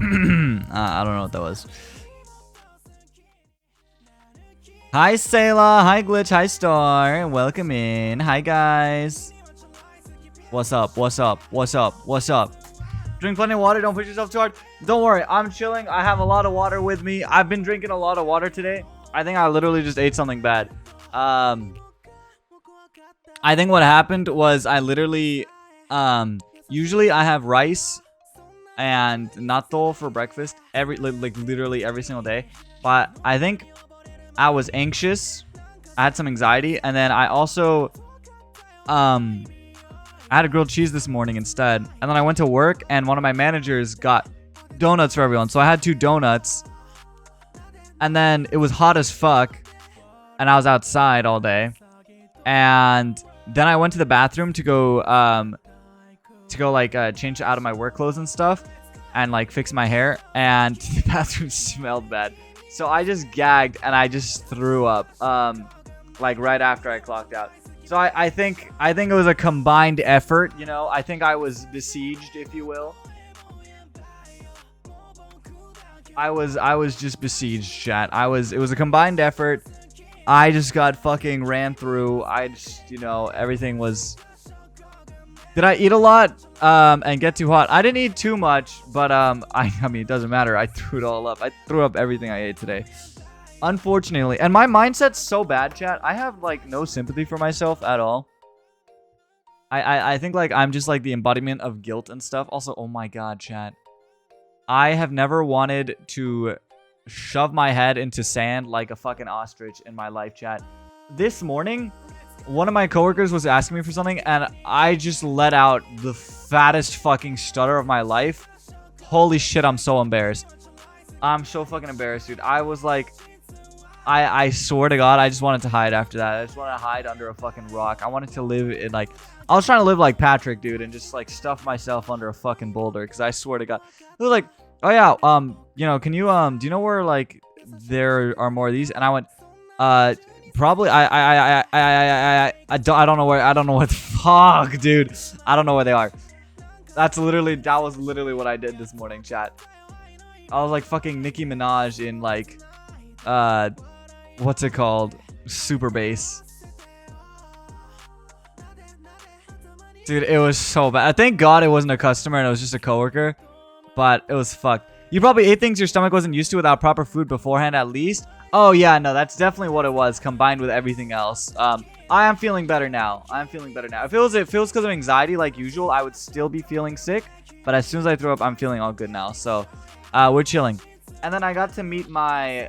I don't know what that was. Hi, Sayla. Hi, Glitch. Hi, Star. Welcome in. Hi, guys. What's up? What's up? What's up? What's up? Drink plenty of water. Don't push yourself too hard. Don't worry. I'm chilling. I have a lot of water with me. I've been drinking a lot of water today. I think I literally just ate something bad. I think what happened was I literally... usually I have rice and natto for breakfast literally every single day. But I think I was anxious. I had some anxiety. And then I also... I had a grilled cheese this morning instead. And then I went to work and one of my managers got donuts for everyone. So I had 2 donuts. And then it was hot as fuck. And I was outside all day. And then I went to the bathroom to go change out of my work clothes and stuff. And like fix my hair. And the bathroom smelled bad. So I just gagged and I just threw up. Like right after I clocked out. So I think it was a combined effort, you know. I think I was besieged, if you will. I was just besieged, chat. It was a combined effort. I just got fucking ran through. I just, you know, everything was... Did I eat a lot and get too hot? I didn't eat too much, but I mean, it doesn't matter. I threw it all up. I threw up everything I ate today. Unfortunately. And my mindset's so bad, chat. I have, like, no sympathy for myself at all. I think, like, I'm just, like, the embodiment of guilt and stuff. Also, oh my god, chat. I have never wanted to shove my head into sand like a fucking ostrich in my life, chat. This morning, one of my coworkers was asking me for something, and I just let out the fattest fucking stutter of my life. Holy shit, I'm so embarrassed. I'm so fucking embarrassed, dude. I was like... I swear to God, I just wanted to hide after that. I just wanted to hide under a fucking rock. I wanted to live in, like... I was trying to live like Patrick, dude, and just, like, stuff myself under a fucking boulder. Because I swear to God. It was like, oh, yeah, you know, can you, do you know where, like, there are more of these? And I went, probably, I don't know where, I don't know what the fuck, dude. I don't know where they are. That was literally what I did this morning, chat. I was like fucking Nicki Minaj in, like, what's it called? Super bass. Dude, it was so bad. Thank God it wasn't a customer and it was just a coworker. But it was fucked. You probably ate things your stomach wasn't used to without proper food beforehand at least. Oh yeah, no, that's definitely what it was combined with everything else. I am feeling better now. If it feels because of anxiety like usual, I would still be feeling sick. But as soon as I throw up, I'm feeling all good now. So, we're chilling. And then I got to meet my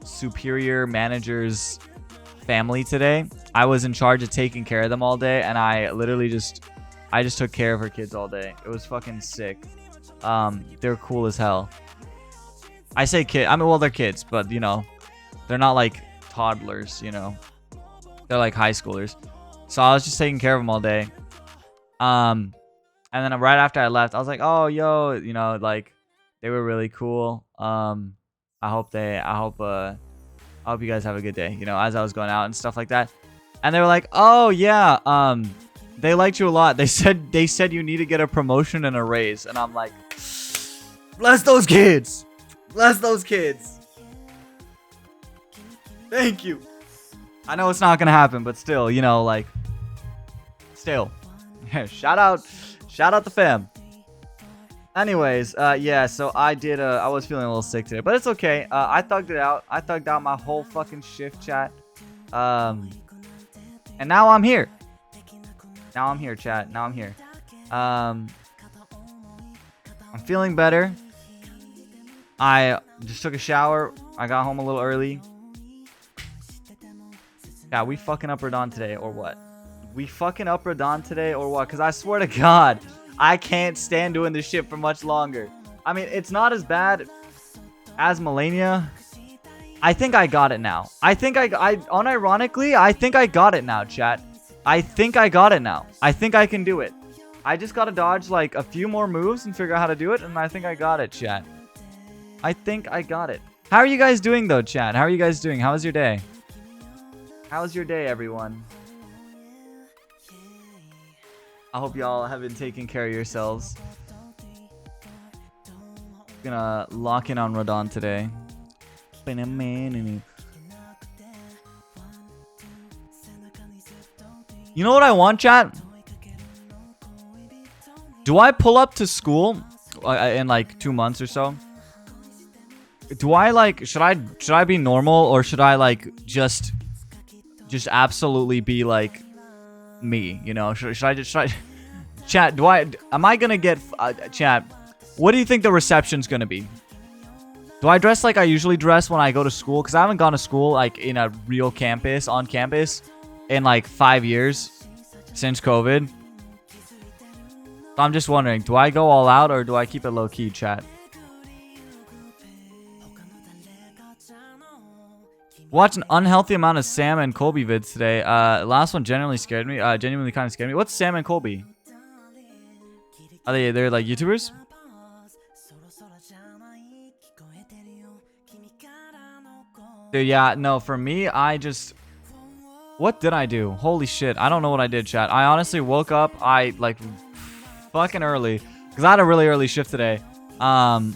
superior manager's family today. I was in charge of taking care of them all day, and I literally just took care of her kids all day. It was fucking sick. They're cool as hell. I say kid, I mean, well, they're kids, but you know, they're not like toddlers, you know. They're like high schoolers. So I was just taking care of them all day. And then right after I left, I was like, oh, yo, you know, like, they were really cool. I hope you guys have a good day, you know, as I was going out and stuff like that. And they were like, oh, yeah, they liked you a lot. They said you need to get a promotion and a raise. And I'm like, bless those kids. Bless those kids. Thank you. I know it's not going to happen, but still, you know, like, still. Shout out the fam. Anyways, yeah, so I was feeling a little sick today, but it's okay. I thugged it out. I thugged out my whole fucking shift, chat. And now I'm here. Now I'm here, chat. Now I'm here. I'm feeling better. I just took a shower. I got home a little early. Yeah, we fucking up RADAHN today, or what? We fucking up RADAHN today, or what? Because I swear to God, I can't stand doing this shit for much longer. I mean, it's not as bad as Millennia. I think I got it now. Unironically, I think I got it now, chat. I think I got it now. I think I can do it. I just gotta dodge like a few more moves and figure out how to do it, and I think I got it, chat. I think I got it. How are you guys doing though, chat? How are you guys doing? How was your day? How's your day, everyone? I hope y'all have been taking care of yourselves. Gonna lock in on RADAHN today. You know what I want, chat? Do I pull up to school in like 2 months or so? Do I like should I be normal, or should I like just absolutely be like me, you know? Should I chat, am I gonna get chat, what do you think the reception's gonna be? Do I dress like I usually dress when I go to school? Because I haven't gone to school like in a real campus, on campus, in like 5 years since COVID. So I'm just wondering, do I go all out or do I keep it low key, chat? Watch an unhealthy amount of Sam and Colby vids today. Last one genuinely scared me. Genuinely kind of scared me. What's Sam and Colby? Are they're like YouTubers? Dude, yeah, no, for me, what did I do? Holy shit, I don't know what I did, chat. I honestly woke up, like fucking early, because I had a really early shift today. Oh,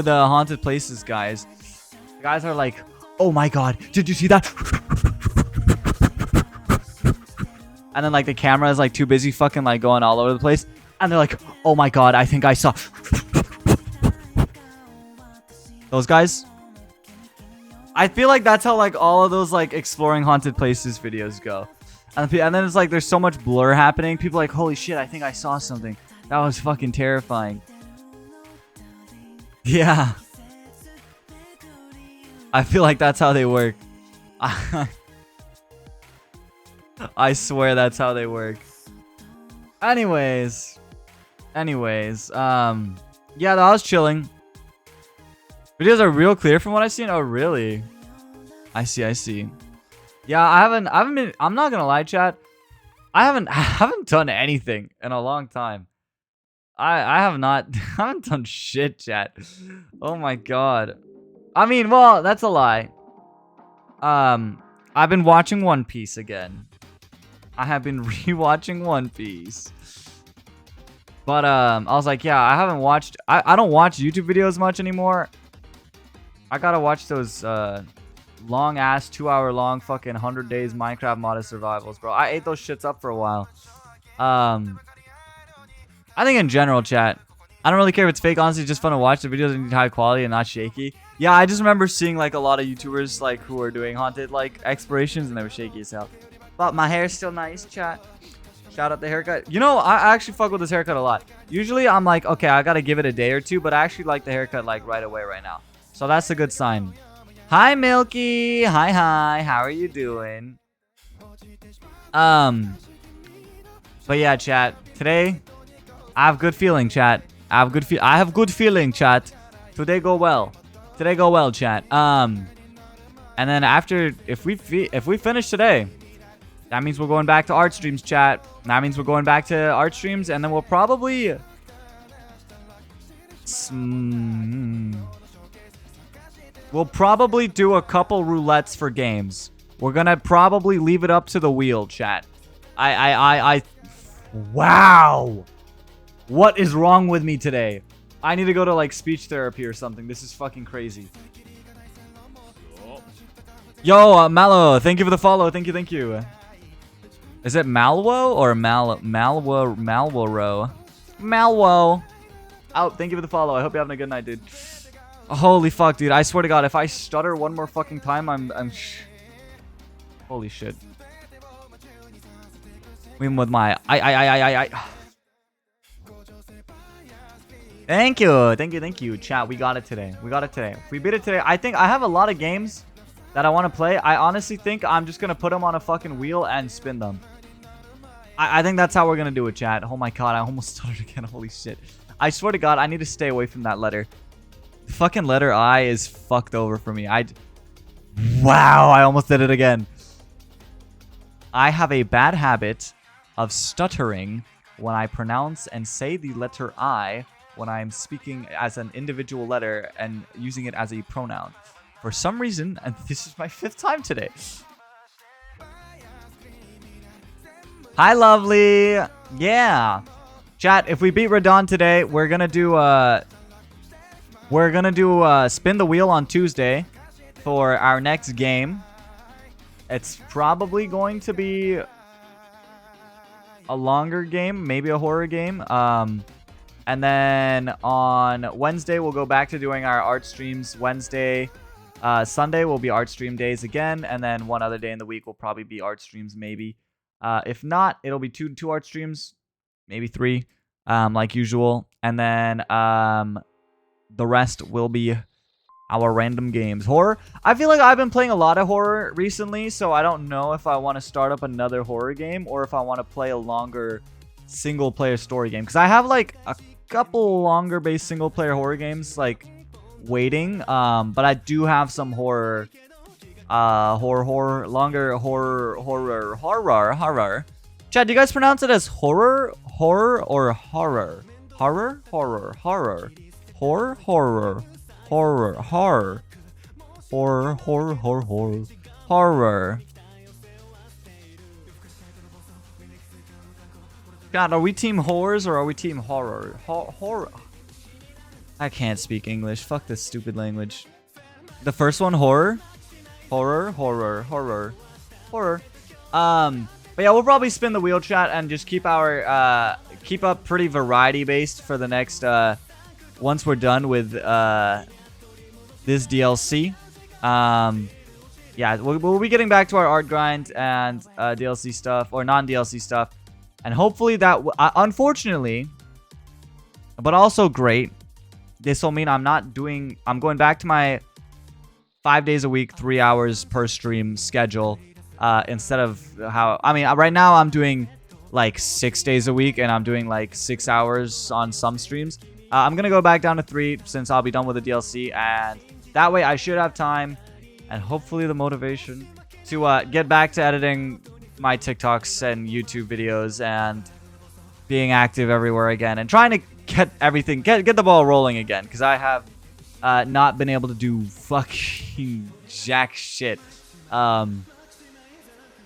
the haunted places guys. The guys are like, oh my god, did you see that? And then like the camera is like too busy fucking like going all over the place, and they're like, oh my god, I think I saw those guys. I feel like that's how like all of those like exploring haunted places videos go. And then it's like there's so much blur happening. People are like, holy shit, I think I saw something. That was fucking terrifying. Yeah. I feel like that's how they work. I swear that's how they work. Anyways. Yeah, that was chilling. Videos are real clear from what I've seen. Oh, really? I see. Yeah, I haven't been, I'm not gonna lie, chat. I haven't done anything in a long time. I haven't done shit, chat. Oh my god. I mean, well, that's a lie. I've been watching One Piece again. I have been rewatching One Piece. But I was like, yeah, I haven't watched, I don't watch YouTube videos much anymore. I gotta watch those long ass 2 hour long fucking 100 days Minecraft modded survivals, bro. I ate those shits up for a while. I think in general, chat, I don't really care if it's fake. Honestly, it's just fun to watch. The videos need high quality and not shaky. Yeah, I just remember seeing like a lot of YouTubers like who were doing haunted like explorations and they were shaky as hell. But my hair's still nice, chat. Shout out the haircut. You know, I actually fuck with this haircut a lot. Usually I'm like, okay, I gotta give it a day or two, but I actually like the haircut like right away right now. So that's a good sign. Hi, Milky. Hi. How are you doing? But yeah, chat. Today, I have good feeling, chat. I have good feeling, chat. Today go well. Chat. And then after, if we finish today, that means we're going back to art streams, chat. That means we're going back to art streams, and then we'll probably do a couple roulettes for games. We're gonna probably leave it up to the wheel, chat. Wow. What is wrong with me today? I need to go to like speech therapy or something. This is fucking crazy. Yo, Mallow, thank you for the follow. Thank you. Is it Malwo or Malwo? Malwo. Out. Thank you for the follow. I hope you're having a good night, dude. Holy fuck, dude. I swear to God, if I stutter one more fucking time, I'm holy shit. Even with my Thank you. Chat, we got it today. If we beat it today, I think I have a lot of games that I want to play. I honestly think I'm just going to put them on a fucking wheel and spin them. I think that's how we're going to do it, chat. Oh my god, I almost stuttered again. Holy shit. I swear to God, I need to stay away from that letter. The fucking letter I is fucked over for me. Wow, I almost did it again. I have a bad habit of stuttering when I pronounce and say the letter I when I'm speaking as an individual letter and using it as a pronoun. For some reason, and this is my 5th time today. Hi, lovely. Yeah. Chat, if we beat RADAHN today, we're gonna do spin the wheel on Tuesday for our next game. It's probably going to be a longer game, maybe a horror game. And then on Wednesday, we'll go back to doing our art streams. Wednesday, Sunday will be art stream days again. And then one other day in the week will probably be art streams, maybe. If not, it'll be two art streams, maybe 3, like usual. And then the rest will be our random games. Horror. I feel like I've been playing a lot of horror recently, so I don't know if I want to start up another horror game or if I want to play a longer single-player story game. Because I have like a couple longer-based single-player horror games like waiting, but I do have some horror, longer horror. Chad, do you guys pronounce it as horror, or horror? Horror. God, are we team horrors or are we team horror? Horror. I can't speak English. Fuck this stupid language. The first one, horror. Horror. But yeah, we'll probably spin the wheel, chat, and just keep our keep up pretty variety based for the next once we're done with this DLC. Yeah, we'll be getting back to our art grind and DLC stuff or non-DLC stuff, and hopefully that unfortunately, but also great. This will mean I'm going back to my 5 days a week, 3 hours per stream schedule. Instead of right now I'm doing like 6 days a week and I'm doing like 6 hours on some streams. I'm going to go back down to 3 since I'll be done with the DLC, and that way I should have time and hopefully the motivation to get back to editing my TikToks and YouTube videos and being active everywhere again and trying to get everything, get the ball rolling again, because I have not been able to do fucking jack shit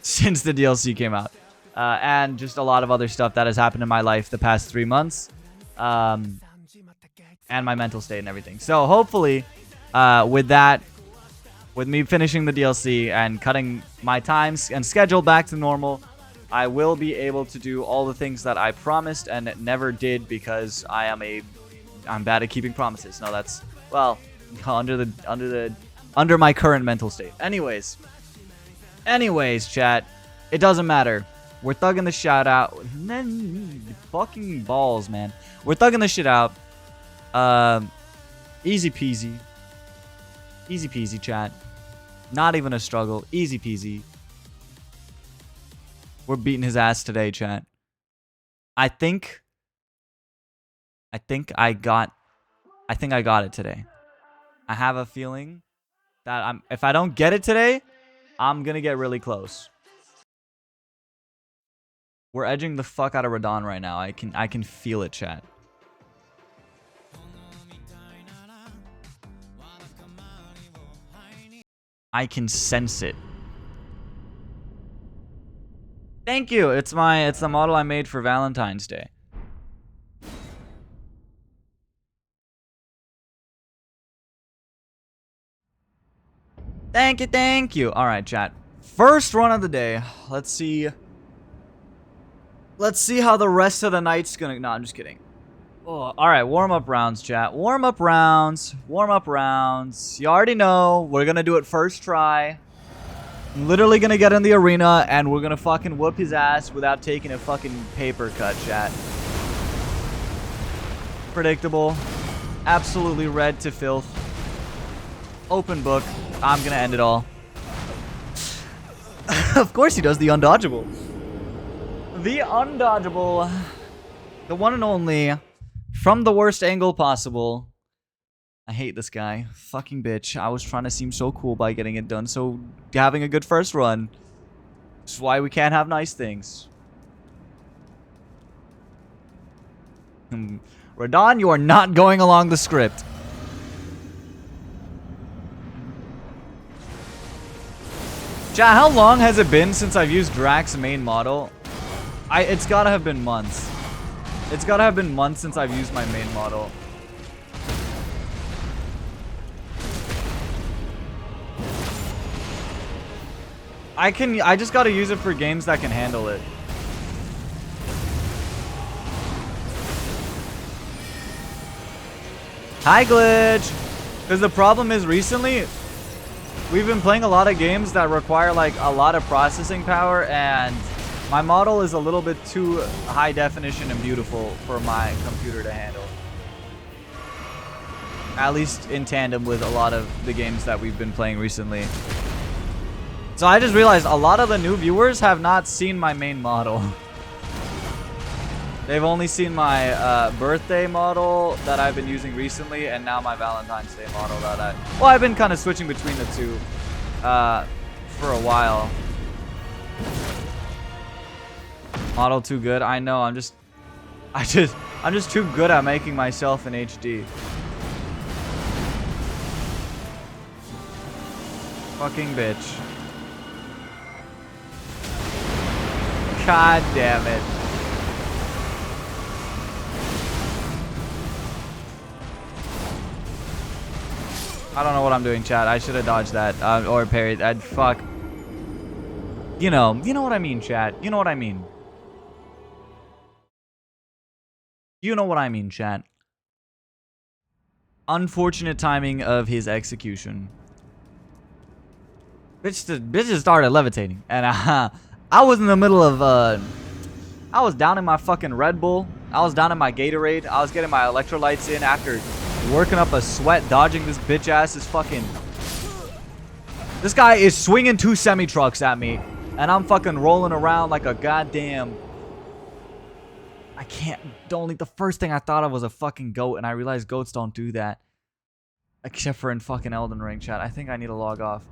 since the DLC came out, and just a lot of other stuff that has happened in my life the past 3 months, and my mental state and everything. So hopefully with me finishing the DLC and cutting my times and schedule back to normal, I will be able to do all the things that I promised and never did because I'm bad at keeping promises. No, that's, well, under my current mental state. Anyways, chat, it doesn't matter. We're thugging the shit out. Fucking balls, man. We're thugging the shit out. Easy peasy. Easy peasy, chat. Not even a struggle. Easy peasy. We're beating his ass today, chat. I think I got it today. I have a feeling that if I don't get it today, I'm gonna get really close. We're edging the fuck out of RADAHN right now. I can feel it, chat. I can sense it. Thank you. It's the model I made for Valentine's Day. Thank you. All right, chat. First run of the day. Let's see how the rest of the night's gonna. No, I'm just kidding. Oh, all right, warm-up rounds, chat. Warm-up rounds. You already know we're gonna do it first try. I'm literally gonna get in the arena and we're gonna fucking whoop his ass without taking a fucking paper cut, chat. Predictable. Absolutely red to filth. Open book. I'm gonna end it all. Of course he does the undodgeable. The undodgeable. The one and only. From the worst angle possible. I hate this guy. Fucking bitch. I was trying to seem so cool by getting it done. So having a good first run. This is why we can't have nice things. RADAHN, you are not going along the script. Chat, how long has it been since I've used Drax's main model? It's gotta have been months. It's gotta have been months since I've used my main model. I just gotta use it for games that can handle it. Hi, Glitch! Because the problem is recently, we've been playing a lot of games that require like a lot of processing power, and my model is a little bit too high definition and beautiful for my computer to handle. At least in tandem with a lot of the games that we've been playing recently. So I just realized a lot of the new viewers have not seen my main model. They've only seen my birthday model that I've been using recently, and now my Valentine's Day model that well, I've been kind of switching between the two for a while. Model too good? I know. I'm just too good at making myself in HD. Fucking bitch. God damn it. I don't know what I'm doing, chat. I should have dodged that or parried. I'd fuck. You know what I mean, chat. You know what I mean. You know what I mean, chat. Unfortunate timing of his execution. Bitch just started levitating, and I was in the middle of I was down in my fucking Red Bull. I was down in my Gatorade. I was getting my electrolytes in after working up a sweat, dodging this bitch ass is fucking. This guy is swinging 2 semi-trucks at me, and I'm fucking rolling around like a goddamn. I can't. The first thing I thought of was a fucking goat, and I realized goats don't do that. Except for in fucking Elden Ring, chat. I think I need to log off.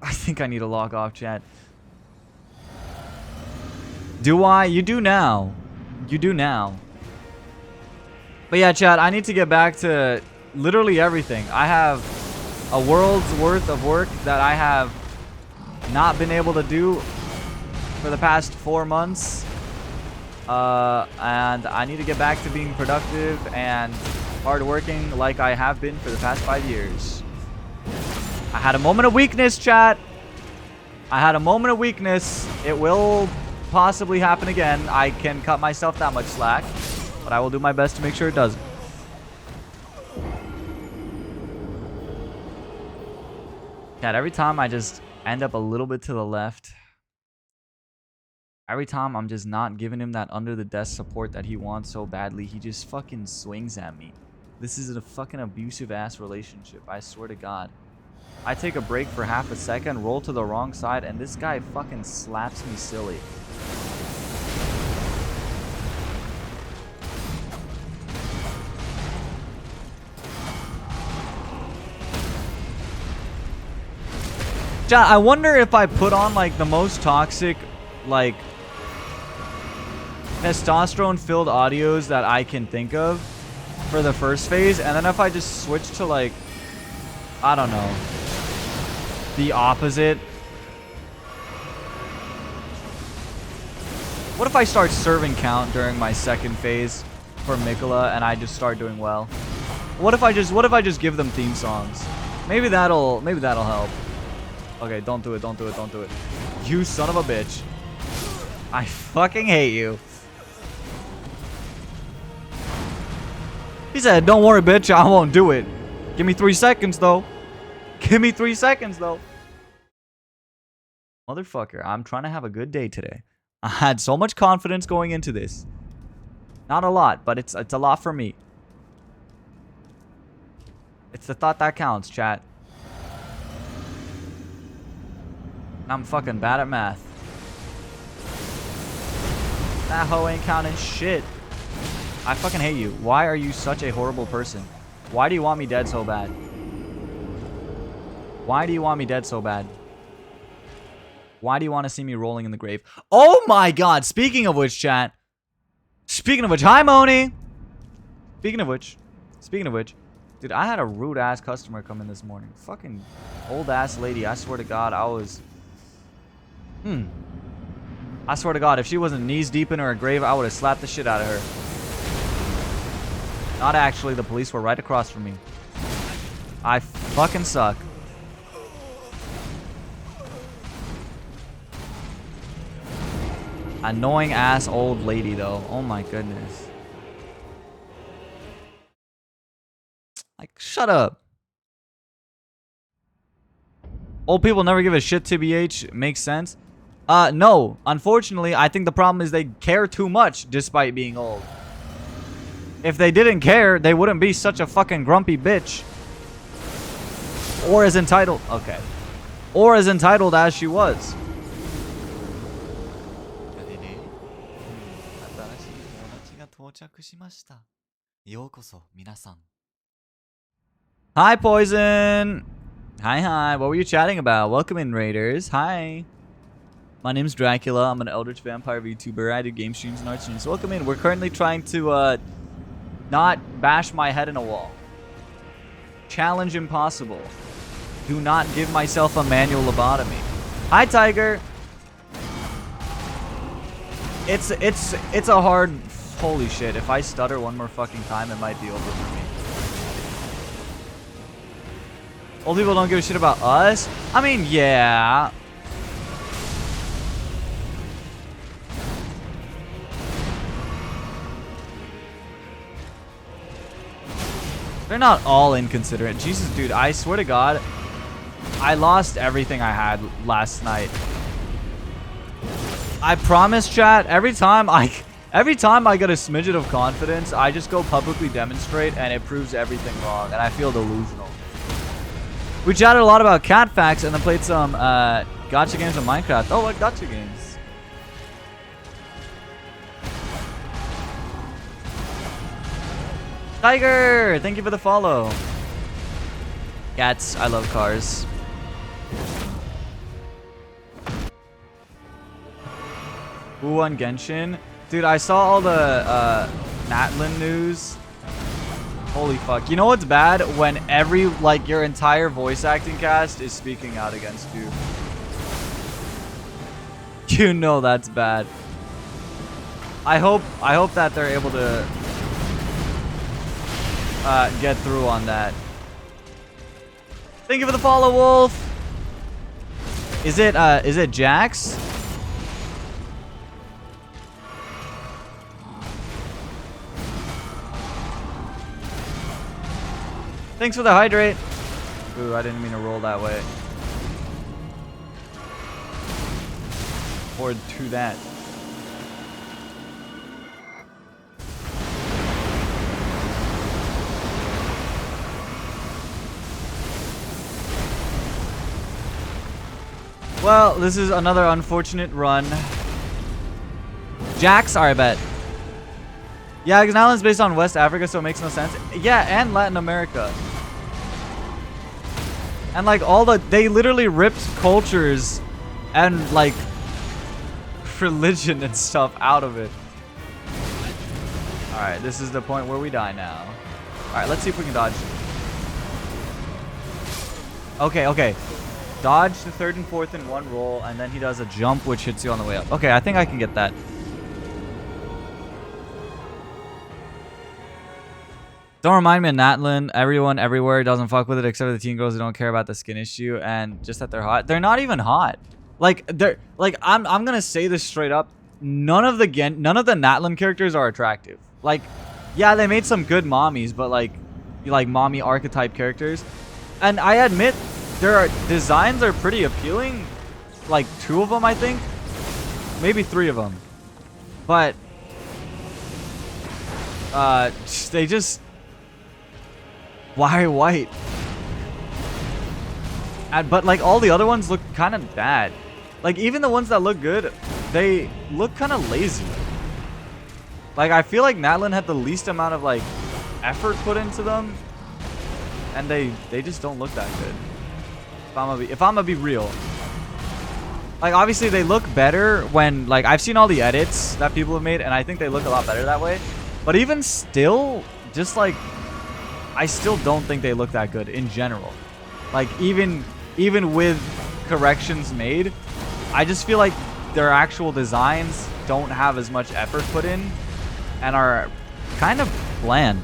I think I need to log off, chat. Do I? You do now. You do now. But yeah, chat, I need to get back to literally everything. I have a world's worth of work that I have not been able to do for the past 4 months. And I need to get back to being productive and hardworking like I have been for the past 5 years. I had a moment of weakness, chat. I had a moment of weakness. It will possibly happen again. I can cut myself that much slack, but I will do my best to make sure it doesn't. Chat, every time I just end up a little bit to the left, every time I'm just not giving him that under the desk support that he wants so badly, he just fucking swings at me. This is a fucking abusive ass relationship, I swear to God. I take a break for half a second, roll to the wrong side, and this guy fucking slaps me silly. Chat, I wonder if I put on like the most toxic, like testosterone-filled audios that I can think of for the first phase, and then if I just switch to like, I don't know, the opposite. What if I start serving count during my second phase for Mikola and I just start doing well? What if I just give them theme songs? Maybe that'll help. Okay, don't do it, don't do it, don't do it. You son of a bitch. I fucking hate you. He said, don't worry, bitch, I won't do it. Give me 3 seconds, though. Give me 3 seconds, though. Motherfucker, I'm trying to have a good day today. I had so much confidence going into this. Not a lot, but it's a lot for me. It's the thought that counts, chat. I'm fucking bad at math. That hoe ain't counting shit. I fucking hate you. Why are you such a horrible person? Why do you want me dead so bad? Why do you want me dead so bad? Why do you want to see me rolling in the grave? Oh my god! Speaking of which, chat. Speaking of which, hi Moni! Speaking of which. Dude, I had a rude ass customer come in this morning. Fucking old ass lady. I swear to God, I was... I swear to God, if she wasn't knees deep in her grave, I would have slapped the shit out of her. Not actually. The police were right across from me. I fucking suck. Annoying ass old lady though. Oh my goodness. Like, shut up. Old people never give a shit, TBH. Makes sense. No. Unfortunately, I think the problem is they care too much despite being old. If they didn't care, they wouldn't be such a fucking grumpy bitch. Or as entitled. Okay. Or as entitled as she was. Hi, Poison. Hi. What were you chatting about? Welcome in, Raiders. Hi. My name's Dracula. I'm an Eldritch Vampire VTuber. I do game streams and art streams. Welcome in. We're currently trying to not bash my head in a wall. Challenge impossible. Do not give myself a manual lobotomy. Hi, Tiger. It's a hard... Holy shit. If I stutter one more fucking time, it might be over for me. Old people don't give a shit about us? I mean, yeah. They're not all inconsiderate. Jesus, dude, I swear to God, I lost everything I had last night. I promise, chat, every time I get a smidget of confidence, I just go publicly demonstrate and it proves everything wrong, and I feel delusional. We chatted a lot about cat facts and then played some gacha games in Minecraft. Oh, what gacha games? Tiger, thank you for the follow. Cats, I love cars. Who won Genshin? Dude, I saw all the NOTHIN news. Holy fuck. You know what's bad? When your entire voice acting cast is speaking out against you. You know that's bad. I hope that they're able to get through on that. Thank you for the follow, Wolf. Is it Jax? Thanks for the hydrate. Ooh, I didn't mean to roll that way. Or to that. Well, this is another unfortunate run. Jax, I bet. Yeah, because Island's based on West Africa, so it makes no sense. Yeah, and Latin America. And like they literally ripped cultures and like religion and stuff out of it. Alright, this is the point where we die now. Alright, let's see if we can dodge. Okay. Dodge the third and fourth in one roll, and then he does a jump which hits you on the way up. Okay, I think I can get that. Don't remind me of NOTHIN. Everyone everywhere doesn't fuck with it except for the teen girls who don't care about the skin issue and just that they're hot. They're not even hot. I'm gonna say this straight up. None of the NOTHIN characters are attractive. Like, yeah, they made some good mommies, but like mommy archetype characters. And I admit their designs are pretty appealing. Like 2 of them, I think. Maybe 3 of them. But they just... Why white? But like all the other ones look kind of bad. Like even the ones that look good, they look kind of lazy. Like I feel like NOTHIN had the least amount of like effort put into them, and they just don't look that good. If I'm gonna be real. Like obviously they look better when like I've seen all the edits that people have made, and I think they look a lot better that way. But even still, just like I still don't think they look that good in general. Like even with corrections made, I just feel like their actual designs don't have as much effort put in and are kind of bland.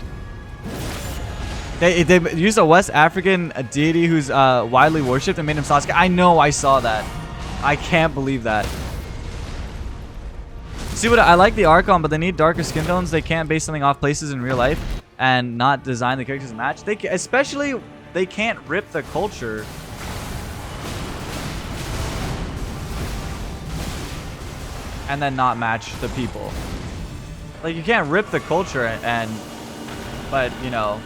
They used a West African deity who's widely worshipped and made him Sasuke. I know, I saw that. I can't believe that. See what I like the Archon, but they need darker skin tones. They can't base something off places in real life and not design the characters to match. Especially they can't rip the culture. And then not match the people. Like, you can't rip the culture but you know,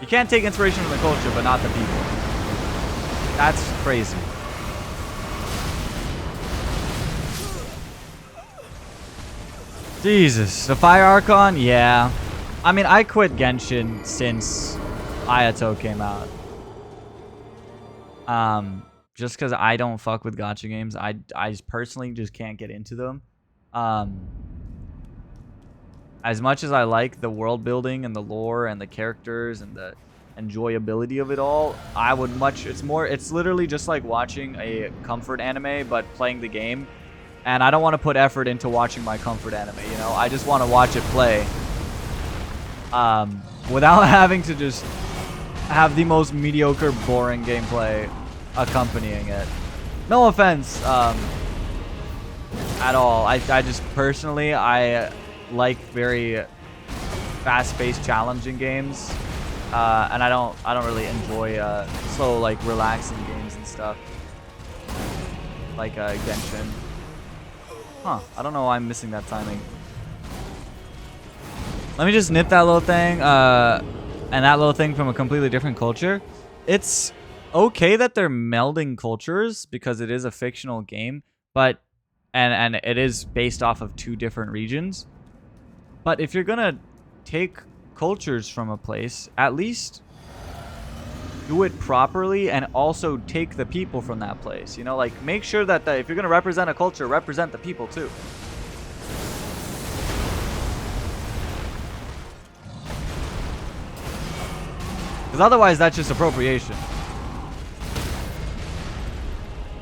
you can't take inspiration from the culture but not the people. That's crazy. Jesus, the Fire Archon, yeah. I mean, I quit Genshin since Ayato came out. Just because I don't fuck with gacha games. I personally just can't get into them. As much as I like the world building and the lore and the characters and the enjoyability of it all, I would it's literally just like watching a comfort anime but playing the game. And I don't want to put effort into watching my comfort anime, you know? I just want to watch it play. Without having to just have the most mediocre, boring gameplay accompanying it. No offense at all. I just personally, I like very fast-paced, challenging games. And I don't really enjoy slow, like, relaxing games and stuff. Like Genshin. Huh, I don't know why I'm missing that timing. Let me just nip that little thing, and that little thing from a completely different culture. It's okay that they're melding cultures because it is a fictional game, but and it is based off of 2 different regions. But if you're gonna take cultures from a place, at least do it properly and also take the people from that place. You know, like, make sure that if you're going to represent a culture, represent the people too. Because otherwise, that's just appropriation.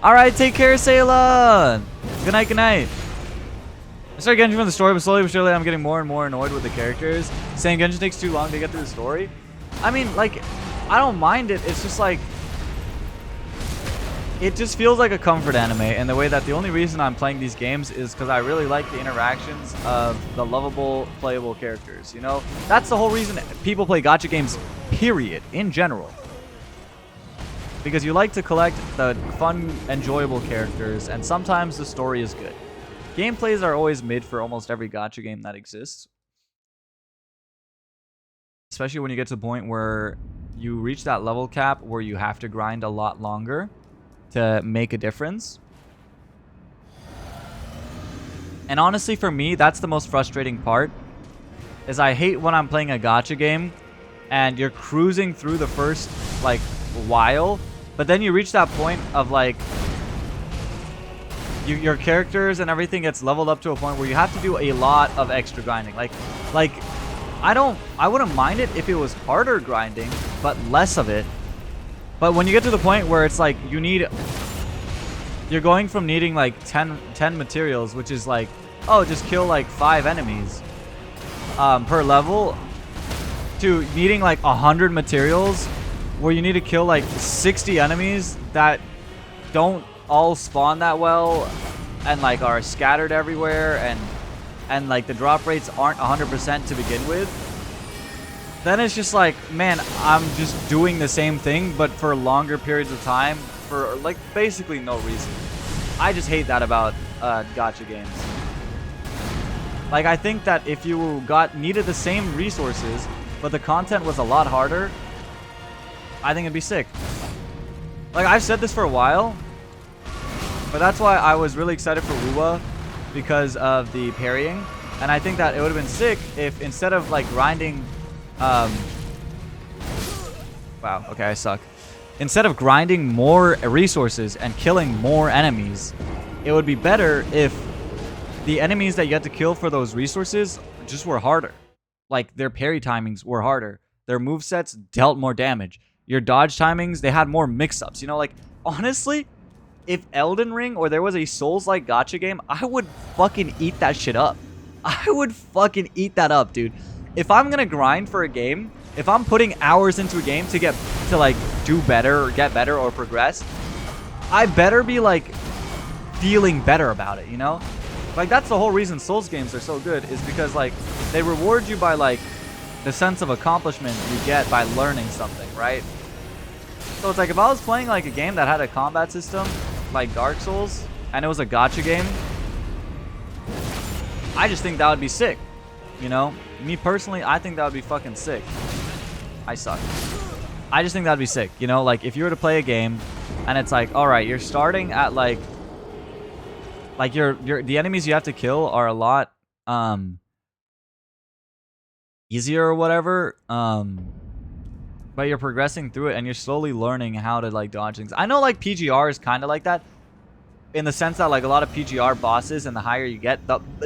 Alright, take care, Sayla! Good night, good night. I started Genshin from the story, but slowly but surely I'm getting more and more annoyed with the characters. Saying Genshin takes too long to get through the story. I mean, like, I don't mind it. It's just like, it just feels like a comfort anime in the way that the only reason I'm playing these games is because I really like the interactions of the lovable, playable characters. You know, that's the whole reason people play gacha games, period, in general. Because you like to collect the fun, enjoyable characters, and sometimes the story is good. Gameplays are always mid for almost every gacha game that exists. Especially when you get to the point where you reach that level cap where you have to grind a lot longer to make a difference. And honestly, for me, that's the most frustrating part. Is I hate when I'm playing a gacha game and you're cruising through the first, like, while, but then you reach that point of, like, your characters and everything gets leveled up to a point where you have to do a lot of extra grinding. Like I wouldn't mind it if it was harder grinding, but less of it. But when you get to the point where it's like you're going from needing like 10 materials, which is like, oh, just kill like 5 enemies per level, to needing like 100 materials where you need to kill like 60 enemies that don't all spawn that well and like are scattered everywhere, and like the drop rates aren't 100% to begin with, then it's just like, man, I'm just doing the same thing but for longer periods of time for like basically no reason. I just hate that about gacha games. Like, I think that if you needed the same resources but the content was a lot harder, I think it'd be sick. Like, I've said this for a while, but that's why I was really excited for Wuwa, because of the parrying. And I think that it would have been sick if instead of like grinding wow, okay, I suck. Instead of grinding more resources and killing more enemies, it would be better if the enemies that you had to kill for those resources just were harder. Like, their parry timings were harder. Their movesets dealt more damage. Your dodge timings, they had more mix-ups. You know, like, honestly, if Elden Ring or there was a Souls-like gacha game, I would fucking eat that shit up. I would fucking eat that up, dude. If I'm gonna grind for a game, if I'm putting hours into a game to like do better or get better or progress, I better be like feeling better about it, you know? Like that's the whole reason Souls games are so good, is because like they reward you by like the sense of accomplishment you get by learning something, right? So it's like if I was playing like a game that had a combat system like Dark Souls and it was a gacha game, I just think that would be sick, you know? Me personally, I think that would be fucking sick. I suck. I just think that'd be sick, you know? Like if you were to play a game and it's like, all right, you're starting at like the enemies you have to kill are a lot easier or whatever, but you're progressing through it and you're slowly learning how to like dodge things. I know like PGR is kind of like that in the sense that like a lot of PGR bosses, and the higher you get,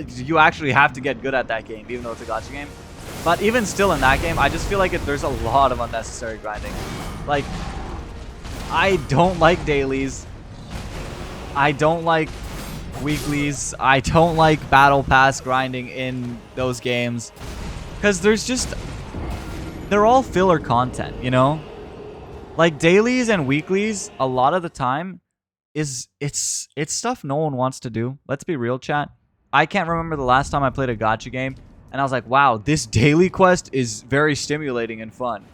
you actually have to get good at that game even though it's a gacha game. But even still in that game, I just feel like there's a lot of unnecessary grinding. Like I don't like dailies, I don't like weeklies, I don't like battle pass grinding in those games, because they're all filler content, you know? Like dailies and weeklies a lot of the time it's stuff no one wants to do. Let's be real, chat. I can't remember the last time I played a gacha game and I was like, wow, this daily quest is very stimulating and fun.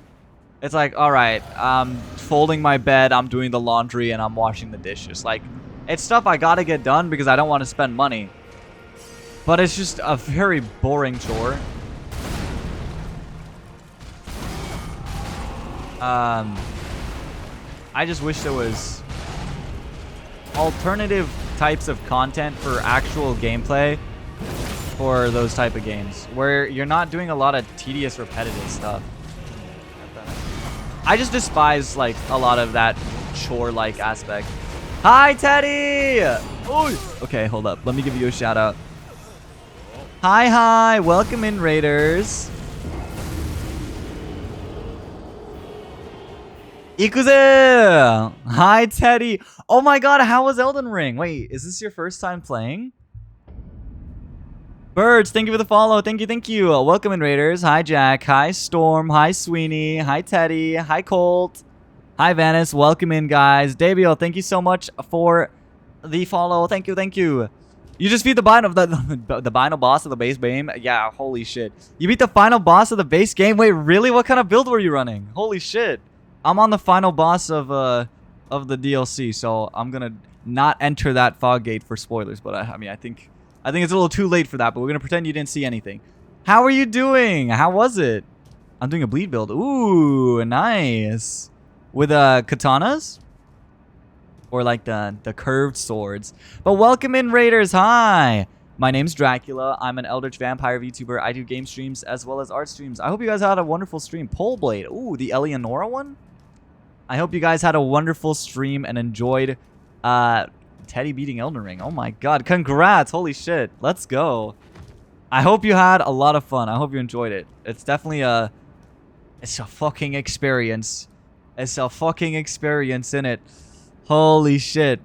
It's like, all right, I'm folding my bed, I'm doing the laundry, and I'm washing the dishes. Like, it's stuff I gotta get done because I don't want to spend money. But it's just a very boring chore. I just wish there was alternative types of content for actual gameplay for those type of games where you're not doing a lot of tedious, repetitive stuff. I just despise like a lot of that chore-like aspect. Hi, Teddy! Oh, okay, hold up. Let me give you a shout out. Hi. Welcome in, Raiders. Ikuze! Hi, Teddy. Oh my god, how was Elden Ring? Wait, is this your first time playing? Birds, thank you for the follow. Thank you. Welcome in, Raiders. Hi, Jack. Hi, Storm. Hi, Sweeney. Hi, Teddy. Hi, Colt. Hi, Vanis. Welcome in, guys. Dabio, thank you so much for the follow. Thank you. You just beat the final boss of the base game? Yeah, holy shit. You beat the final boss of the base game? Wait, really? What kind of build were you running? Holy shit. I'm on the final boss of the DLC, so I'm gonna not enter that fog gate for spoilers, but I mean, I think it's a little too late for that, but we're gonna pretend you didn't see anything. How are you doing? How was it? I'm doing a bleed build. Ooh, nice. With katanas? Or like the curved swords. But welcome in, Raiders. Hi. My name's Dracula. I'm an Eldritch Vampire VTuber. I do game streams as well as art streams. I hope you guys had a wonderful stream. Pole Blade. Ooh, the Eleonora one? I hope you guys had a wonderful stream and enjoyed Teddy beating Elden Ring. Oh my god. Congrats. Holy shit. Let's go. I hope you had a lot of fun. I hope you enjoyed it. It's definitely it's a fucking experience. It's a fucking experience, innit? Holy shit.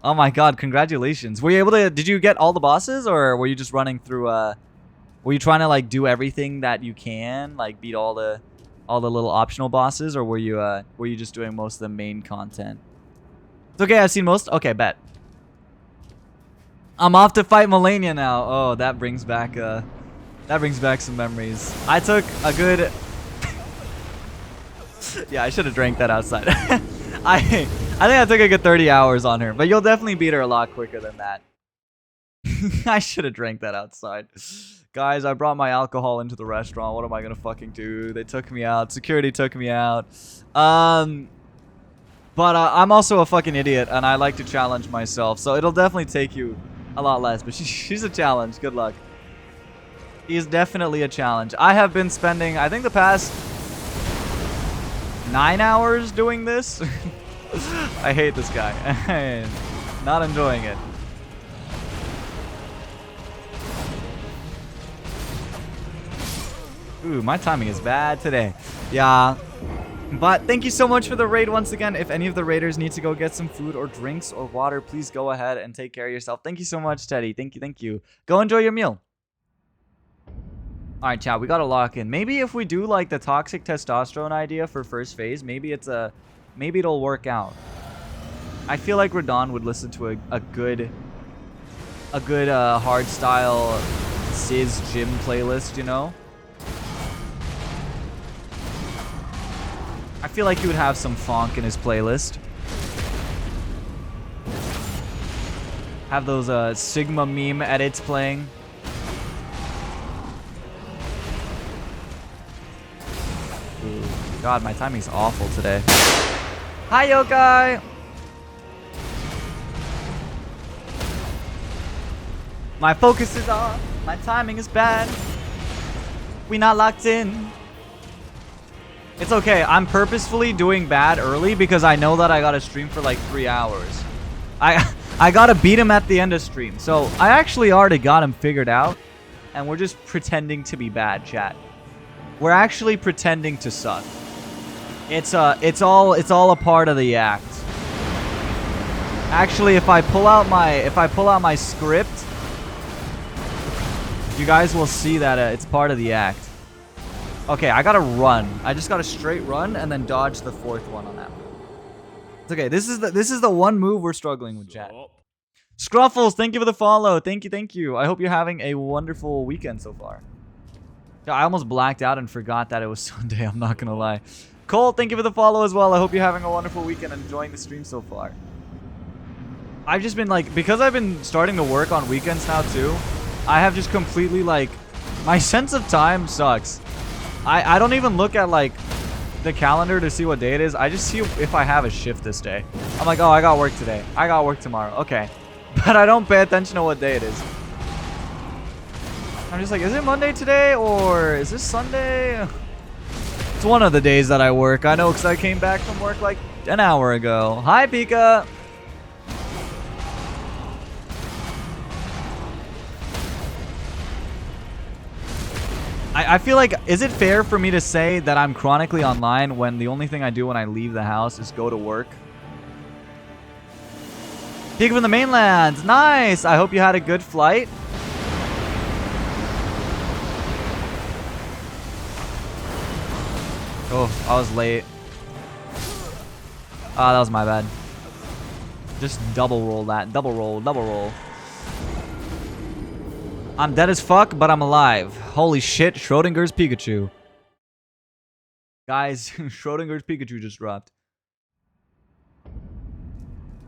Oh my god, congratulations. Were you able to, did you get all the bosses, or were you just running through, were you trying to like do everything that you can, like beat all the little optional bosses, or were you just doing most of the main content? It's okay, I've seen most. Okay, bet. I'm off to fight Melania now. Oh, that brings back some memories. I took a good yeah, I should have drank that outside. I think I took a good 30 hours on her, but you'll definitely beat her a lot quicker than that. I should have drank that outside. Guys, I brought my alcohol into the restaurant. What am I gonna fucking do? They took me out. Security took me out. But I'm also a fucking idiot, and I like to challenge myself, so it'll definitely take you a lot less. But she's a challenge. Good luck. He is definitely a challenge. I have been spending, I think, the past 9 hours doing this. I hate this guy. I'm not enjoying it. Ooh, my timing is bad today. Yeah. But thank you so much for the raid once again. If any of the raiders need to go get some food or drinks or water, please go ahead and take care of yourself. Thank you so much, Teddy. Thank you, thank you. Go enjoy your meal. All right, chat, we got to lock in. Maybe if we do like the toxic testosterone idea for first phase, maybe it'll work out. I feel like RADAHN would listen to a good hardstyle Sis gym playlist, you know? I feel like he would have some funk in his playlist. Have those Sigma meme edits playing. Ooh, God, my timing's awful today. Hi, Yokai! My focus is off. My timing is bad. We not locked in. It's okay. I'm purposefully doing bad early because I know that I gotta stream for like 3 hours. I gotta beat him at the end of stream. So I actually already got him figured out. And we're just pretending to be bad, chat. We're actually pretending to suck. It's all a part of the act. Actually, if I pull out my script, you guys will see that it's part of the act. Okay, I gotta run. I just gotta straight run and then dodge the 4th one on that. It's okay. This is the one move we're struggling with, chat. Scruffles, thank you for the follow. Thank you, thank you. I hope you're having a wonderful weekend so far. Yeah, I almost blacked out and forgot that it was Sunday. I'm not gonna lie. Cole, thank you for the follow as well. I hope you're having a wonderful weekend and enjoying the stream so far. I've just been like, because I've been starting to work on weekends now too, I have just completely like, my sense of time sucks. I don't even look at like the calendar to see what day it is. I just see if I have a shift this day. I'm like, oh, I got work today. I got work tomorrow. Okay. But I don't pay attention to what day it is. I'm just like, is it Monday today or is this Sunday? It's one of the days that I work. I know because I came back from work like an hour ago. Hi, Pika. I feel like, is it fair for me to say that I'm chronically online when the only thing I do when I leave the house is go to work? Pig from the mainland. Nice. I hope you had a good flight. Oh, I was late. Ah, that was my bad. Just double roll that. Double roll, double roll. I'm dead as fuck, but I'm alive. Holy shit, Schrodinger's Pikachu. Guys, Schrodinger's Pikachu just dropped.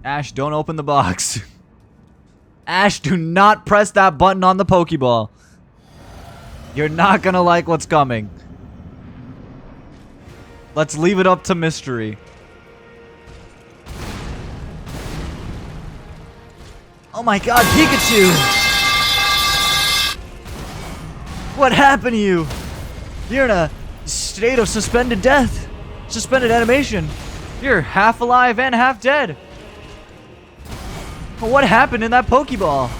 Ash, don't open the box. Ash, do not press that button on the Pokeball. You're not gonna like what's coming. Let's leave it up to mystery. Oh my god, Pikachu! What happened to you? You're in a state of suspended death. Suspended animation. You're half alive and half dead. What happened in that Pokeball?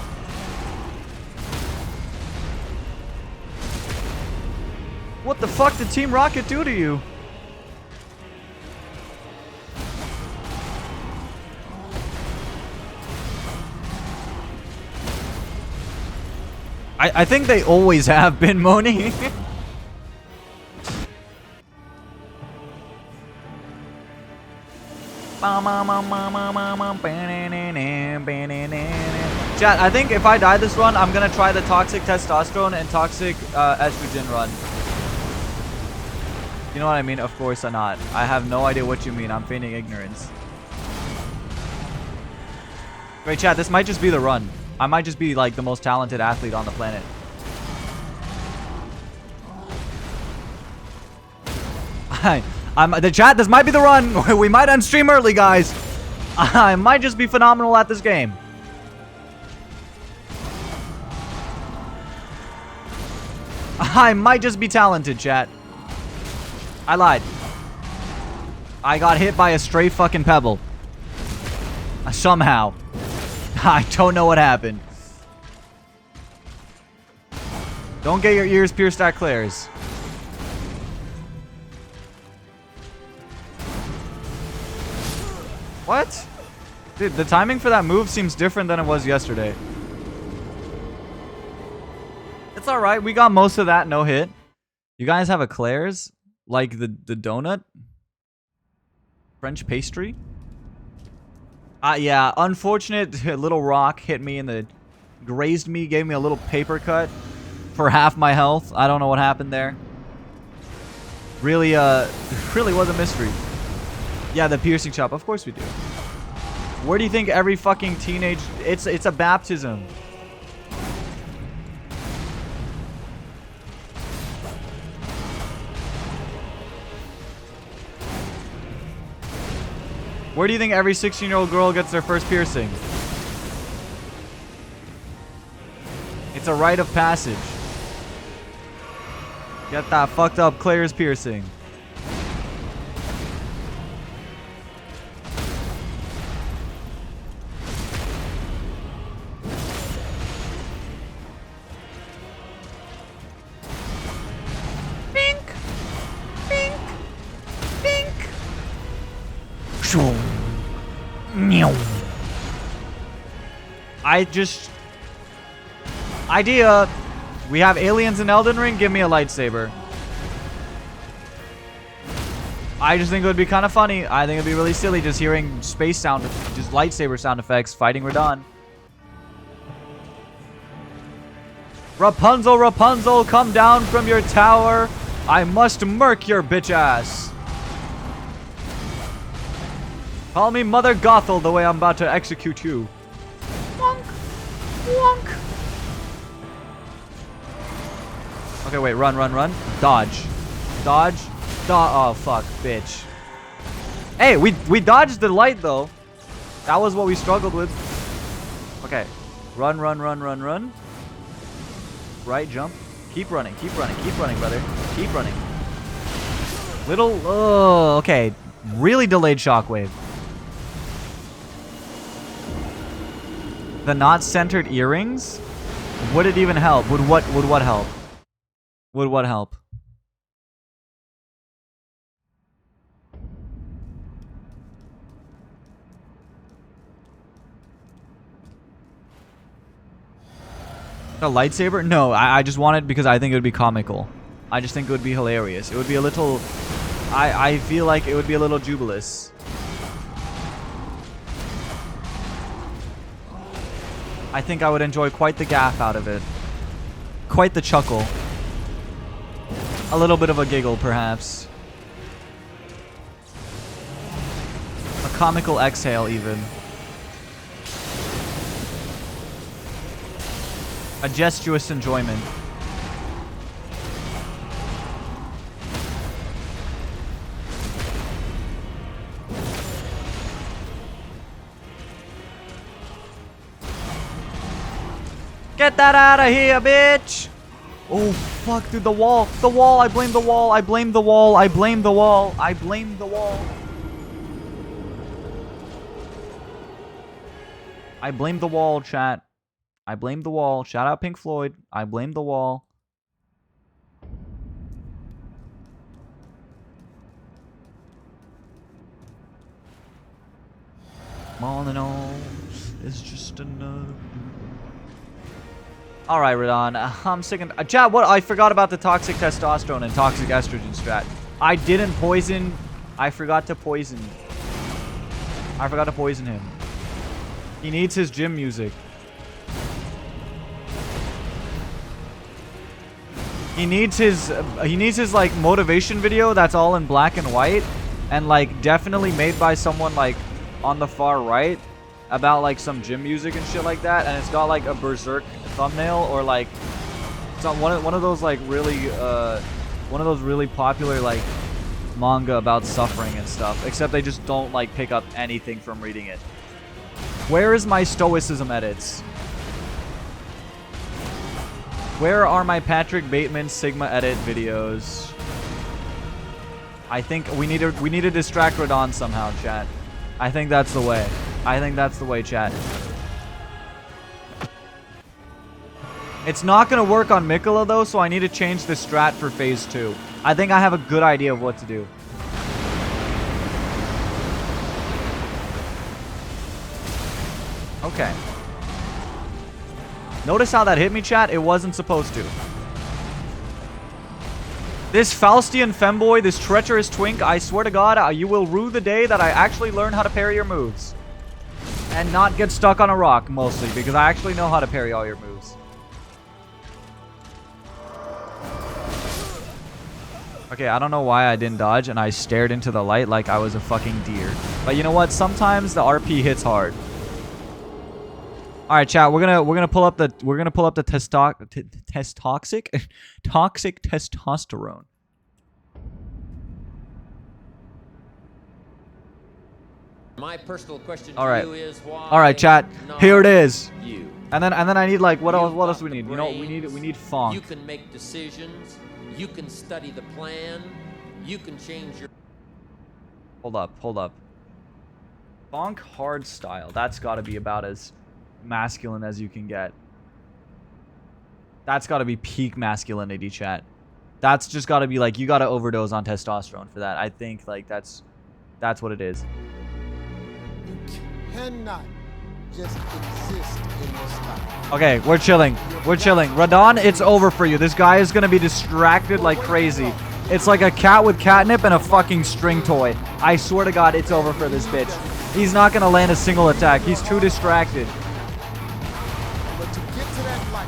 What the fuck did Team Rocket do to you? I think they always have been, Moni. Chat, I think if I die this run, I'm gonna try the toxic testosterone and toxic estrogen run. You know what I mean? Of course I'm not. I have no idea what you mean. I'm feigning ignorance. Wait, chat, this might just be the run. I might just be like the most talented athlete on the planet. The chat, this might be the run. We might end stream early, guys. I might just be phenomenal at this game. I might just be talented, chat. I lied. I got hit by a stray fucking pebble. Somehow. I don't know what happened. Don't get your ears pierced at Claire's. What? Dude, the timing for that move seems different than it was yesterday. It's alright. We got most of that. No hit. You guys have eclairs? Like the donut? French pastry? Yeah. Unfortunate little rock hit me in the... Grazed me. Gave me a little paper cut. For half my health. I don't know what happened there. Really, really was a mystery. Yeah, the piercing chop. Of course we do. Where do you think every fucking teenage... It's a baptism. Where do you think every 16-year-old girl gets their first piercing? It's a rite of passage. Get that fucked up Claire's piercing. Bink! Bink! Bink! I just... Idea. We have aliens in Elden Ring. Give me a lightsaber. I just think it would be kind of funny. I think it'd be really silly just hearing space sound, just lightsaber sound effects fighting Radahn. Rapunzel, Rapunzel, come down from your tower. I must murk your bitch ass. Call me Mother Gothel the way I'm about to execute you. Wonk. Wonk. Okay, wait. Run, run, run. Dodge. Dodge. Oh, fuck. Bitch. Hey, we dodged the light, though. That was what we struggled with. Okay. Run, run, run, run, run. Right, jump. Keep running. Keep running. Keep running, brother. Keep running. Little... Oh, okay. Really delayed shockwave. The not centered earrings? Would it even help? Would what help? Would what help? A lightsaber? No, I just want it because I think it would be comical. I just think it would be hilarious. It would be a little... I feel like it would be a little jubilous. I think I would enjoy quite the gaff out of it. Quite the chuckle. A little bit of a giggle, perhaps. A comical exhale, even. A gestuous enjoyment. Get that out of here, bitch! Oh, fuck, dude, the wall. The wall, I blame the wall. I blame the wall. I blame the wall. I blame the wall. I blame the wall, chat. I blame the wall. Shout out Pink Floyd. I blame the wall. All in all, it's just another... Alright, Radahn. I'm sick of... Chat, what? I forgot about the toxic testosterone and toxic estrogen strat. I didn't poison... I forgot to poison... I forgot to poison him. He needs his gym music. He needs his like motivation video that's all in black and white and like definitely made by someone like on the far right about like some gym music and shit like that, and it's got like a berserk thumbnail or like some one of those like really one of those really popular like manga about suffering and stuff, except they just don't like pick up anything from reading it. Where is my stoicism edits? Where are my Patrick Bateman Sigma edit videos? I think we need to distract Radahn somehow, chat. I think that's the way. I think that's the way, chat. It's not going to work on Mikola, though, so I need to change the strat for Phase 2. I think I have a good idea of what to do. Okay. Notice how that hit me, chat? It wasn't supposed to. This Faustian femboy, this treacherous twink, I swear to God, you will rue the day that I actually learn how to parry your moves. And not get stuck on a rock, mostly, because I actually know how to parry all your moves. Okay, I don't know why I didn't dodge, and I stared into the light like I was a fucking deer. But you know what? Sometimes the RP hits hard. All right, chat. We're gonna pull up the toxic testosterone. My personal question to All right. you is why. All right, chat. Here it is. You. And then I need like what else? You've What else got we need? the You know, we need funk. You can make decisions. You can study the plan. You can change your. Hold up. Funk hard style. That's got to be about as masculine as you can get. That's got to be peak masculinity, chat. That's just got to be like, you got to overdose on testosterone for that. I think like that's what it is. You cannot just exist in this life. Okay, we're chilling. RADAHN, it's over for you. This guy is gonna be distracted like crazy. It's like a cat with catnip and a fucking string toy. I swear to God, it's over for this bitch. He's not gonna land a single attack. He's too distracted. But to get to that light,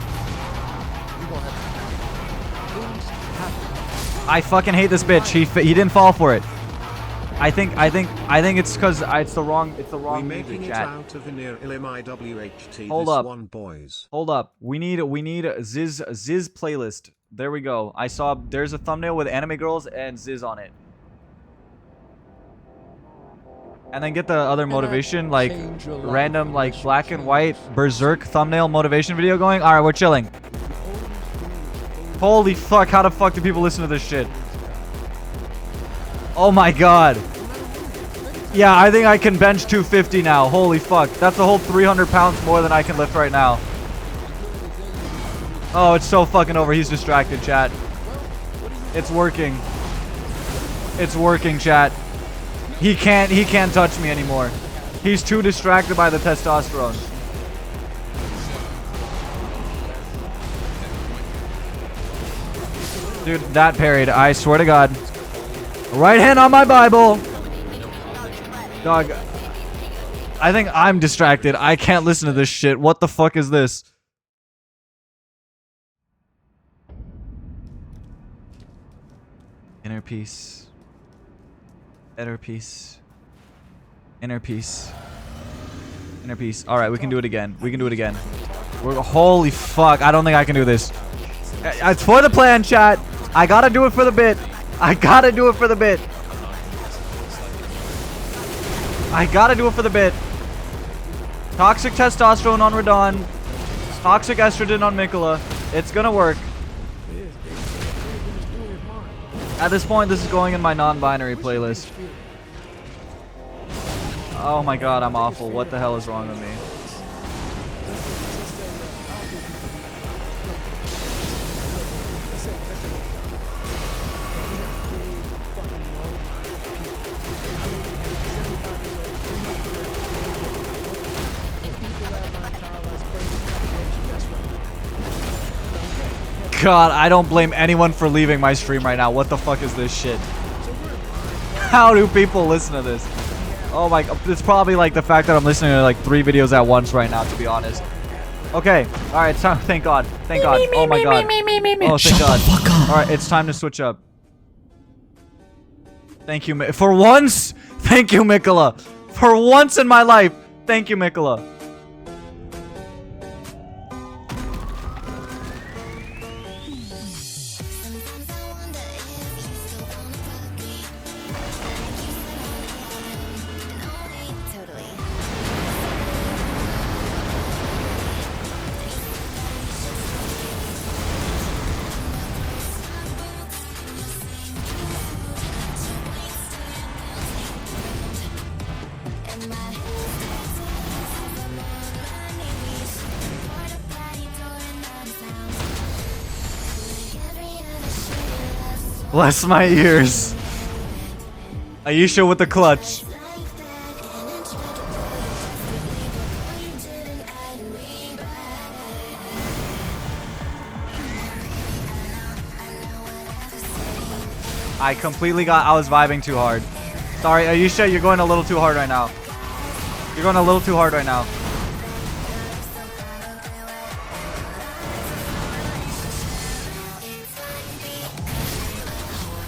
you're gonna have to things happen. I fucking hate this bitch. He didn't fall for it. I think it's because it's the wrong making music, it chat. out of near LMIWHT. Hold this up. one, boys. Hold up. We need Ziz playlist. There we go. I saw there's a thumbnail with anime girls and Ziz on it. And then get the other motivation, like random like black and white berserk thumbnail motivation video going. All right, we're chilling. Holy fuck, how the fuck do people listen to this shit? Oh my God. Yeah, I think I can bench 250 now. Holy fuck. That's a whole 300 pounds more than I can lift right now. Oh, it's so fucking over. He's distracted, chat. It's working. It's working, chat. He can't touch me anymore. He's too distracted by the testosterone. Dude, that parried. I swear to God. Right hand on my Bible. Dog. I think I'm distracted. I can't listen to this shit. What the fuck is this? Inner peace. Inner peace. Inner peace. Inner peace. Alright, we can do it again. We can do it again. Holy fuck. I don't think I can do this. It's for the plan, chat. I gotta do it for the bit. I gotta do it for the bit. I gotta do it for the bit. Toxic testosterone on RADAHN. Toxic estrogen on Mikola. It's gonna work. At this point, this is going in my non-binary playlist. Oh my God, I'm awful. What the hell is wrong with me? God, I don't blame anyone for leaving my stream right now. What the fuck is this shit? How do people listen to this? Oh my God, it's probably like the fact that I'm listening to like 3 videos at once right now, to be honest. Okay, alright, so thank God. Thank God. Oh my God. Oh, thank God. Alright, it's time to switch up. Thank you, for once! Thank you, Mikola! For once in my life, thank you, Mikola. Bless my ears. Aisha with the clutch. I completely got... I was vibing too hard. Sorry, Ayesha, you're going a little too hard right now. You're going a little too hard right now.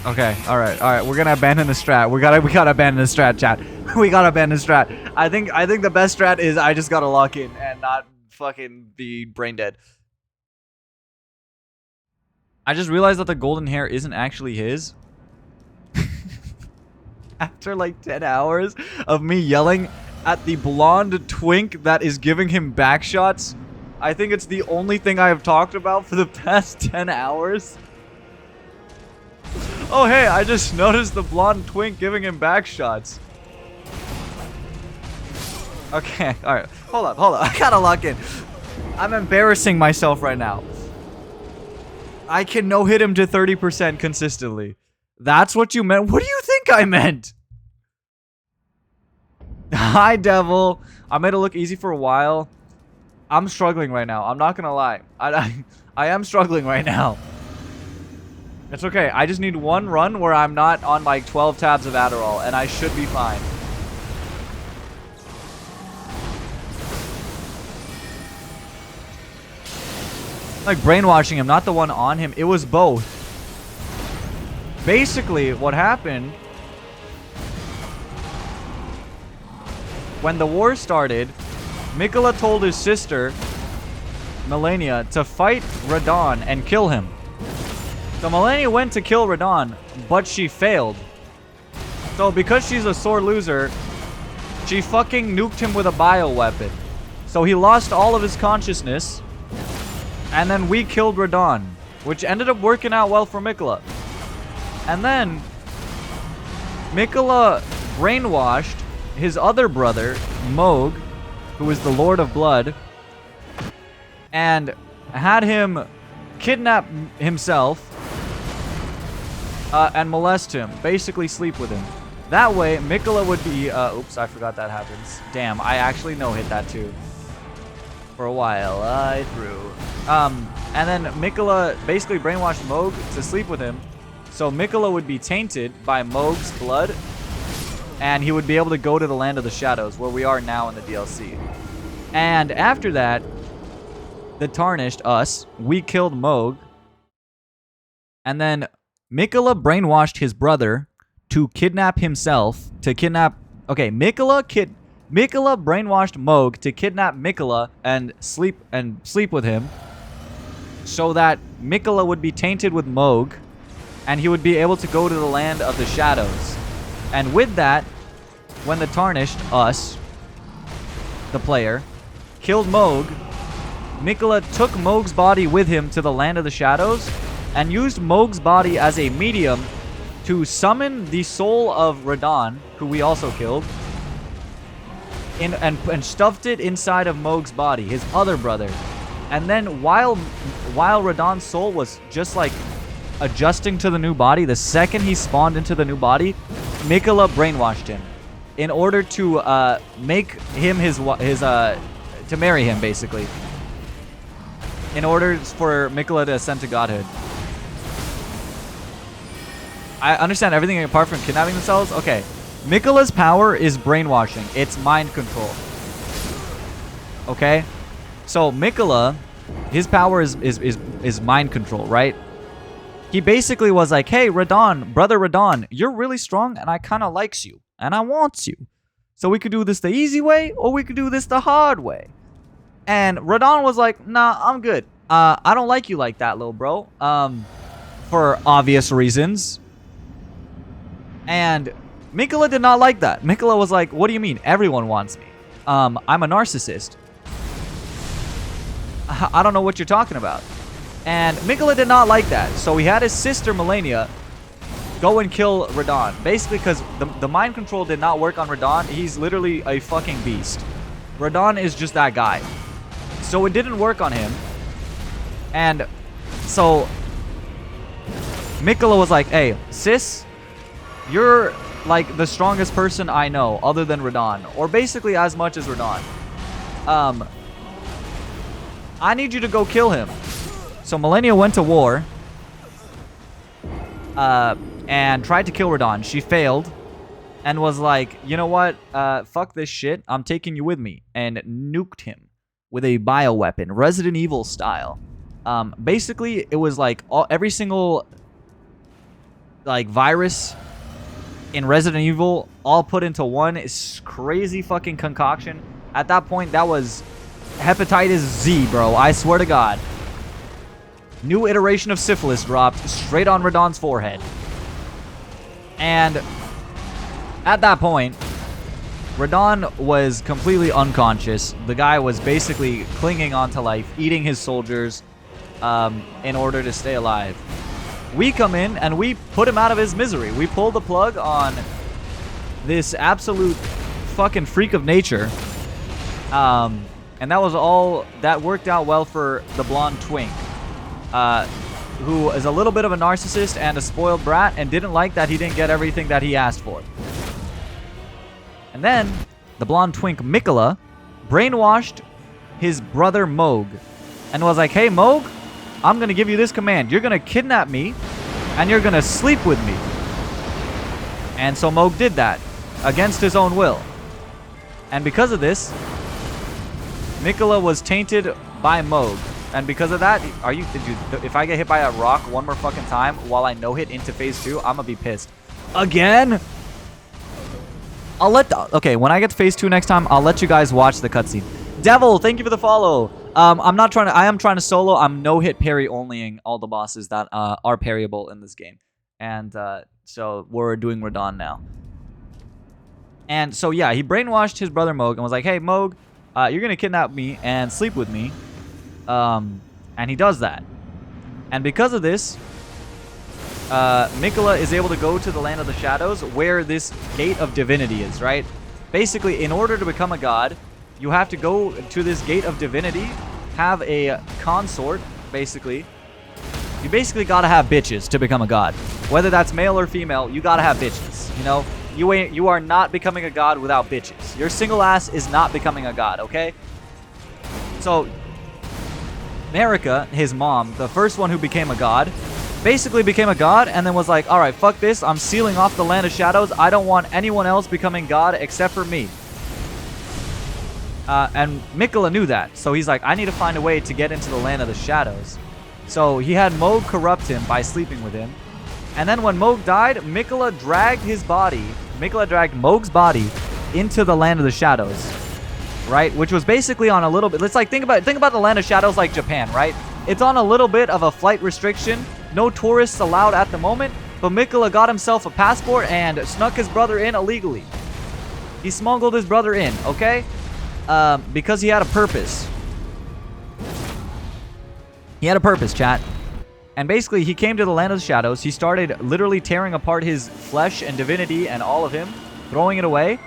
Okay, all right. We're gonna abandon the strat. We gotta abandon the strat, chat. We gotta abandon the strat. I think the best strat is I just gotta lock in and not fucking be brain dead. I just realized that the golden hair isn't actually his. After like 10 hours of me yelling at the blonde twink that is giving him back shots, I think it's the only thing I have talked about for the past 10 hours. Oh, hey, I just noticed the blonde twink giving him back shots. Okay, alright. Hold up. I gotta lock in. I'm embarrassing myself right now. I can no-hit him to 30% consistently. That's what you meant? What do you think I meant? Hi, Devil. I made it look easy for a while. I'm struggling right now. I'm not gonna lie. I am struggling right now. It's okay. I just need one run where I'm not on like 12 tabs of Adderall, and I should be fine. Like brainwashing him, not the one on him. It was both. Basically, what happened when the war started, Mikola told his sister, Melania, to fight RADAHN and kill him. So Melania went to kill RADAHN, but she failed. So because she's a sore loser, she fucking nuked him with a bioweapon. So he lost all of his consciousness. And then we killed RADAHN, which ended up working out well for Mikola. And then Mikola brainwashed his other brother, Moog, who is the Lord of Blood, and had him kidnap himself and molest him, basically sleep with him. That way, Mikola would be, oops, I forgot that happens. Damn, I actually no-hit that too. For a while, I threw. And then Mikola basically brainwashed Moog to sleep with him. So Mikola would be tainted by Moog's blood, and he would be able to go to the Land of the Shadows, where we are now in the DLC. And after that, the Tarnished, us, we killed Moog. And then Mikola brainwashed his brother to kidnap himself, okay, Mikola brainwashed Moog to kidnap Mikola and sleep with him, so that Mikola would be tainted with Moog, and he would be able to go to the Land of the Shadows. And with that, when the Tarnished, us, the player, killed Moog, Mikola took Moog's body with him to the Land of the Shadows and used Moog's body as a medium to summon the soul of RADAHN, who we also killed, and stuffed it inside of Moog's body, his other brother. And then while RADAHN's soul was just like adjusting to the new body, the second he spawned into the new body, Mikola brainwashed him in order to make him to marry him, basically, in order for Mikola to ascend to godhood. I understand everything apart from kidnapping themselves. Okay, Mikola's power is brainwashing. It's mind control. Okay, so Mikola, his power is mind control, right? He basically was like, hey, RADAHN, brother RADAHN, you're really strong and I kind of likes you and I wants you. So we could do this the easy way or we could do this the hard way. And RADAHN was like, nah, I'm good. I don't like you like that, little bro. For obvious reasons. And Mikola did not like that. Mikola was like, what do you mean? Everyone wants me. I'm a narcissist. I don't know what you're talking about. And Mikola did not like that. So he had his sister Melania go and kill RADAHN. Basically because the mind control did not work on RADAHN. He's literally a fucking beast. RADAHN is just that guy. So it didn't work on him. And so Mikola was like, hey, sis, you're like the strongest person I know other than RADAHN. Or basically as much as RADAHN. I need you to go kill him. So Melania went to war. and tried to kill Radahn. She failed and was like, you know what? Fuck this shit. I'm taking you with me. And nuked him with a bioweapon, Resident Evil style. Basically, it was like every single like virus in Resident Evil all put into one crazy fucking concoction. At that point, that was hepatitis Z, bro. I swear to God. New iteration of syphilis dropped straight on Radahn's forehead. And at that point, Radahn was completely unconscious. The guy was basically clinging on to life, eating his soldiers in order to stay alive. We come in and we put him out of his misery. We pull the plug on this absolute fucking freak of nature. And that was all that worked out well for the blonde twink, who is a little bit of a narcissist and a spoiled brat and didn't like that he didn't get everything that he asked for. And then the blonde twink Mikola brainwashed his brother Moog and was like, hey Moog, I'm going to give you this command. You're going to kidnap me and you're going to sleep with me. And so Moog did that against his own will. And because of this, Mikola was tainted by Moog. And because of that, if I get hit by a rock one more fucking time while I no hit into phase 2, I'm going to be pissed. Again? Okay, when I get to phase 2 next time, I'll let you guys watch the cutscene. Devil, thank you for the follow. I am trying to solo. I'm no-hit parry onlying all the bosses that are parryable in this game. And so we're doing Radahn now. And so yeah, he brainwashed his brother Moog and was like, hey Moog, you're going to kidnap me and sleep with me. And he does that. And because of this, Mikola is able to go to the Land of the Shadows where this Gate of Divinity is, right? Basically, in order to become a god, you have to go to this Gate of Divinity, have a consort, basically. You basically gotta have bitches to become a god. Whether that's male or female, you gotta have bitches, you know? You are not becoming a god without bitches. Your single ass is not becoming a god, okay? So, Marika, his mom, the first one who became a god, basically became a god and then was like, alright, fuck this, I'm sealing off the Land of Shadows. I don't want anyone else becoming god except for me. And Mikola knew that, so he's like, I need to find a way to get into the Land of the Shadows. So he had Moog corrupt him by sleeping with him. And then when Moog died, Mikola dragged Moog's body into the Land of the Shadows. Right? Which was basically on a little bit, let's like think about the Land of Shadows like Japan, right? It's on a little bit of a flight restriction. No tourists allowed at the moment, but Mikola got himself a passport and snuck his brother in illegally. He smuggled his brother in, okay? Because he had a purpose. He had a purpose, chat. And basically, he came to the Land of the Shadows. He started literally tearing apart his flesh and divinity and all of him, throwing it away.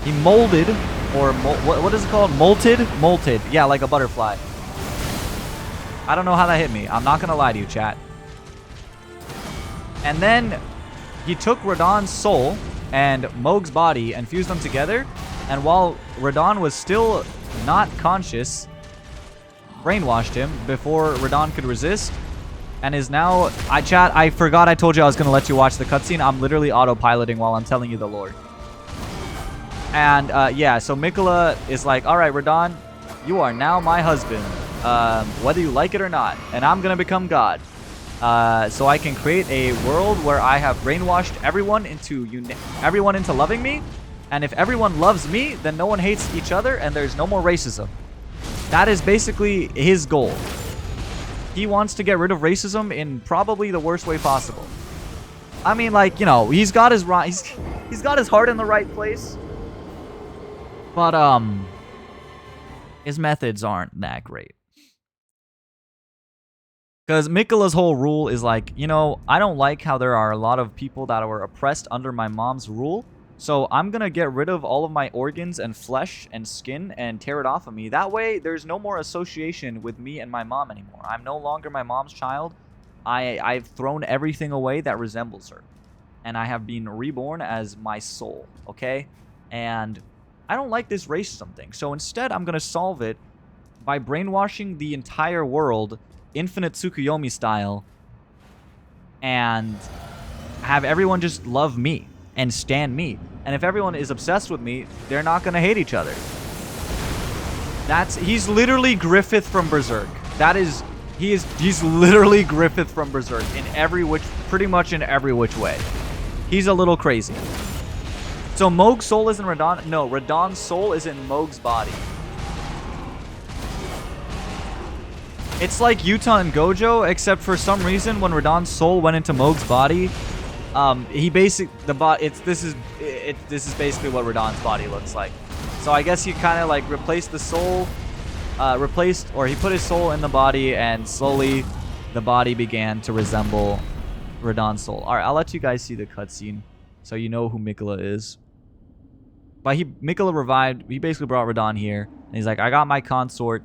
He molded, or what is it called? Molted? Molted. Yeah, like a butterfly. I don't know how that hit me. I'm not going to lie to you, chat. And then he took Radahn's soul and Moog's body and fused them together. And while Radahn was still not conscious, brainwashed him before Radahn could resist. And is now... Chat, I forgot I told you I was going to let you watch the cutscene. I'm literally autopiloting while I'm telling you the lore. And, yeah, so Mikola is like, alright, Radahn, you are now my husband. Whether you like it or not. And I'm going to become God. So I can create a world where I have brainwashed everyone into loving me. And if everyone loves me, then no one hates each other and there's no more racism. That is basically his goal. He wants to get rid of racism in probably the worst way possible. I mean, like, you know, he's got his heart in the right place. But his methods aren't that great. Because Mikola's whole rule is like, you know, I don't like how there are a lot of people that were oppressed under my mom's rule. So I'm going to get rid of all of my organs and flesh and skin and tear it off of me. That way, there's no more association with me and my mom anymore. I'm no longer my mom's child. I've thrown everything away that resembles her. And I have been reborn as my soul, okay? And I don't like this racism thing. So instead, I'm going to solve it by brainwashing the entire world, Infinite Tsukuyomi style, and have everyone just love me and stand me. And if everyone is obsessed with me, they're not going to hate each other. He's literally Griffith from Berserk. He's literally Griffith from Berserk pretty much in every which way. He's a little crazy. So Mohg's soul is in Radahn? No, Radahn's soul is in Mohg's body. It's like Yuta and Gojo, except for some reason when Radahn's soul went into Mohg's body, this is basically what Radahn's body looks like. So I guess he kind of like replaced the soul, he put his soul in the body, and slowly the body began to resemble Radahn's soul. All right, I'll let you guys see the cutscene so you know who Mikola is. But Mikola revived. He basically brought Radahn here, and he's like, I got my consort.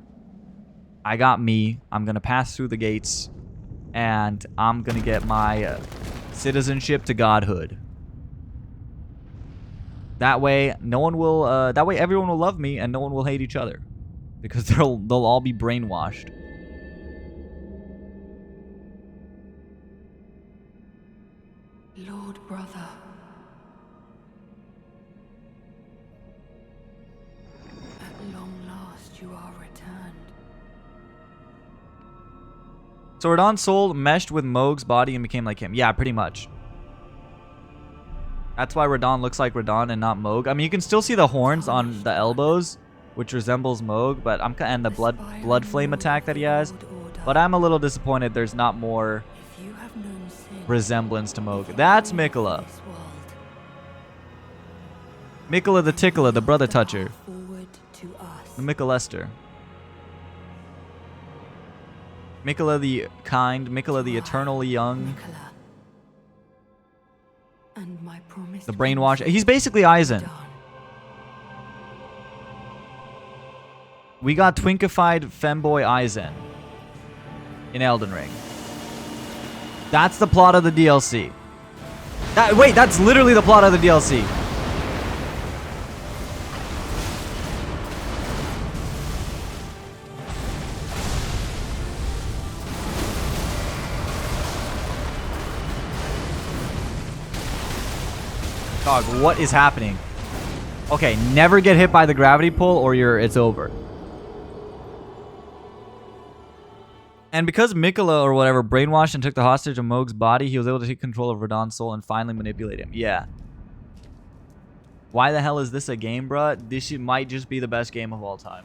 I got me. I'm gonna pass through the gates, and I'm gonna get my citizenship to godhood. That way, everyone will love me, and no one will hate each other, because they'll all be brainwashed. Lord brother. At long last you are returned. So Radahn's soul meshed with Mohg's body and became like him. Yeah, pretty much. That's why Radahn looks like Radahn and not Mohg. I mean, you can still see the horns on the elbows, which resembles Mohg, but and the blood flame attack that he has. But I'm a little disappointed there's not more resemblance to Mohg. That's Mikola. Mikola the Tickler, the brother toucher. The Mikolester. Mikola the kind, Mikola the eternally young. The brainwash. He's basically Aizen. We got twinkified femboy Aizen in Elden Ring. That's the plot of the DLC. Wait, that's literally the plot of the DLC. Dog, what is happening? Okay, never get hit by the gravity pull or it's over. And because Mikola or whatever brainwashed and took the hostage of Mohg's body, he was able to take control of Radahn's soul and finally manipulate him. Yeah. Why the hell is this a game, bruh? This might just be the best game of all time.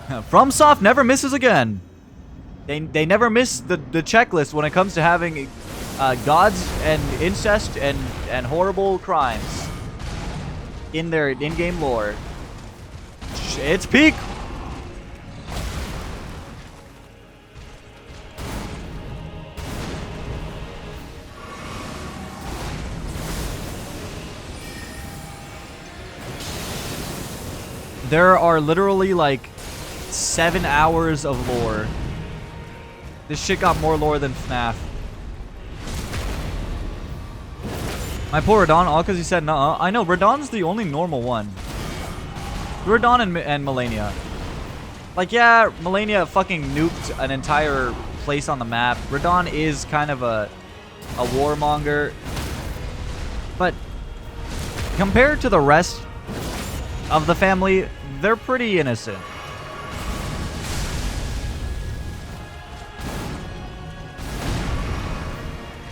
FromSoft never misses again. They never miss the checklist when it comes to having gods and incest and horrible crimes in their in-game lore. It's peak. There are literally like 7 hours of lore. This shit got more lore than FNAF. My poor Radahn, all because he said no. I know, Radahn's the only normal one. Radahn and Melania. Like, yeah, Melania fucking nuked an entire place on the map. Radahn is kind of a warmonger. But compared to the rest of the family, they're pretty innocent.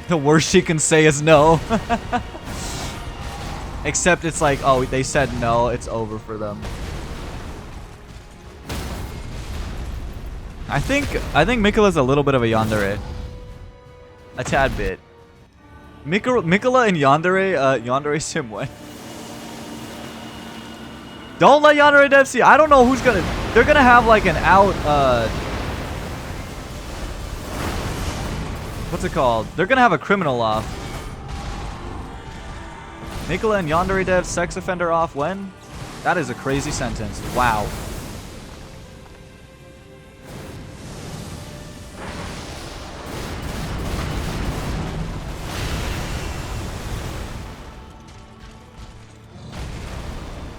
The worst she can say is no. Except it's like, oh, they said no, it's over for them. I think Mikola's a little bit of a yandere. A tad bit. Mikola and yandere Simwe. Don't let yandere Dev see. I don't know who's gonna. They're gonna have like an out. What's it called? They're gonna have a criminal off. Mikola and yandere Dev sex offender off when? That is a crazy sentence. Wow.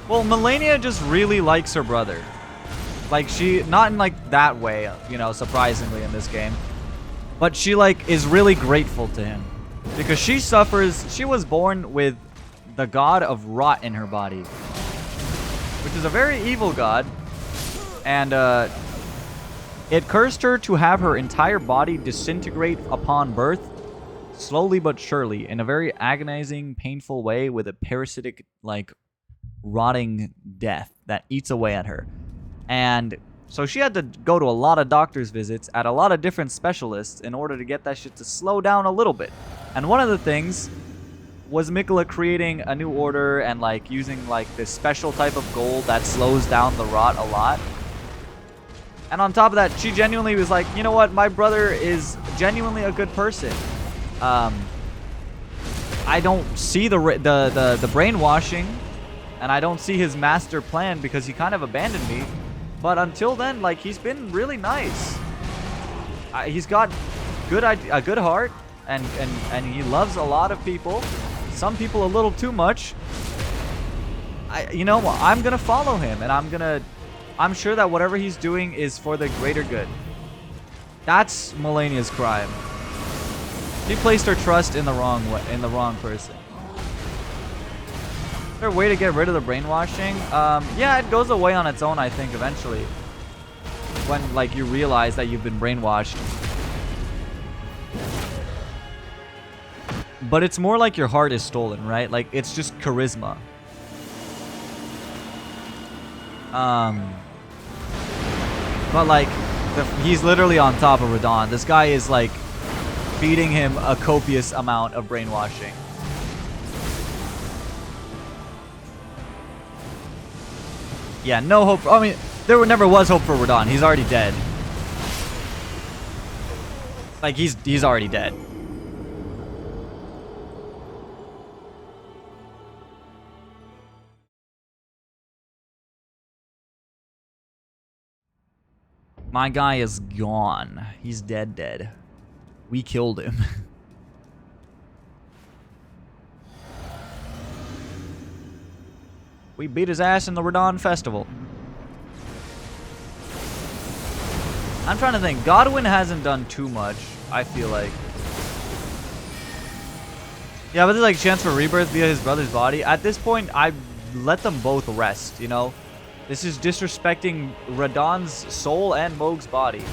Well, Melania just really likes her brother. Like, she, not in like that way, you know, surprisingly in this game. But she like is really grateful to him. Because she was born with the god of rot in her body, which is a very evil god. And it cursed her to have her entire body disintegrate upon birth, slowly but surely, in a very agonizing, painful way, with a parasitic, like, rotting death that eats away at her. And so she had to go to a lot of doctor's visits at a lot of different specialists in order to get that shit to slow down a little bit. And one of the things was Mikola creating a new order and, like, using, like, this special type of gold that slows down the rot a lot. And on top of that, she genuinely was like, you know what, my brother is genuinely a good person. I don't see the brainwashing, and I don't see his master plan because he kind of abandoned me. But until then, like, he's been really nice. He's got a good heart, and he loves a lot of people. Some people a little too much. You know, I'm gonna follow him, and I'm sure that whatever he's doing is for the greater good. That's Melania's crime. She placed her trust in the wrong person. Is there a way to get rid of the brainwashing? Yeah, it goes away on its own, I think, eventually. When, like, you realize that you've been brainwashed. But it's more like your heart is stolen, right? Like, it's just charisma. But, like, he's literally on top of RADAHN. This guy is, like, feeding him a copious amount of brainwashing. Yeah, no hope. I mean, there never was hope for RADAHN. He's already dead. Like, he's already dead. My guy is gone. He's dead. We killed him. We beat his ass in the RADAHN festival. I'm trying to think. Godwin hasn't done too much, I feel like. Yeah, but there's like chance for rebirth via his brother's body. At this point, I let them both rest, you know? This is disrespecting RADAHN's soul and Mohg's body.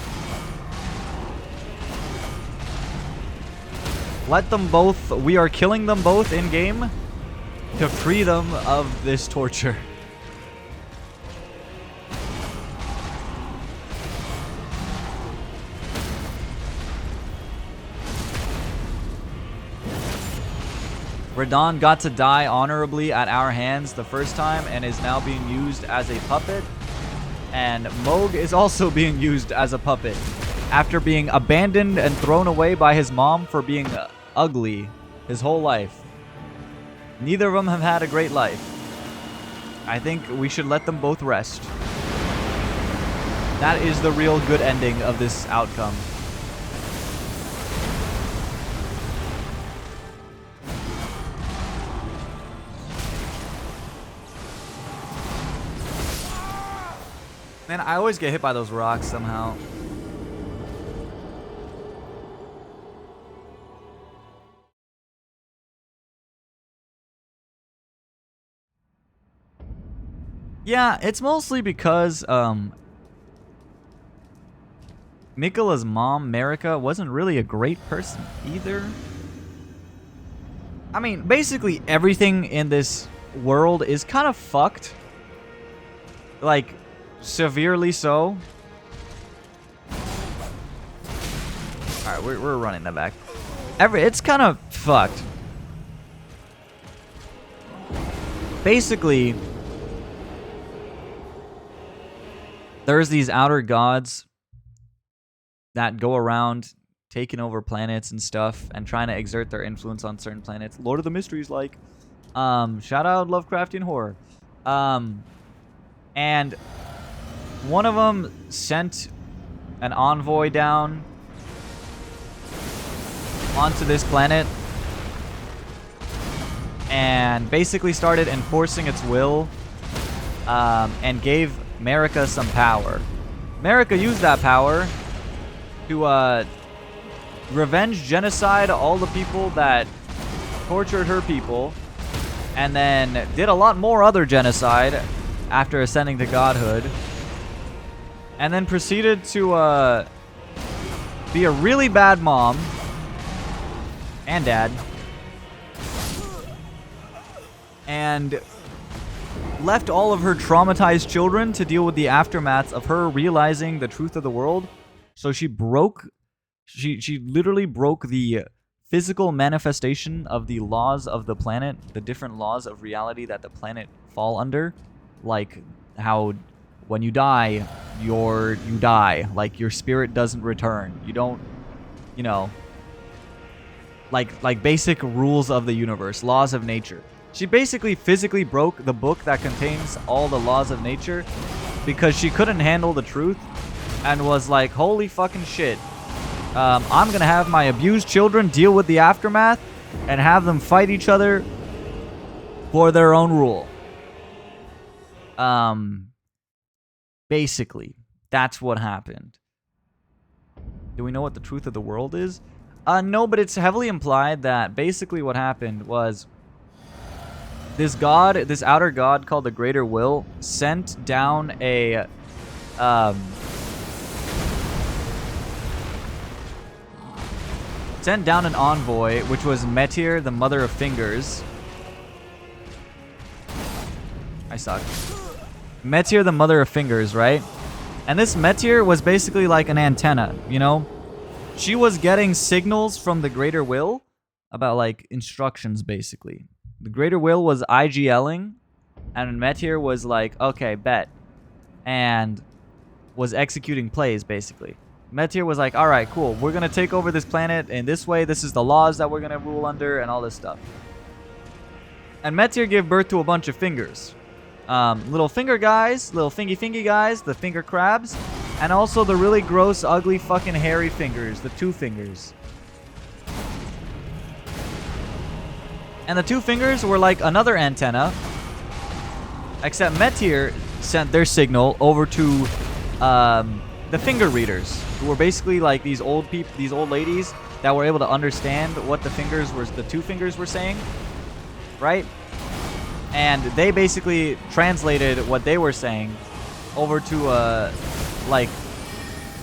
Let them both... We are killing them both in-game to free them of this torture. RADAHN got to die honorably at our hands the first time and is now being used as a puppet. And Mohg is also being used as a puppet after being abandoned and thrown away by his mom for being ugly his whole life. Neither of them have had a great life. I think we should let them both rest. That is the real good ending of this outcome. Man, I always get hit by those rocks somehow. Yeah, it's mostly because Mikola's mom, Marika, wasn't really a great person either. I mean, basically everything in this world is kind of fucked. Like, severely so. Alright, we're running that back. It's kind of fucked. Basically, there's these outer gods that go around taking over planets and stuff and trying to exert their influence on certain planets. Lord of the Mysteries, like. Shout out Lovecraftian horror. And one of them sent an envoy down onto this planet and basically started enforcing its will, and gave Marika some power. Marika used that power to revenge genocide all the people that tortured her people, and then did a lot more other genocide after ascending to godhood, and then proceeded to be a really bad mom and dad, and left all of her traumatized children to deal with the aftermaths of her realizing the truth of the world. So she literally broke the physical manifestation of the laws of the planet, the different laws of reality that the planet fall under, like how when you die, you die, like your spirit doesn't return. You don't, you know, like basic rules of the universe, laws of nature. She basically physically broke the book that contains all the laws of nature because she couldn't handle the truth and was like, holy fucking shit. I'm going to have my abused children deal with the aftermath and have them fight each other for their own rule. Basically, that's what happened. Do we know what the truth of the world is? No, but it's heavily implied that basically what happened was this god, this outer god called the Greater Will, sent down a sent down an envoy, which was Metyr, the Mother of Fingers. I suck. Metyr, the Mother of Fingers, right? And this Metyr was basically like an antenna, you know? She was getting signals from the Greater Will about, like, instructions, basically. The Greater Will was IGLing, and Metyr was like, okay, bet. And was executing plays, basically. Metyr was like, alright, cool. We're going to take over this planet in this way. This is the laws that we're going to rule under and all this stuff. And Metyr gave birth to a bunch of fingers. Little finger guys, little fingy guys, the finger crabs, and also the really gross, ugly, fucking hairy fingers, the two fingers. And the two fingers were like another antenna, except Metyr sent their signal over to the finger readers, who were basically like these old ladies that were able to understand what the two fingers were saying, right? And they basically translated what they were saying over to like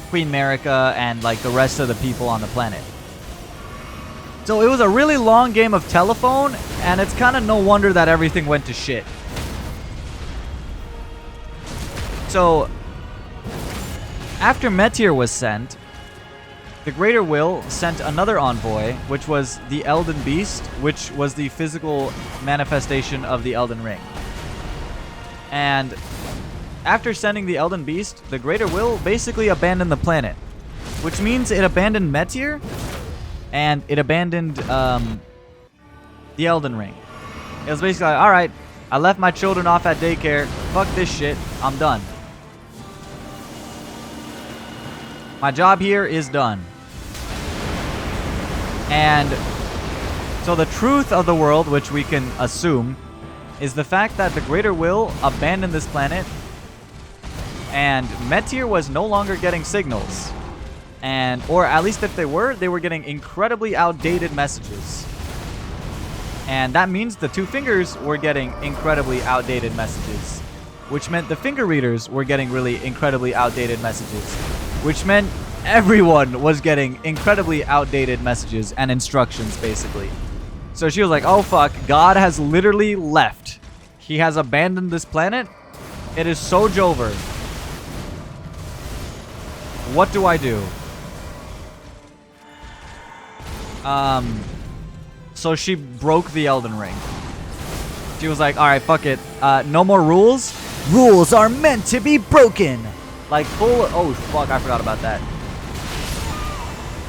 Queen America and like the rest of the people on the planet. So it was a really long game of telephone, and it's kind of no wonder that everything went to shit. So after Metyr was sent, the Greater Will sent another envoy, which was the Elden Beast, which was the physical manifestation of the Elden Ring. And after sending the Elden Beast, the Greater Will basically abandoned the planet, which means it abandoned Metyr, and it abandoned the Elden Ring. It was basically like, alright, I left my children off at daycare, fuck this shit, I'm done. My job here is done. And so the truth of the world, which we can assume, is the fact that the Greater Will abandoned this planet, and Metyr was no longer getting signals. And, or at least if they were getting incredibly outdated messages. And that means the two fingers were getting incredibly outdated messages, which meant the finger readers were getting really incredibly outdated messages, which meant everyone was getting incredibly outdated messages and instructions, basically. So she was like, oh fuck, God has literally left. He has abandoned this planet. It is so Jover. What do I do? So she broke the Elden Ring. She was like, alright, fuck it. No more rules. Rules are meant to be broken. Like full, oh fuck, I forgot about that.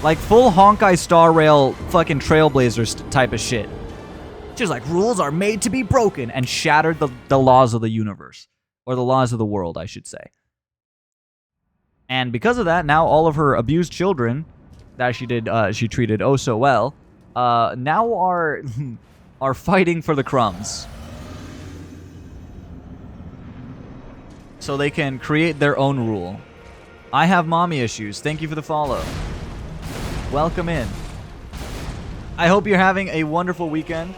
Like full Honkai Star Rail fucking Trailblazers type of shit. She was like, rules are made to be broken, and shattered the laws of the universe. Or the laws of the world, I should say. And because of that, now all of her abused children that she treated oh so well, now are fighting for the crumbs. So they can create their own rule. I have mommy issues. Thank you for the follow. welcome in. I hope you're having a wonderful weekend.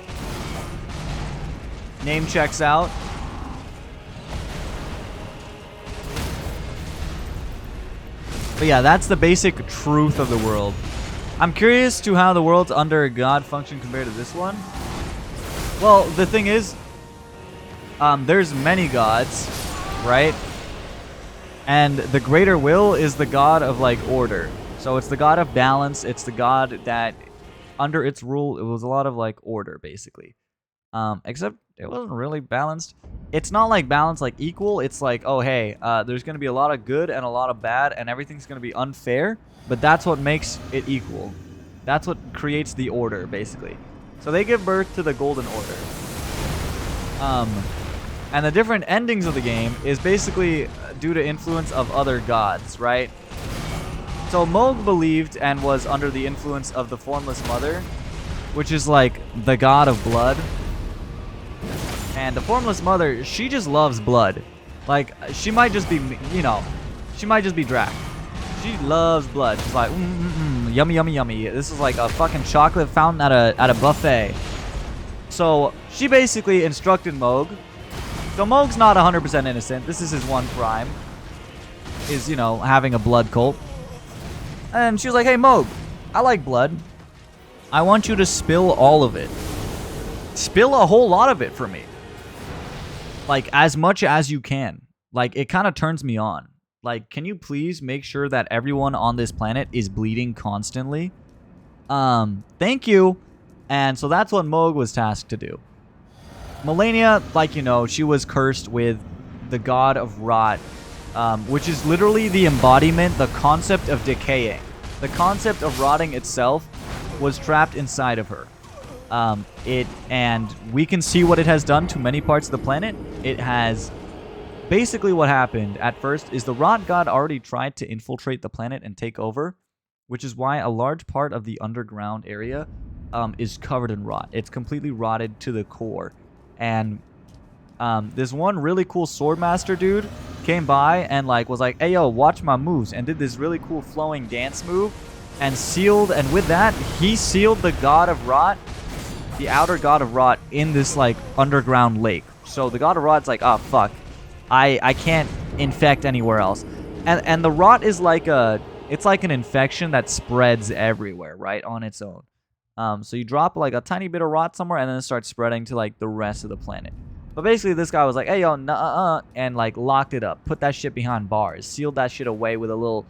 Name checks out. But yeah, that's the basic truth of the world. I'm curious to how the worlds under God function compared to this one. Well, the thing is, there's many gods, right? And the greater will is the god of, like, order. So it's the god of balance. It's the god that, under its rule, it was a lot of, like, order, basically. Except it wasn't really balanced. It's not like balanced, like equal. It's like, oh, hey, there's going to be a lot of good and a lot of bad, and everything's going to be unfair. But that's what makes it equal. That's what creates the order, basically. So they give birth to the Golden Order. And the different endings of the game is basically due to influence of other gods, right? So Moog believed and was under the influence of the Formless Mother, which is like the god of blood. And the Formless Mother, she just loves blood. Like, she might just be, you know, she might just be Drac. She loves blood. She's like, yummy, yummy, yummy. This is like a fucking chocolate fountain at a buffet. So she basically instructed Moog. So Moog's not 100% innocent. This is his one crime, is, you know, having a blood cult. And she was like, hey, Moog, I like blood. I want you to spill all of it. Spill a whole lot of it for me. Like, as much as you can. Like, it kind of turns me on. Like, can you please make sure that everyone on this planet is bleeding constantly? Thank you. And so that's what Moog was tasked to do. Melania, like, you know, she was cursed with the god of rot, which is literally the embodiment, the concept of decaying. The concept of rotting itself was trapped inside of her. And we can see what it has done to many parts of the planet. It has... Basically what happened at first is the rot god already tried to infiltrate the planet and take over, which is why a large part of the underground area is covered in rot. It's completely rotted to the core. And this one really cool swordmaster dude came by and like was like, hey yo, watch my moves, and did this really cool flowing dance move and sealed, and with that he sealed the god of rot, the outer god of rot, in this like underground lake. So the god of rot's like, oh fuck, I can't infect anywhere else. And the rot is like it's like an infection that spreads everywhere, right, on its own. So you drop like a tiny bit of rot somewhere and then it starts spreading to like the rest of the planet. But basically this guy was like, hey yo, and like locked it up, put that shit behind bars, sealed that shit away with a little...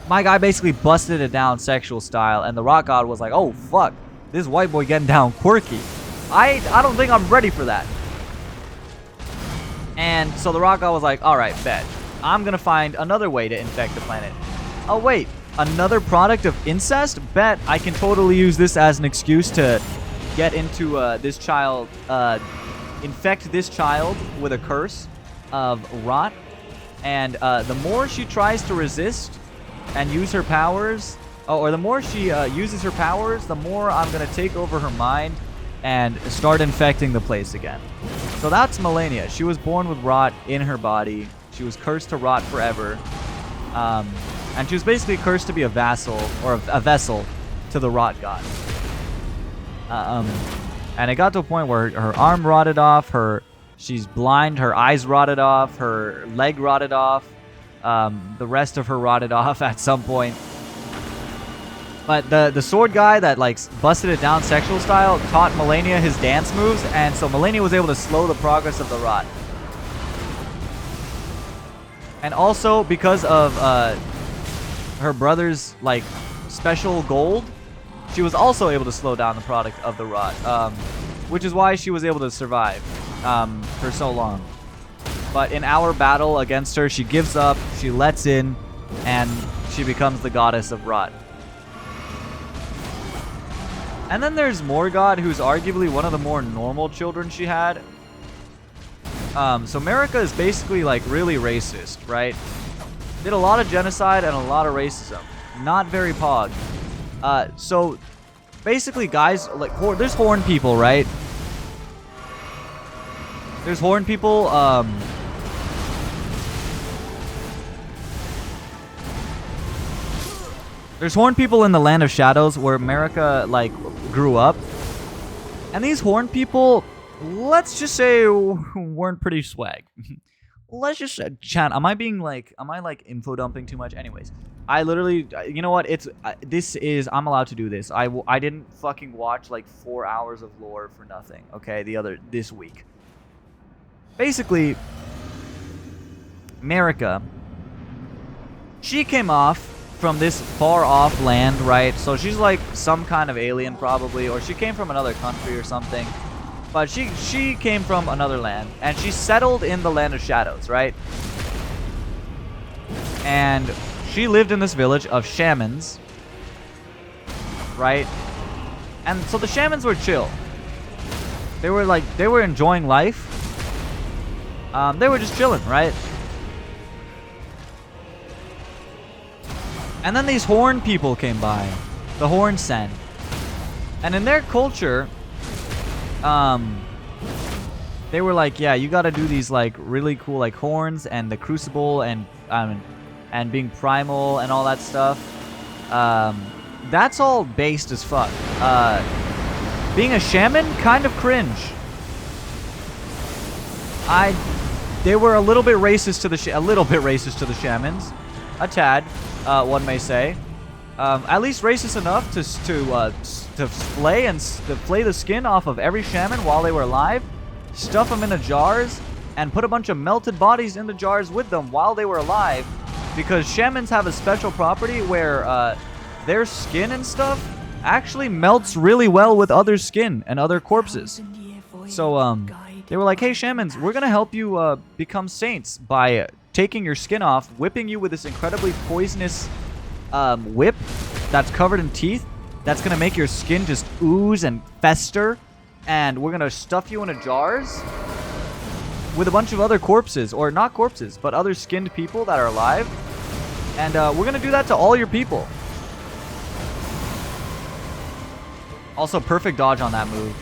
My guy basically busted it down sexual style, and the rot god was like, oh fuck, this white boy getting down quirky. I don't think I'm ready for that. And so the rot god was like, alright, bet. I'm gonna find another way to infect the planet. Oh wait, another product of incest? Bet I can totally use this as an excuse to get into this child, infect this child with a curse of rot. And the more she tries to resist and use her powers, or the more she uses her powers, the more I'm going to take over her mind and start infecting the place again. So that's Melania. She was born with rot in her body. She was cursed to rot forever. And she was basically cursed to be a vassal, or a vessel, to the rot god. And it got to a point where her arm rotted off, she's blind, her eyes rotted off, her leg rotted off, the rest of her rotted off at some point. But the sword guy that like busted it down sexual style taught Melania his dance moves, and so Melania was able to slow the progress of the rot. And also because of her brother's like special gold, she was also able to slow down the product of the rot, which is why she was able to survive for so long. But in our battle against her, she gives up, she lets in, and she becomes the goddess of rot. And then there's Morgod, who's arguably one of the more normal children she had. So America is basically like really racist, right? Did a lot of genocide and a lot of racism. Not very pog. So basically guys, like, there's horn people, right? There's horn people, There's horned people in the land of shadows where America, like, grew up. And these horned people, let's just say, weren't pretty swag. Let's just chat. Am I info dumping too much? Anyways, I literally, you know what? I'm allowed to do this. I didn't fucking watch like 4 hours of lore for nothing. Okay, this week. Basically, America, she came off from this far off land, right? So she's like some kind of alien probably, or she came from another country or something. But she came from another land, and she settled in the land of shadows, right? And she lived in this village of shamans, right? And so the shamans were chill. They were enjoying life. They were just chilling, right? And then these horned people came by, the horn sen, and in their culture, they were like, yeah, you gotta do these like really cool like horns and the crucible and being primal and all that stuff. That's all based as fuck. Being a shaman, kind of cringe. They were a little bit racist to the shamans, a tad, one may say. At least racist enough to flay the skin off of every shaman while they were alive, stuff them into jars, and put a bunch of melted bodies in the jars with them while they were alive, because shamans have a special property where their skin and stuff actually melts really well with other skin and other corpses. So they were like, hey shamans, we're gonna help you become saints by taking your skin off, whipping you with this incredibly poisonous whip that's covered in teeth that's gonna make your skin just ooze and fester, and we're gonna stuff you into jars with a bunch of other corpses, or not corpses, but other skinned people that are alive, and we're gonna do that to all your people. Also, perfect dodge on that move.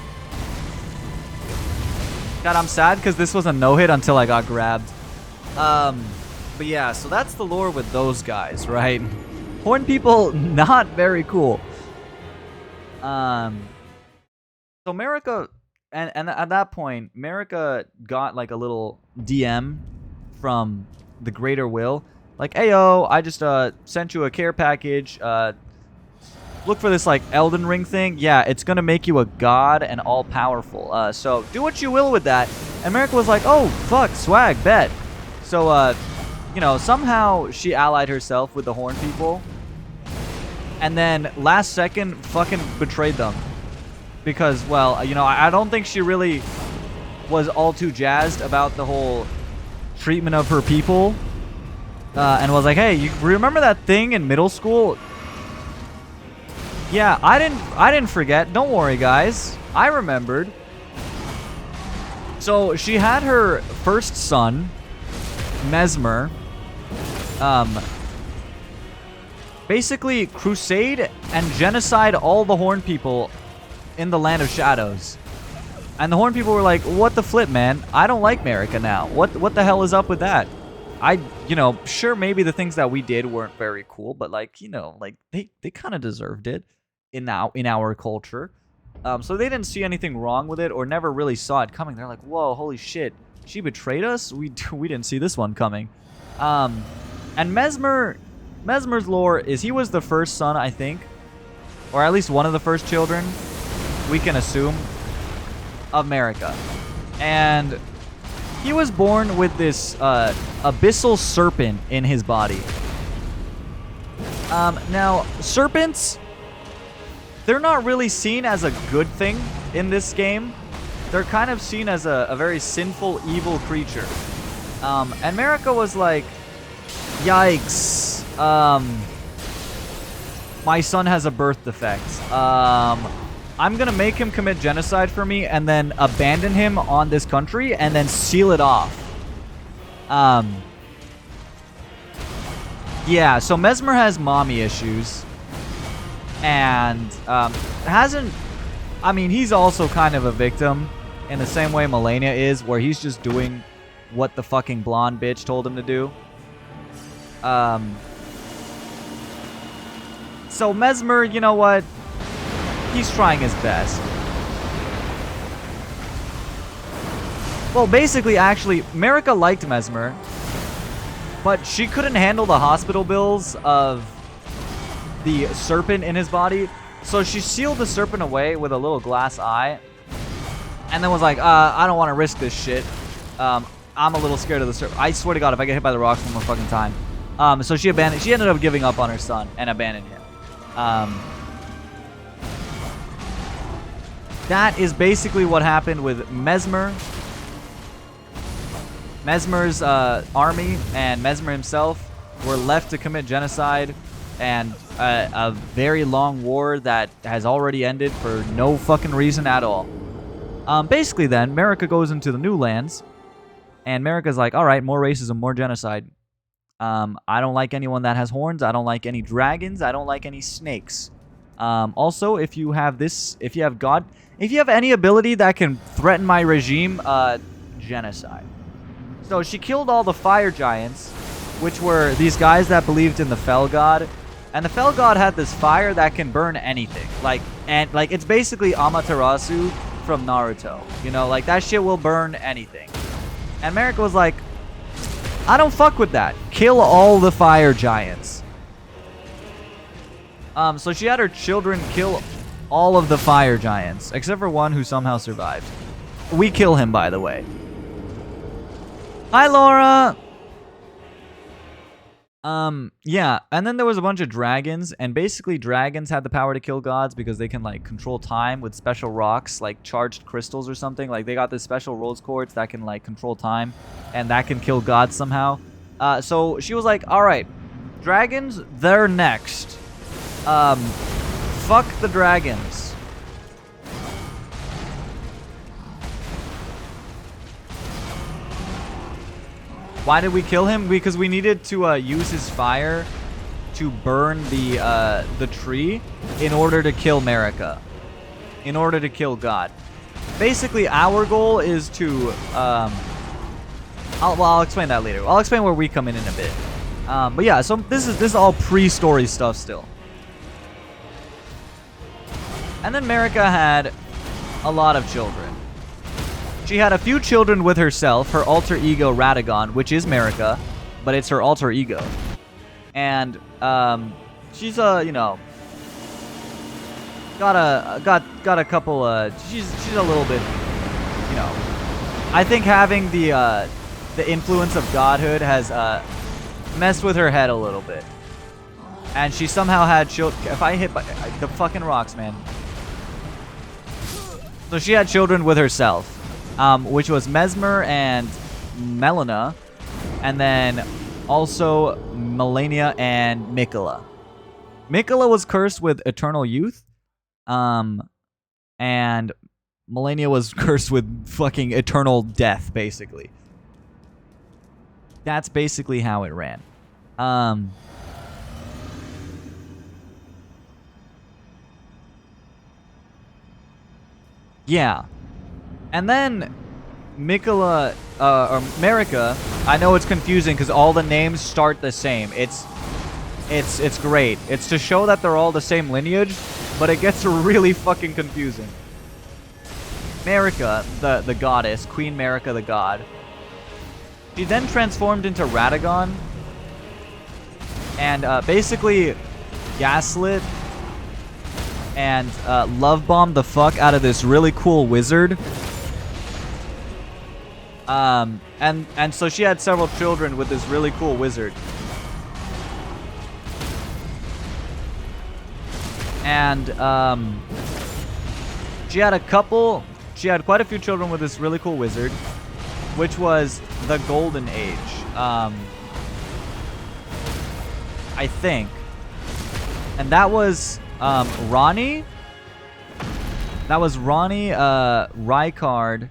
God, I'm sad because this was a no-hit until I got grabbed. But yeah, so that's the lore with those guys, right? Horned people, not very cool. So America, and at that point, America got like a little DM from the Greater Will. Like, ayo, I just sent you a care package. Look for this like Elden Ring thing. Yeah, it's gonna make you a god and all powerful. So do what you will with that. And America was like, oh fuck, swag, bet. So you know, somehow she allied herself with the horn people, and then last second fucking betrayed them because, well, you know, I don't think she really was all too jazzed about the whole treatment of her people, and was like, hey, you remember that thing in middle school? Yeah, I didn't forget. Don't worry, guys. I remembered. So she had her first son, Mesmer, basically crusade and genocide all the horned people in the land of shadows. And the horned people were like, what the flip, man? I don't like America now. What the hell is up with that? You know, sure, maybe the things that we did weren't very cool, but like, you know, like they kind of deserved it in our culture. So they didn't see anything wrong with it, or never really saw it coming. They're like, whoa, holy shit, she betrayed us? We didn't see this one coming. And Mesmer's lore is he was the first son, I think, or at least one of the first children, we can assume, of America. And he was born with this abyssal serpent in his body. Now, serpents, they're not really seen as a good thing in this game. They're kind of seen as a very sinful, evil creature. And America was like, yikes. My son has a birth defect. I'm gonna make him commit genocide for me and then abandon him on this country and then seal it off. Yeah, so Mesmer has mommy issues. And I mean, he's also kind of a victim in the same way Melania is, where he's just doing what the fucking blonde bitch told him to do. So Mesmer, you know what? He's trying his best. Well, basically, actually, Marika liked Mesmer, but she couldn't handle the hospital bills of the serpent in his body, so she sealed the serpent away with a little glass eye, and then was like, I don't want to risk this shit. I'm a little scared of the serpent. I swear to God, if I get hit by the rocks one more fucking time. So she ended up giving up on her son and abandoned him. That is basically what happened with Mesmer. Mesmer's army and Mesmer himself were left to commit genocide and a very long war that has already ended for no fucking reason at all. Basically then, Marika goes into the new lands, and Marika's like, alright, more racism, more genocide. I don't like anyone that has horns. I don't like any dragons. I don't like any snakes. Also, if you have any ability that can threaten my regime, genocide. So she killed all the fire giants, which were these guys that believed in the Fell God. And the Fell God had this fire that can burn anything. Like it's basically Amaterasu from Naruto. You know, like that shit will burn anything. And Marika was like, I don't fuck with that. Kill all the fire giants. So she had her children kill all of the fire giants, except for one who somehow survived. We kill him, by the way. Hi, Laura! Yeah, and then there was a bunch of dragons, and basically dragons had the power to kill gods because they can, like, control time with special rocks, like charged crystals or something. Like, they got this special rose quartz that can, like, control time, and that can kill gods somehow. So she was like, alright, dragons, they're next. Fuck the dragons. Why did we kill him? Because we needed to use his fire to burn the tree in order to kill Marika. In order to kill God. Basically, our goal is to... I'll explain that later. I'll explain where we come in a bit. But yeah, so this is all pre-story stuff still. And then Marika had a lot of children. She had a few children with herself, her alter ego RADAHN, which is Marika, but it's her alter ego. And she's you know, got a couple she's a little bit, you know, I think having the influence of godhood has messed with her head a little bit. And she somehow had children. If I hit by the fucking rocks, man. So she had children with herself. Which was Mesmer and Melina, and then also Melania and Mikola. Mikola was cursed with eternal youth, and Melania was cursed with fucking eternal death, basically. That's basically how it ran. Yeah. And then Mikola, or Marika, I know it's confusing because all the names start the same. It's great. It's to show that they're all the same lineage, but it gets really fucking confusing. Marika, the goddess, Queen Marika the god. She then transformed into RADAHN and basically gaslit and love bombed the fuck out of this really cool wizard. And so she had several children with this really cool wizard. And she had quite a few children with this really cool wizard, which was the Golden Age. I think. And that was Ronnie. That was Ronnie, Rykard,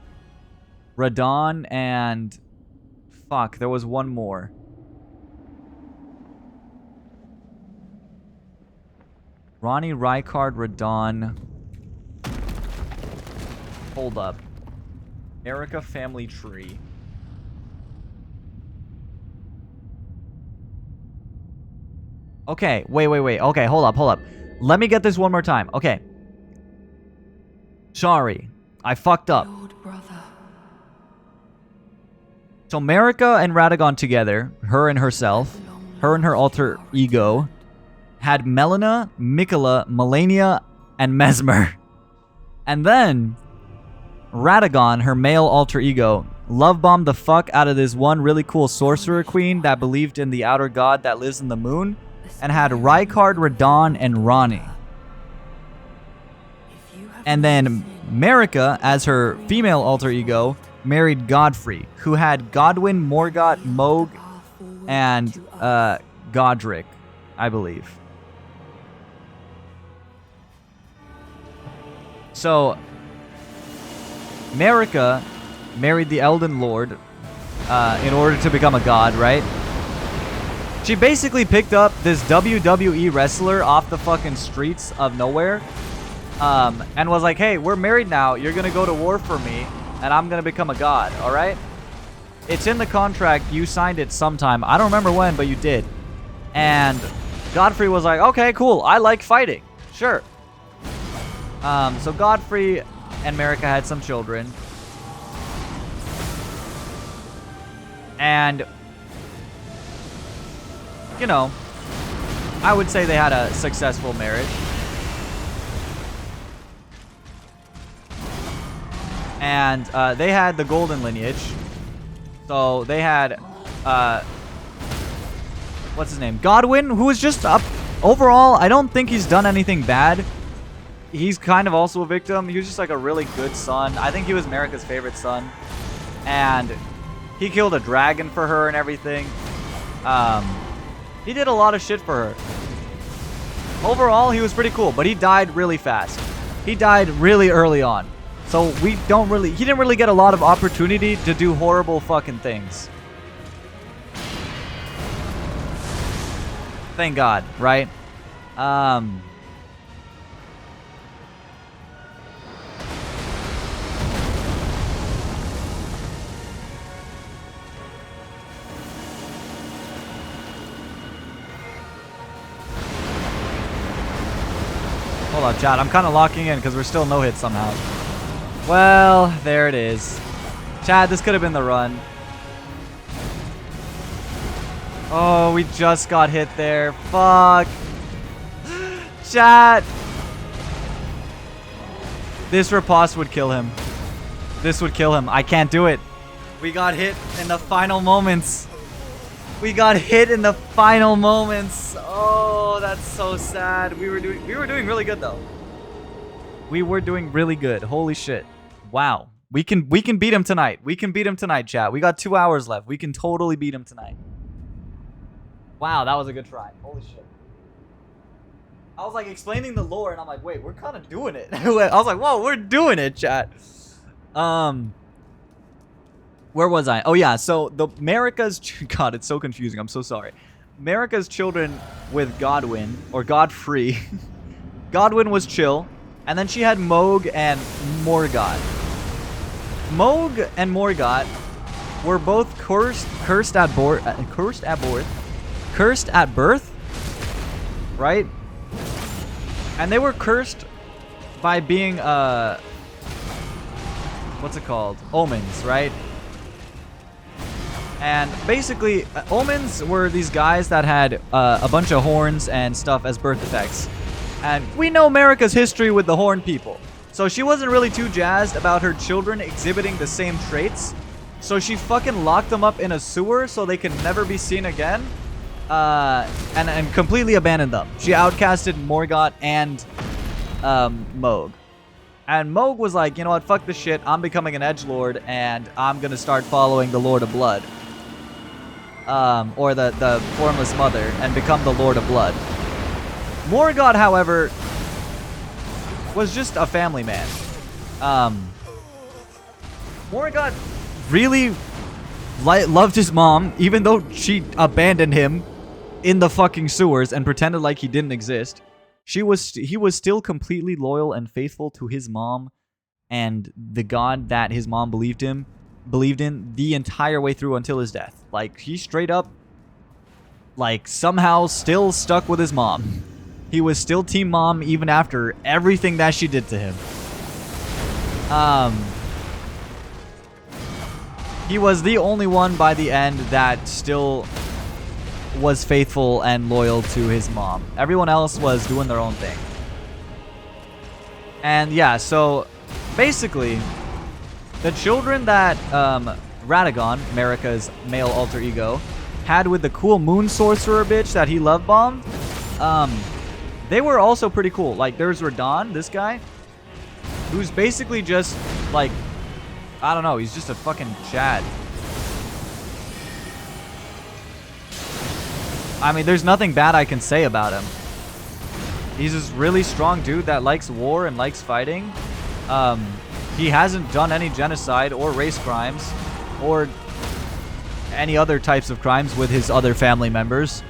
RADAHN, and fuck, there was one more. Ronnie, Rykard, RADAHN. Hold up. Marika family tree. Okay, wait. Okay, hold up. Let me get this one more time. Okay. Sorry. I fucked up. Lord brother. So Marika and Radagon together, her and herself, her and her alter ego, had Melina, Mikola, Melania, and Mesmer. And then Radagon, her male alter ego, love bombed the fuck out of this one really cool sorcerer queen that believed in the outer god that lives in the moon, and had Rykard, Radahn, and Ronnie. And then Marika, as her female alter ego, married Godfrey, who had Godwyn, Morgott, Moog, and Godric, I believe. So, Marika married the Elden Lord in order to become a god, right? She basically picked up this WWE wrestler off the fucking streets of nowhere and was like, hey, we're married now. You're going to go to war for me, and I'm going to become a god, all right? It's in the contract. You signed it sometime. I don't remember when, but you did. And Godfrey was like, okay, cool. I like fighting. Sure. So Godfrey and Marika had some children. And, you know, I would say they had a successful marriage. And they had the golden lineage. So they had, what's his name? Godwyn, who was just up. Overall, I don't think he's done anything bad. He's kind of also a victim. He was just like a really good son. I think he was Marika's favorite son. And he killed a dragon for her and everything. He did a lot of shit for her. Overall, he was pretty cool, but he died really fast. He died really early on. So he didn't really get a lot of opportunity to do horrible fucking things. Thank God, right? Hold on, chat. I'm kind of locking in because we're still no hit somehow. Well, there it is. Chad, this could have been the run. Oh, we just got hit there. Fuck. Chat. This riposte would kill him. This would kill him. I can't do it. We got hit in the final moments. We got hit in the final moments. Oh, that's so sad. We were doing really good though. We were doing really good. Holy shit. Wow. We can beat him tonight. We can beat him tonight, chat. We got 2 hours left. We can totally beat him tonight. Wow, that was a good try. Holy shit. I was like explaining the lore and I'm like, wait, we're kind of doing it. I was like, whoa, we're doing it, chat. Where was I? Oh yeah, so the Marika's God, it's so confusing. I'm so sorry. Marika's children with Godwyn or Godfrey. Godwyn was chill, and then she had Moog and Morgott. Moog and Morgott were both cursed at birth, right? And they were cursed by being what's it called? Omens, right? And basically, omens were these guys that had a bunch of horns and stuff as birth effects. And we know Marika's history with the horn people. So she wasn't really too jazzed about her children exhibiting the same traits. So she fucking locked them up in a sewer so they could never be seen again. And completely abandoned them. She outcasted Morgott and Moog. And Moog was like, you know what, fuck this shit. I'm becoming an edgelord and I'm gonna start following the Lord of Blood. Or the Formless Mother and become the Lord of Blood. Morgott, however, was just a family man. Morgott really loved his mom, even though she abandoned him in the fucking sewers and pretended like he didn't exist. He was still completely loyal and faithful to his mom and the god that his mom believed in the entire way through until his death. Like, he straight up like, somehow still stuck with his mom. He was still Team Mom even after everything that she did to him. He was the only one by the end that still was faithful and loyal to his mom. Everyone else was doing their own thing. And yeah, so basically, the children that RADAHN, America's male alter ego, had with the cool moon sorcerer bitch that he love bombed, they were also pretty cool. Like, there's RADAHN, this guy, who's basically just, like, I don't know, he's just a fucking Chad. I mean, there's nothing bad I can say about him. He's this really strong dude that likes war and likes fighting. He hasn't done any genocide or race crimes or any other types of crimes with his other family members.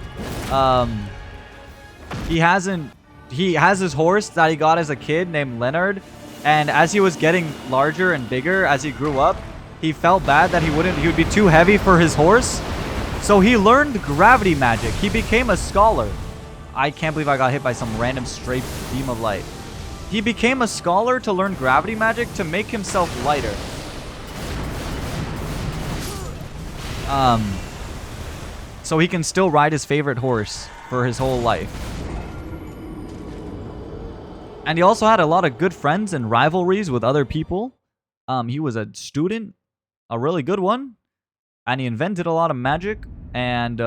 He has his horse that he got as a kid named Leonard, and as he was getting larger and bigger as he grew up, he felt bad that he would be too heavy for his horse. So he learned gravity magic. He became a scholar. I can't believe I got hit by some random stray beam of light. He became a scholar to learn gravity magic to make himself lighter. So he can still ride his favorite horse for his whole life. And he also had a lot of good friends and rivalries with other people. He was a student, a really good one. And he invented a lot of magic. And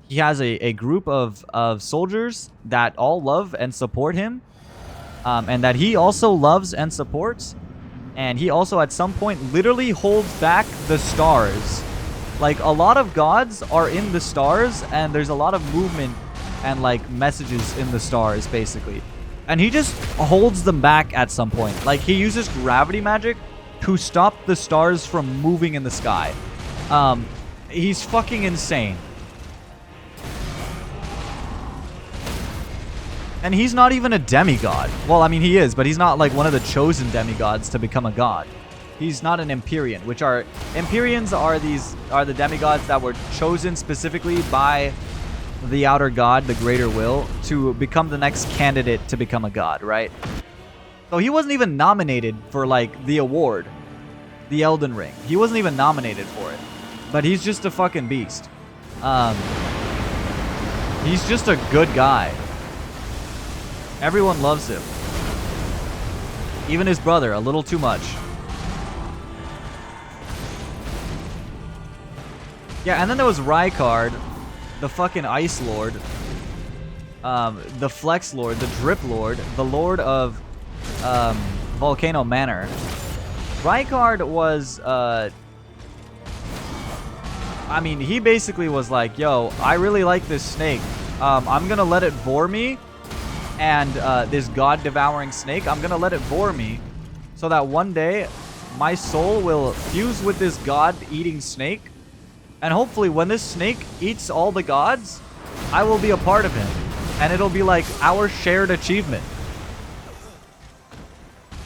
he has a group of soldiers that all love and support him. And that he also loves and supports. And he also at some point literally holds back the stars. Like, a lot of gods are in the stars, and there's a lot of movement and, like, messages in the stars, basically. And he just holds them back at some point. Like, he uses gravity magic to stop the stars from moving in the sky. He's fucking insane. And he's not even a demigod. Well, I mean, he is, but he's not, like, one of the chosen demigods to become a god. He's not an Empyrean, which are... Empyreans are the demigods that were chosen specifically by the outer god, the greater will, to become the next candidate to become a god, right? So he wasn't even nominated for, like, the award, the Elden Ring. He wasn't even nominated for it. But he's just a fucking beast. He's just a good guy. Everyone loves him. Even his brother, a little too much. Yeah, and then there was Rykard, the fucking Ice Lord, the Flex Lord, the Drip Lord, the Lord of Volcano Manor. Rykard was, I mean, he basically was like, yo, I really like this snake. I'm gonna let it bore me, and this god-devouring snake, I'm gonna let it bore me, so that one day my soul will fuse with this god-eating snake. And hopefully when this snake eats all the gods, I will be a part of him. And it'll be like our shared achievement.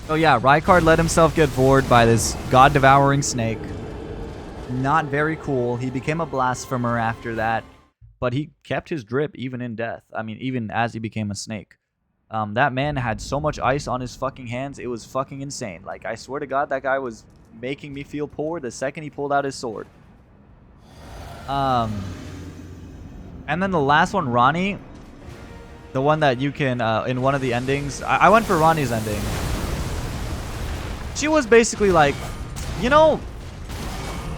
So yeah, Rykard let himself get bored by this god-devouring snake. Not very cool. He became a blasphemer after that. But he kept his drip even in death. I mean, even as he became a snake. That man had so much ice on his fucking hands, it was fucking insane. Like, I swear to God, that guy was making me feel poor the second he pulled out his sword. And then the last one, Ronnie, the one that you can, in one of the endings, I went for Ronnie's ending. She was basically like, you know,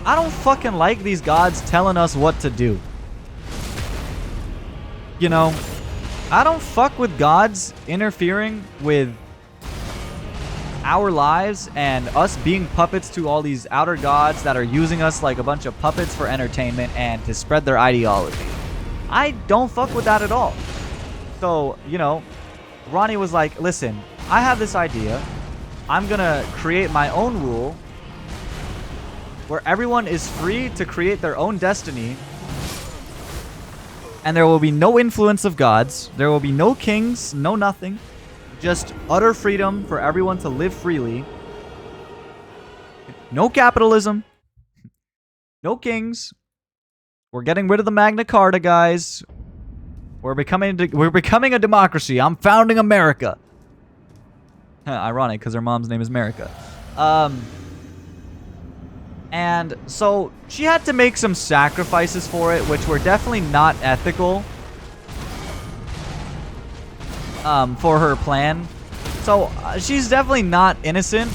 I don't fucking like these gods telling us what to do. You know, I don't fuck with gods interfering with our lives and us being puppets to all these outer gods that are using us like a bunch of puppets for entertainment and to spread their ideology. I don't fuck with that at all. So, you know, Ronnie was like, listen, I have this idea. I'm gonna create my own rule where everyone is free to create their own destiny, and there will be no influence of gods. There will be no kings, no nothing. Just utter freedom for everyone to live freely. No capitalism. No kings. We're getting rid of the Magna Carta, guys. We're becoming a democracy. I'm founding America. Ironic, because her mom's name is America. And so she had to make some sacrifices for it, which were definitely not ethical for her plan. So she's definitely not innocent,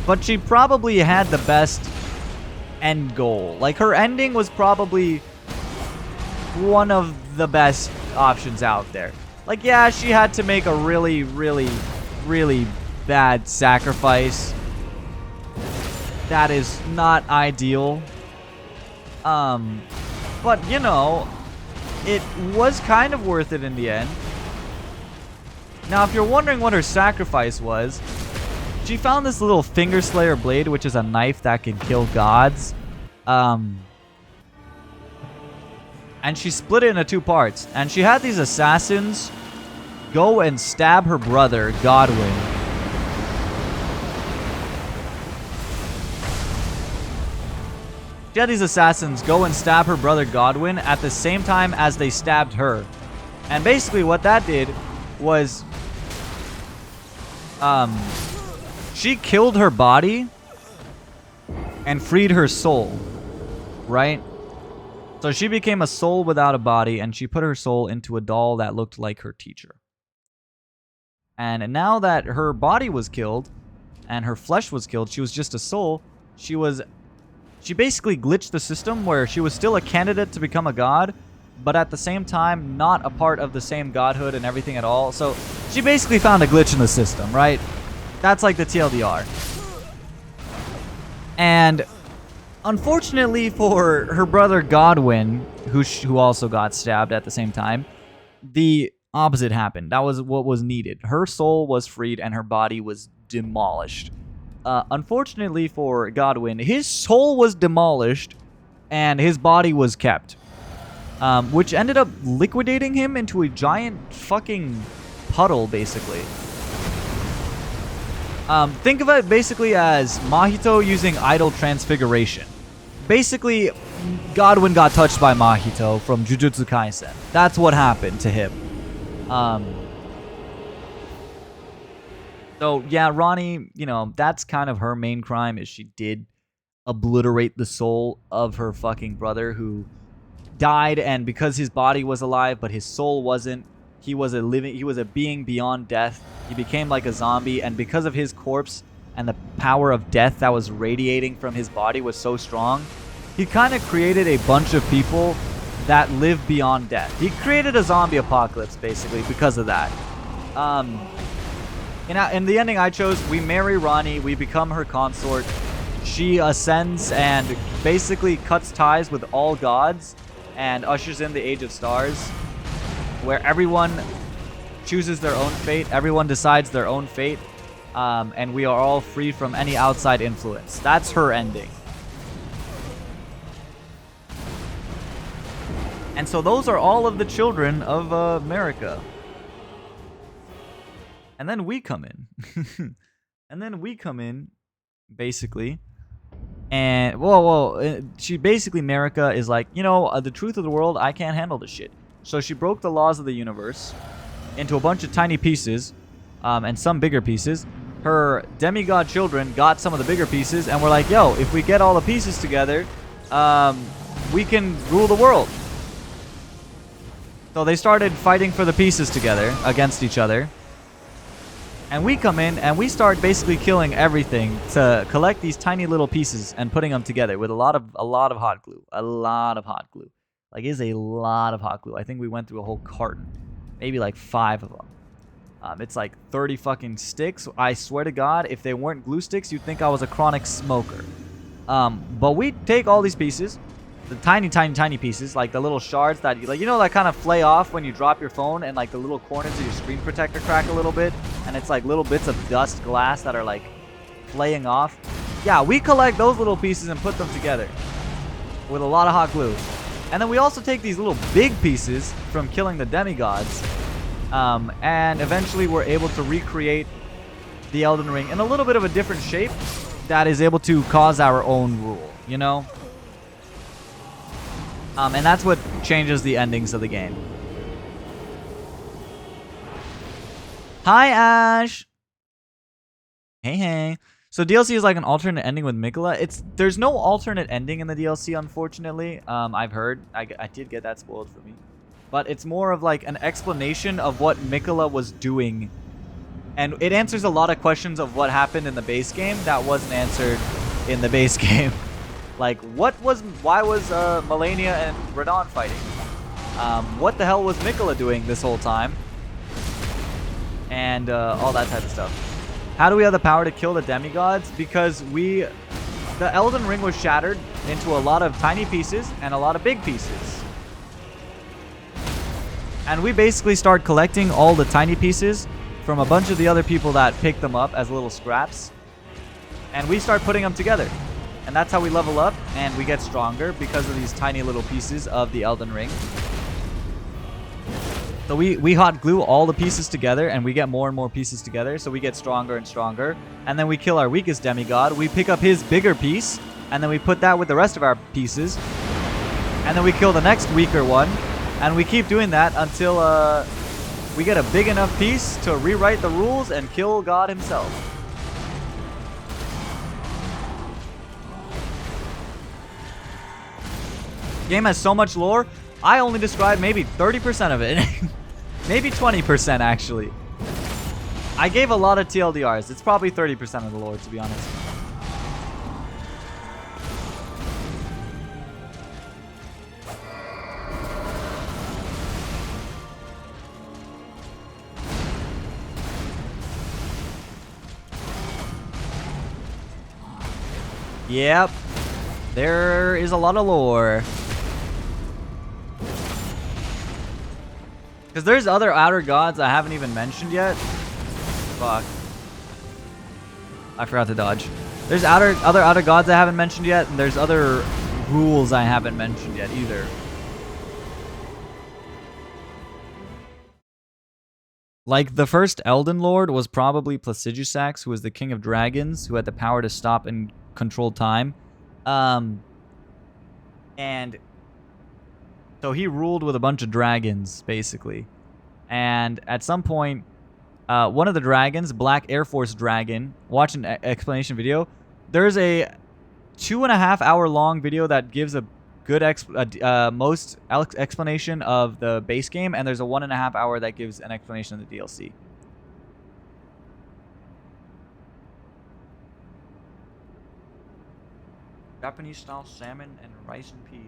but she probably had the best end goal. Like, her ending was probably one of the best options out there. Like, yeah, she had to make a really, really, really bad sacrifice. That is not ideal. But, you know, it was kind of worth it in the end. Now, if you're wondering what her sacrifice was, she found this little Finger Slayer blade, which is a knife that can kill gods. And she split it into 2 parts. And she had these assassins go and stab her brother, Godwin. She had these assassins go and stab her brother, Godwin, at the same time as they stabbed her. And basically what that did was... she killed her body and freed her soul, right? So she became a soul without a body, and she put her soul into a doll that looked like her teacher. And now that her body was killed and her flesh was killed, she was just a soul. She basically glitched the system where she was still a candidate to become a god, but at the same time not a part of the same godhood and everything at all. So she basically found a glitch in the system, right? That's like the TLDR. And unfortunately for her brother Godwin, who also got stabbed at the same time, the opposite happened. That was what was needed. Her soul was freed and her body was demolished. Unfortunately for Godwin, his soul was demolished and his body was kept. Which ended up liquidating him into a giant fucking puddle, basically. Think of it basically as Mahito using idol transfiguration. Basically, Godwin got touched by Mahito from Jujutsu Kaisen. That's what happened to him. So, yeah, Ronnie, you know, that's kind of her main crime, is she did obliterate the soul of her fucking brother who died, and because his body was alive but his soul wasn't, he was a being beyond death. He became like a zombie, and because of his corpse and the power of death that was radiating from his body was so strong, he kind of created a bunch of people that live beyond death. He created a zombie apocalypse, basically, because of that. In the ending I chose, we marry Ronnie, we become her consort. She ascends and basically cuts ties with all gods and ushers in the Age of Stars, where everyone chooses their own fate, everyone decides their own fate, and we are all free from any outside influence. That's her ending. And so those are all of the children of America. And then we come in. And then we come in, basically. And, she basically, America is like, you know, the truth of the world, I can't handle this shit. So she broke the laws of the universe into a bunch of tiny pieces, and some bigger pieces. Her demigod children got some of the bigger pieces, and we're like, yo, if we get all the pieces together, we can rule the world. So they started fighting for the pieces together against each other. And we come in and we start basically killing everything to collect these tiny little pieces and putting them together with a lot of hot glue. A lot of hot glue. Like, it's a lot of hot glue. I think we went through a whole carton. Maybe like 5 of them. It's like 30 fucking sticks. I swear to God, if they weren't glue sticks, you'd think I was a chronic smoker. But we take all these pieces, the tiny, tiny, tiny pieces, like the little shards that, you know, that kind of flay off when you drop your phone and like the little corners of your screen protector crack a little bit, and it's like little bits of dust glass that are like flaying off. Yeah, we collect those little pieces and put them together with a lot of hot glue. And then we also take these little big pieces from killing the demigods, and eventually we're able to recreate the Elden Ring in a little bit of a different shape that is able to cause our own rule, you know? And that's what changes the endings of the game. Hi, Ash. Hey, hey. So DLC is like an alternate ending with Mikola. There's no alternate ending in the DLC, unfortunately. I've heard. I did get that spoiled for me. But it's more of like an explanation of what Mikola was doing. And it answers a lot of questions of what happened in the base game that wasn't answered in the base game. Like, why was Melania and RADAHN fighting? What the hell was Mikola doing this whole time? And all that type of stuff. How do we have the power to kill the demigods? Because the Elden Ring was shattered into a lot of tiny pieces and a lot of big pieces. And we basically start collecting all the tiny pieces from a bunch of the other people that pick them up as little scraps. And we start putting them together. And that's how we level up and we get stronger because of these tiny little pieces of the Elden Ring. So we hot glue all the pieces together and we get more and more pieces together. So we get stronger and stronger. And then we kill our weakest demigod. We pick up his bigger piece and then we put that with the rest of our pieces. And then we kill the next weaker one. And we keep doing that until we get a big enough piece to rewrite the rules and kill God himself. Game has so much lore. I only described maybe 30% of it. Maybe 20% actually. I gave a lot of TLDRs. It's probably 30% of the lore, to be honest. Yep. There is a lot of lore. Because there's other outer gods I haven't even mentioned yet. Fuck. I forgot to dodge. There's other outer gods I haven't mentioned yet, and there's other rules I haven't mentioned yet either. Like, the first Elden Lord was probably Placidusax, who was the king of dragons, who had the power to stop and control time. And so he ruled with a bunch of dragons, basically. And at some point, one of the dragons, Black Air Force Dragon, watch an explanation video. There's a 2.5 hour long video that gives a good explanation of the base game, and there's a 1.5 hour that gives an explanation of the DLC. Japanese style salmon and rice and peas.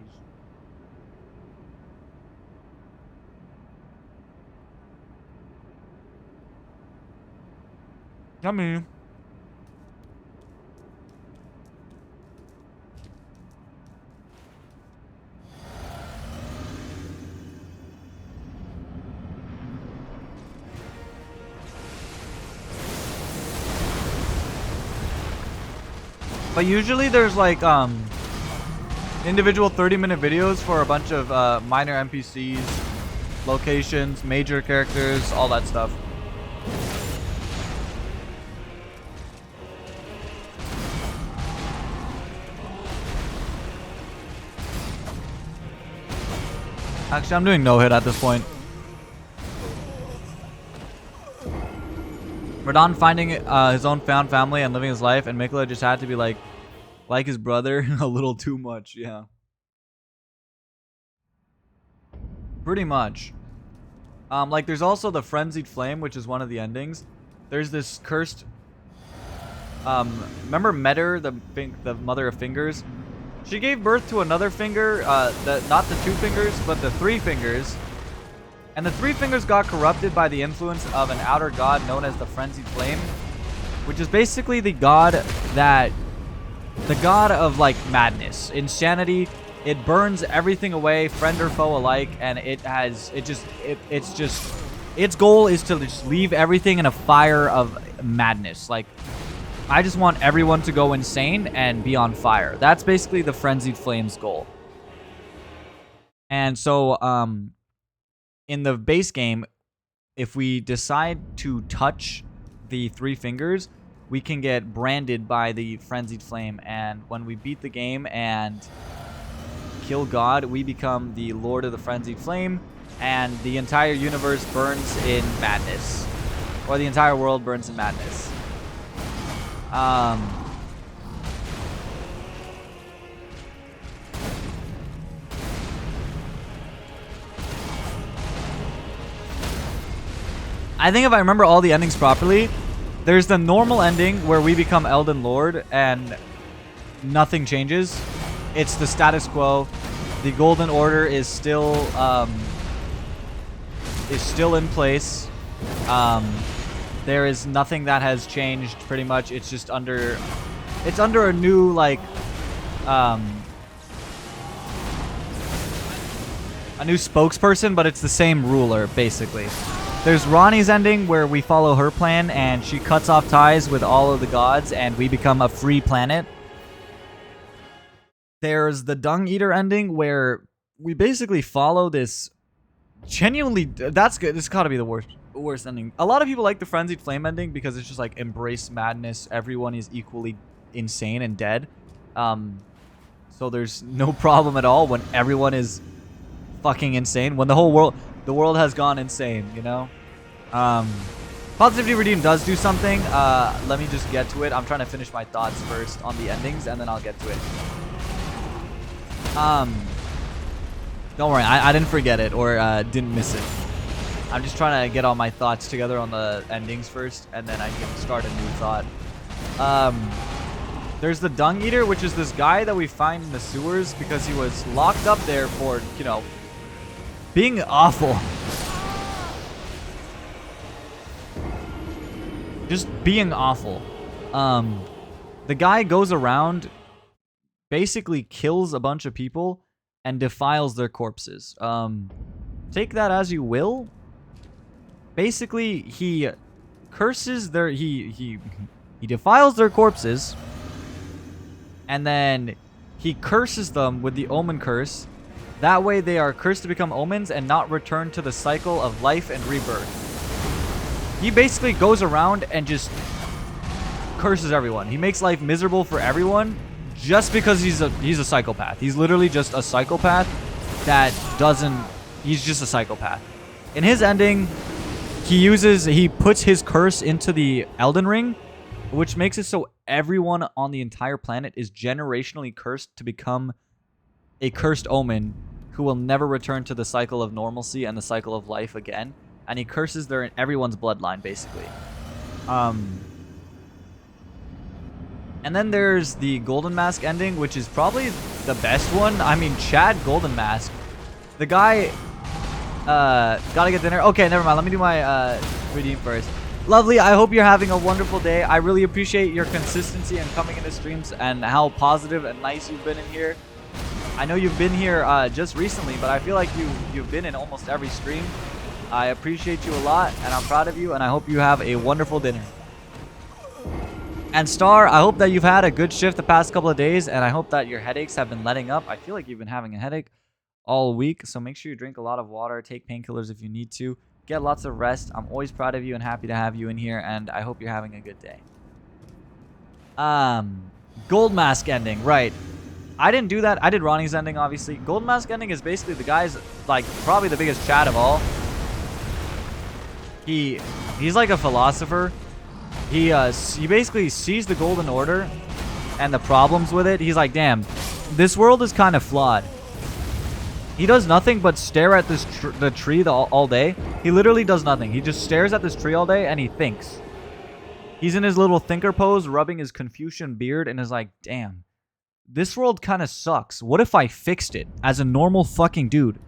Yummy. But usually there's like individual 30-minute videos for a bunch of minor NPCs, locations, major characters, all that stuff. Actually, I'm doing no hit at this point. RADAHN finding his own found family and living his life, and Mikola just had to be like his brother a little too much, yeah. Pretty much. Like, there's also the Frenzied Flame, which is one of the endings. There's this cursed... remember Metter, the mother of fingers? She gave birth to another finger, not the 2 fingers, but the 3 fingers. And the 3 fingers got corrupted by the influence of an outer god known as the Frenzied Flame, which is basically the god of like madness, insanity. It burns everything away, friend or foe alike, and its goal is to just leave everything in a fire of madness. Like, I just want everyone to go insane and be on fire. That's basically the Frenzied Flame's goal. And so, in the base game, if we decide to touch the 3 fingers, we can get branded by the Frenzied Flame. And when we beat the game and kill God, we become the Lord of the Frenzied Flame, and the entire universe burns in madness. Or the entire world burns in madness. I think if I remember all the endings properly, there's the normal ending where we become Elden Lord and nothing changes. It's the status quo. The Golden Order is still in place. There is nothing that has changed. Pretty much, it's just under a new like a new spokesperson, but it's the same ruler basically. There's Ronnie's ending where we follow her plan and she cuts off ties with all of the gods and we become a free planet. There's the Dung Eater ending where we basically follow this genuinely... That's good. This gotta be the worst ending. A lot of people like the Frenzied Flame ending because it's just like embrace madness. Everyone is equally insane and dead. So there's no problem at all when everyone is fucking insane. When the world has gone insane, you know? Positivity Redeemed does do something. Let me just get to it. I'm trying to finish my thoughts first on the endings, and then I'll get to it. Don't worry, I didn't forget it or didn't miss it. I'm just trying to get all my thoughts together on the endings first, and then I can start a new thought. There's the Dung Eater, which is this guy that we find in the sewers because he was locked up there for, you know, being awful. Just being awful. The guy goes around, basically kills a bunch of people, and defiles their corpses. Take that as you will. Basically, he curses their... He defiles their corpses, and then he curses them with the Omen Curse. That way they are cursed to become omens and not return to the cycle of life and rebirth. He basically goes around and just curses everyone. He makes life miserable for everyone just because he's a psychopath. He's literally just a psychopath that doesn't... He's just a psychopath. In his ending, he puts his curse into the Elden Ring, which makes it so everyone on the entire planet is generationally cursed to become a cursed omen who will never return to the cycle of normalcy and the cycle of life again. And he curses everyone's bloodline, basically. And then there's the Golden Mask ending, which is probably the best one. I mean, Chad Golden Mask. The guy... gotta get dinner. Okay, never mind. Let me do my redeem first. Lovely. I hope you're having a wonderful day. I really appreciate your consistency and coming into streams and how positive and nice you've been in here. I know you've been here just recently, but I feel like you've been in almost every stream. I appreciate you a lot, and I'm proud of you, and I hope you have a wonderful dinner. And Star, I hope that you've had a good shift the past couple of days, and I hope that your headaches have been letting up. I feel like you've been having a headache all week, so make sure you drink a lot of water, take painkillers if you need to, get lots of rest. I'm always proud of you and happy to have you in here, and I hope you're having a good day. Gold Mask ending, right. I didn't do that. I did Ronnie's ending, obviously. Gold Mask ending is basically the guy's, like, probably the biggest Chad of all. He's like a philosopher. He basically sees the Golden Order and the problems with it. He's like, damn, this world is kind of flawed. He does nothing but stare at this the tree all day. He literally does nothing. He just stares at this tree all day and he thinks. He's in his little thinker pose, rubbing his Confucian beard, and is like, damn, this world kind of sucks. What if I fixed it as a normal fucking dude?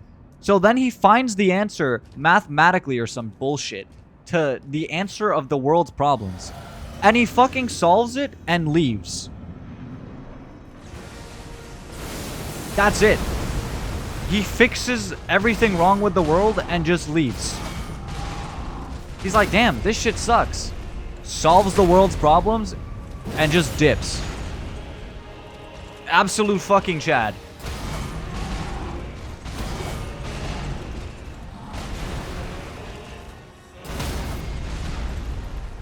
So then he finds the answer mathematically or some bullshit to the answer of the world's problems. And he fucking solves it and leaves. That's it. He fixes everything wrong with the world and just leaves. He's like, damn, this shit sucks. Solves the world's problems and just dips. Absolute fucking Chad.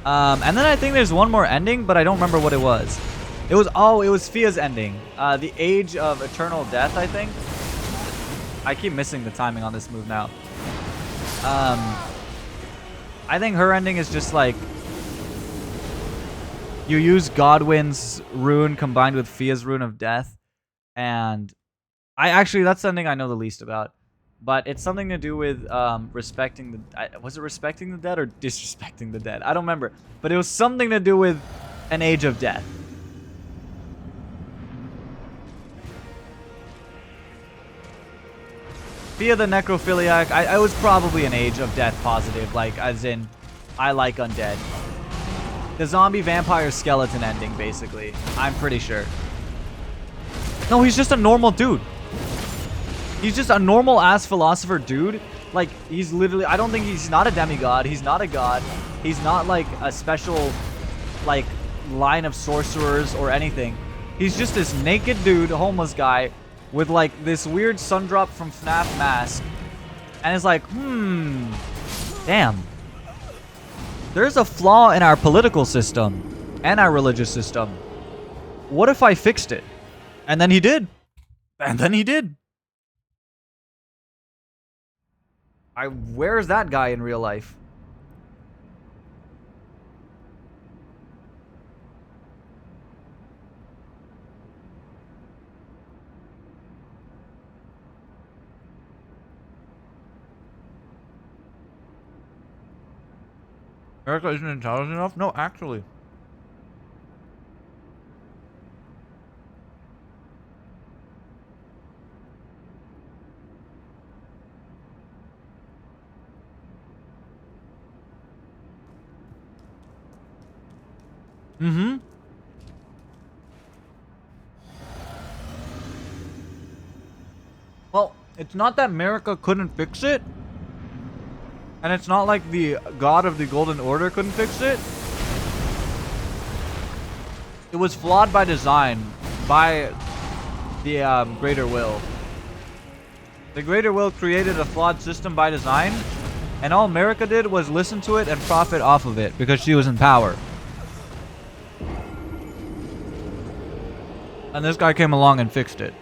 And then I think there's one more ending, but I don't remember what it was. It was Fia's ending. The Age of Eternal Death, I think. I keep missing the timing on this move now. I think her ending is just like you use Godwin's rune combined with Fia's rune of death, and that's something I know the least about. But it's something to do with respecting the... was it respecting the dead or disrespecting the dead? I don't remember. But it was something to do with an age of death. Via the necrophiliac, I was probably an age of death positive. Like, as in, I like undead. The zombie vampire skeleton ending, basically. I'm pretty sure. No, he's just a normal dude. He's just a normal-ass philosopher dude. Like, he's literally... I don't think he's not a demigod. He's not a god. He's not, like, a special, like, line of sorcerers or anything. He's just this naked dude, homeless guy, with, like, this weird sun drop from FNAF mask. And it's like, damn. There's a flaw in our political system and our religious system. What if I fixed it? And then he did. And then he did. Where's that guy in real life? America isn't intelligent enough? No, actually. Mm-hmm. Well, it's not that America couldn't fix it. And it's not like the God of the Golden Order couldn't fix it. It was flawed by design by the Greater Will. The Greater Will created a flawed system by design, and all America did was listen to it and profit off of it because she was in power. And this guy came along and fixed it.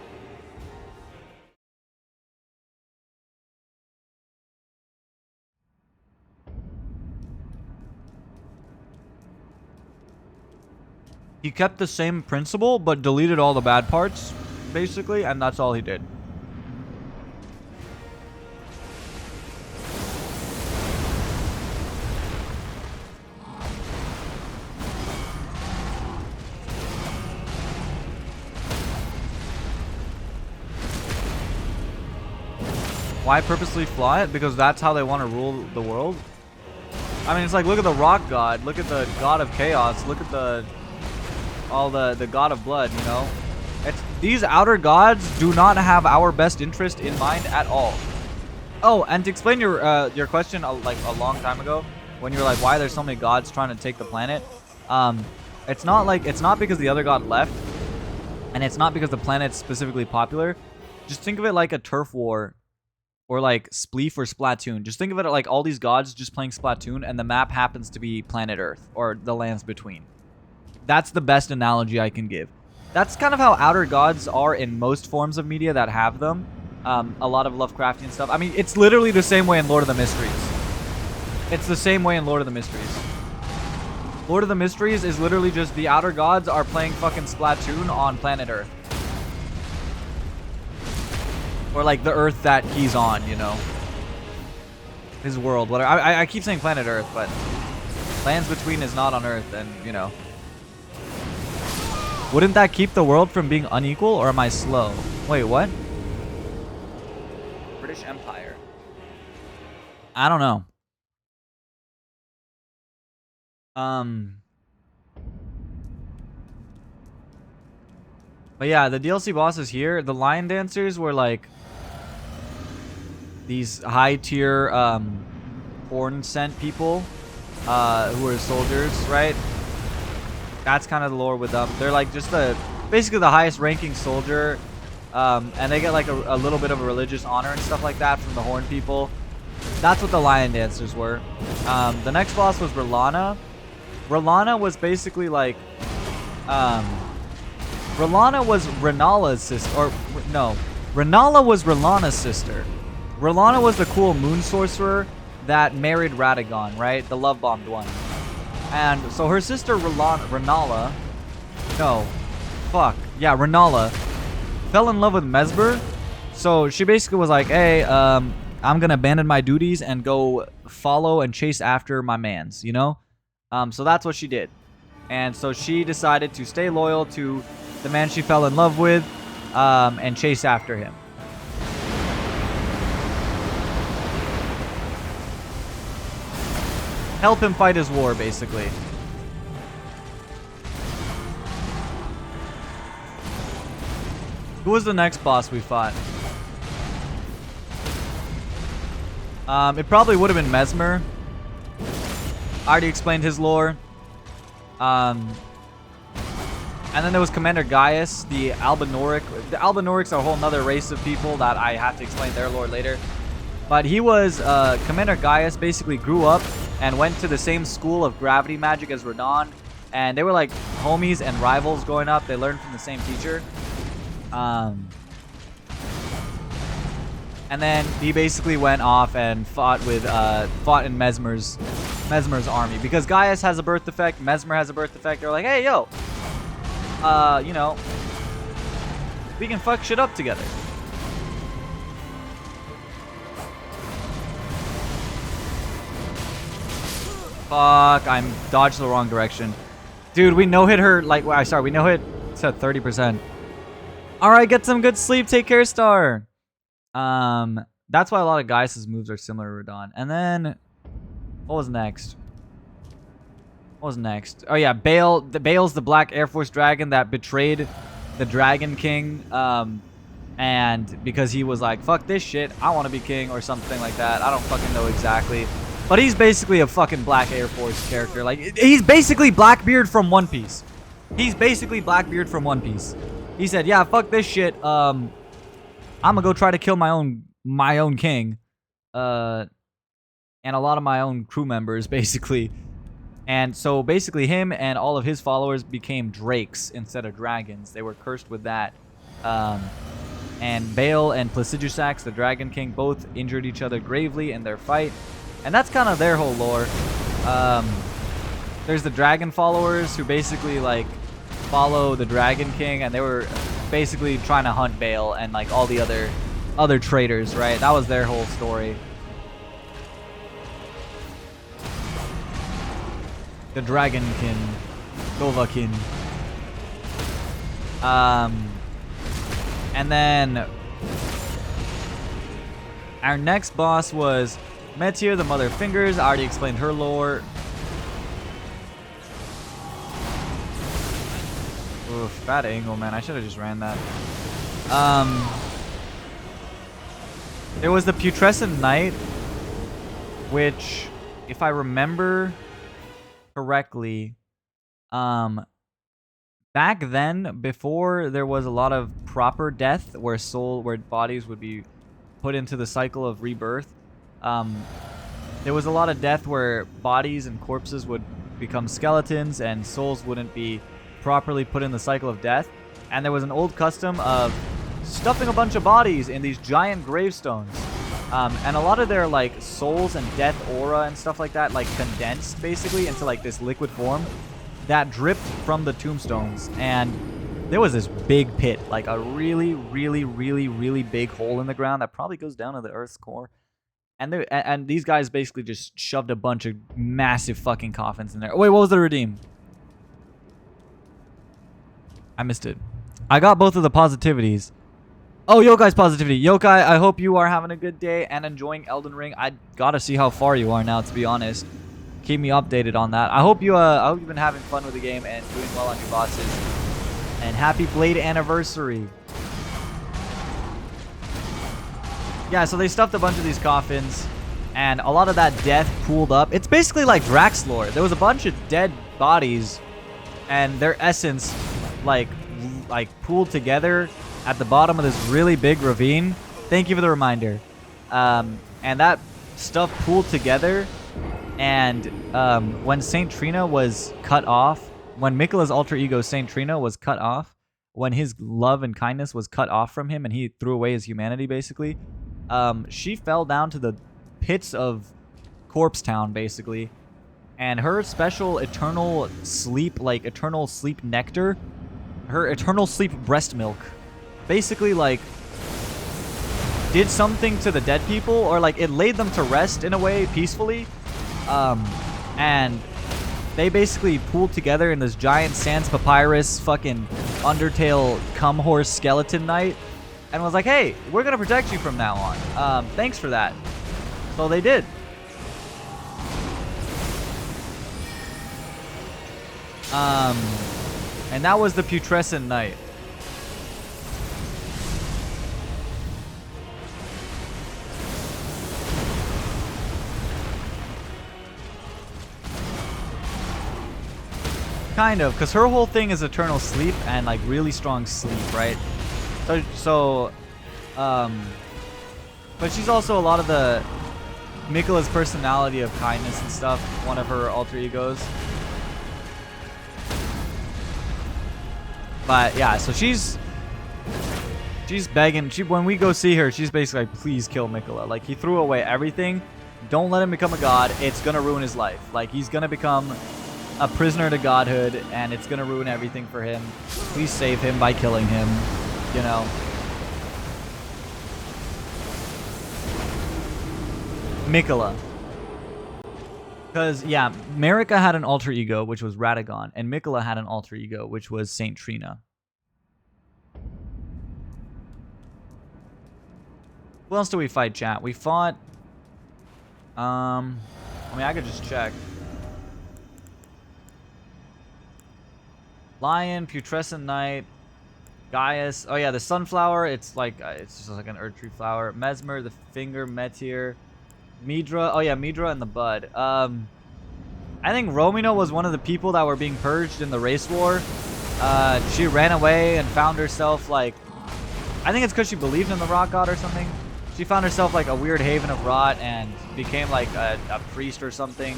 He kept the same principle, but deleted all the bad parts, basically, and that's all he did. Why purposely flaw it? Because that's how they want to rule the world? I mean, it's like, look at the rock god. Look at the god of chaos. Look at the god of blood, you know? These outer gods do not have our best interest in mind at all. Oh, and to explain your question like a long time ago, when you were like, why are there so many gods trying to take the planet? It's not because the other god left, and it's not because the planet's specifically popular. Just think of it like a turf war, or like Spleef or Splatoon. Just think of it like all these gods just playing Splatoon, and the map happens to be planet Earth, or the lands between. That's the best analogy I can give. That's kind of how outer gods are in most forms of media that have them. A lot of Lovecraftian stuff. I mean, it's literally the same way in Lord of the Mysteries. It's the same way in Lord of the Mysteries. Lord of the Mysteries is literally just the outer gods are playing fucking Splatoon on planet Earth. Or like the Earth that he's on, you know. His world, whatever. I keep saying planet Earth, but lands between is not on Earth, and, you know. Wouldn't that keep the world from being unequal, or am I slow? Wait, what? British Empire. I don't know. But yeah, the DLC bosses here, the Lion Dancers were like these high-tier horn scent people who are soldiers, right? That's kind of the lore with them. They're like just basically the highest ranking soldier, and they get like a little bit of a religious honor and stuff like that from the horn people. That's what the Lion Dancers were. The next boss was R'Lana. R'Lana was basically like, R'Lana was Renala's sister, or no, Renala was Rellana's sister. Rellana was the cool moon sorcerer that married Radagon, right? The love bombed one. And so her sister Renala, fell in love with Mesmer. So she basically was like, hey, I'm gonna abandon my duties and go follow and chase after my mans, you know? So that's what she did. And so she decided to stay loyal to the man she fell in love with, and chase after him. Help him fight his war, basically. Who was the next boss we fought? It probably would have been Mesmer. I already explained his lore. And then there was Commander Gaius, the Albinoric. The Albinorics are a whole nother race of people that I have to explain their lore later. But he was, Commander Gaius basically grew up and went to the same school of gravity magic as RADAHN. And they were like homies and rivals growing up. They learned from the same teacher. And then he basically went off and fought in Mesmer's army. Because Gaius has a birth defect, Mesmer has a birth defect. They're like, hey, yo, you know, we can fuck shit up together. Fuck, I'm dodged the wrong direction. Dude, we no-hit her, like, we no-hit to 30%. Alright, get some good sleep. Take care, Star. That's why a lot of Gaius' moves are similar to RADAHN. And then, what was next? Oh yeah, Bale's the Black Air Force Dragon that betrayed the Dragon King. And because he was like, fuck this shit, I want to be king or something like that. I don't fucking know exactly. But he's basically a fucking Black Air Force character. Like, he's basically Blackbeard from One Piece. He said, yeah, fuck this shit. I'm gonna go try to kill my own king. And a lot of my own crew members, basically. And so basically him and all of his followers became drakes instead of dragons. They were cursed with that. And Bale and Placidusax, the Dragon King, both injured each other gravely in their fight. And that's kind of their whole lore. There's the dragon followers who basically like follow the Dragon King, and they were basically trying to hunt Bale and like all the other traitors, right? That was their whole story. The Dragon King, Dovahkiin. And then our next boss was Meteor, the Mother of Fingers. I already explained her lore. Oof, bad angle, man. I should have just ran that. There was the Putrescent Knight, which, if I remember correctly, back then, before there was a lot of proper death, where bodies would be put into the cycle of rebirth, there was a lot of death where bodies and corpses would become skeletons and souls wouldn't be properly put in the cycle of death. And there was an old custom of stuffing a bunch of bodies in these giant gravestones. And a lot of their like souls and death aura and stuff like that like condensed basically into like this liquid form that dripped from the tombstones. And there was this big pit, like a really, really, really, really big hole in the ground that probably goes down to the Earth's core. And these guys basically just shoved a bunch of massive fucking coffins in there. Oh, wait, what was the redeem? I missed it. I got both of the positivities. Oh, Yokai's positivity. Yokai, I hope you are having a good day and enjoying Elden Ring. I gotta see how far you are now, to be honest. Keep me updated on that. I hope you've been having fun with the game and doing well on your bosses. And happy Blade anniversary. Yeah, so they stuffed a bunch of these coffins, and a lot of that death pooled up. It's basically like Drax lore. There was a bunch of dead bodies, and their essence, like pooled together at the bottom of this really big ravine. Thank you for the reminder. And that stuff pooled together, and when Saint Trina was cut off, when Miquella's alter ego Saint Trina was cut off, when his love and kindness was cut off from him and he threw away his humanity, basically, she fell down to the pits of Corpse Town, basically. And her special eternal sleep, like eternal sleep nectar, her eternal sleep breast milk, basically, like, did something to the dead people, or like it laid them to rest in a way peacefully. And they basically pooled together in this giant Sans Papyrus fucking Undertale cum horse skeleton knight and was like, hey, we're gonna protect you from now on. Thanks for that. So they did. And that was the Putrescent Knight. Kind of, because her whole thing is eternal sleep and like really strong sleep, right? But she's also a lot of the Miquella's personality of kindness and stuff, one of her alter egos. But yeah, so she's begging. When we go see her, she's basically like, please kill Miquella. Like, he threw away everything. Don't let him become a god. It's gonna ruin his life. Like, he's gonna become a prisoner to godhood, and it's gonna ruin everything for him. Please save him by killing him, you know. Miquella. Because, yeah, Marika had an alter ego, which was RADAHN, and Miquella had an alter ego, which was Saint Trina. Who else do we fight, chat? We fought... I mean, I could just check. Lion, Putrescent Knight, Gaius. Oh, yeah, the Sunflower. It's like, it's just like an Earth Tree flower. Mesmer, the Finger, Meteor. Midra. Oh, yeah, Midra and the Bud. I think Romino was one of the people that were being purged in the race war. She ran away and found herself, like... I think it's because she believed in the Rot God or something. She found herself, like, a weird haven of Rot and became, like, a priest or something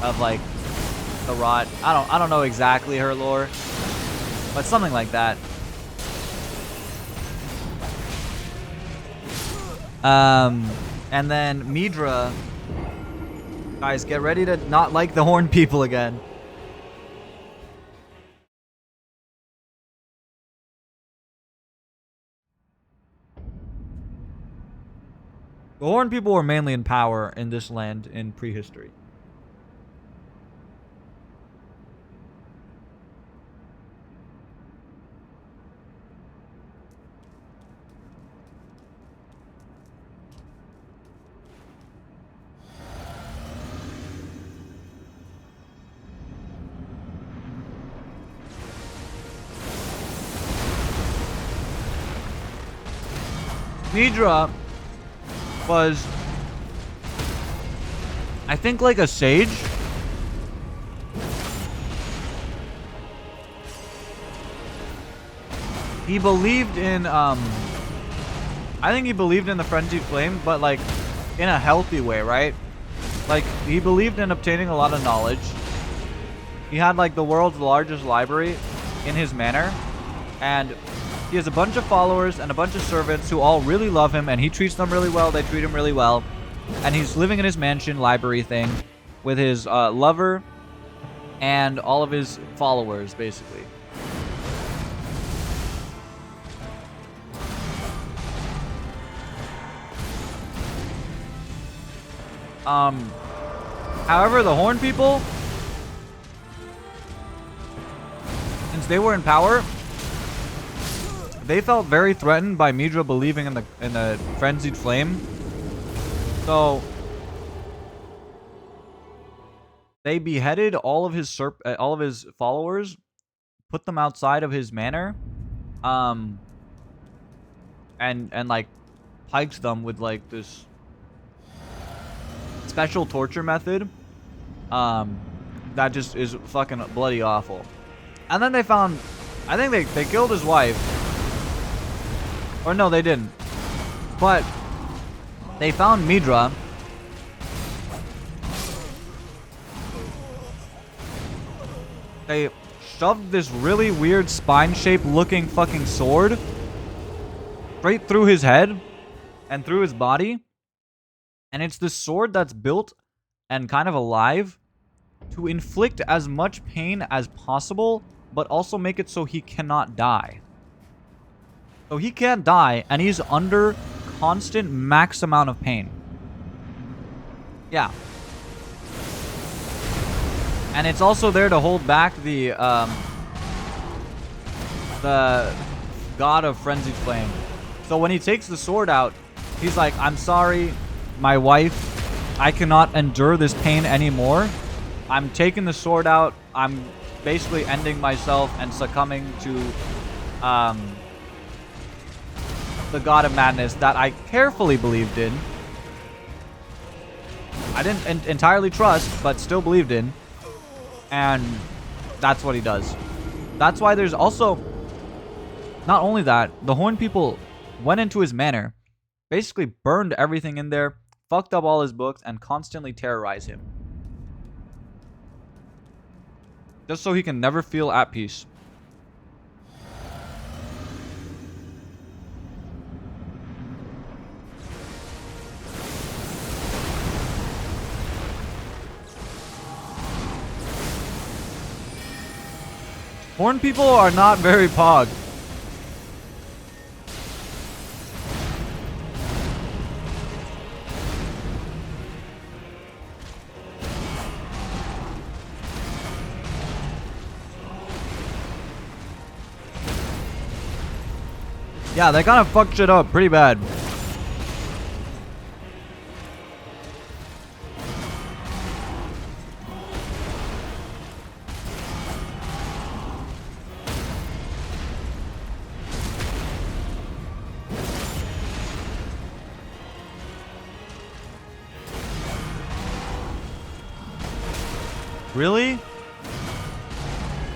of, like, the Rot. I don't know exactly her lore, but something like that. And then Midra, guys, get ready to not like the Horned People again. The Horned People were mainly in power in this land in prehistory. Midra was, I think, like a sage. He believed in, I think he believed in the Frenzied Flame, but like in a healthy way, right? Like, he believed in obtaining a lot of knowledge. He had like the world's largest library in his manor, and he has a bunch of followers and a bunch of servants who all really love him, and he treats them really well. They treat him really well. And he's living in his mansion library thing with his lover and all of his followers, basically. However, the Horned People, since they were in power, they felt very threatened by Midra believing in the Frenzied Flame. So they beheaded all of his followers, put them outside of his manor, and like piked them with like this special torture method that just is fucking bloody awful. And then they found, I think they killed his wife. Or no, they didn't. But they found Midra. They shoved this really weird spine-shaped looking fucking sword straight through his head and through his body. And it's the sword that's built and kind of alive to inflict as much pain as possible, but also make it so he cannot die. So he can't die, and he's under constant max amount of pain. Yeah. And it's also there to hold back the god of frenzied flame. So when he takes the sword out, he's like, I'm sorry, my wife, I cannot endure this pain anymore. I'm taking the sword out. I'm basically ending myself and succumbing to the god of madness that I carefully believed in. I didn't entirely trust, but still believed in. And that's what he does. That's why there's also... Not only that, the Horn people went into his manor, basically burned everything in there, fucked up all his books, and constantly terrorized him. Just so he can never feel at peace. Horn people are not very pog. Yeah, they kind of fucked shit up pretty bad. Really?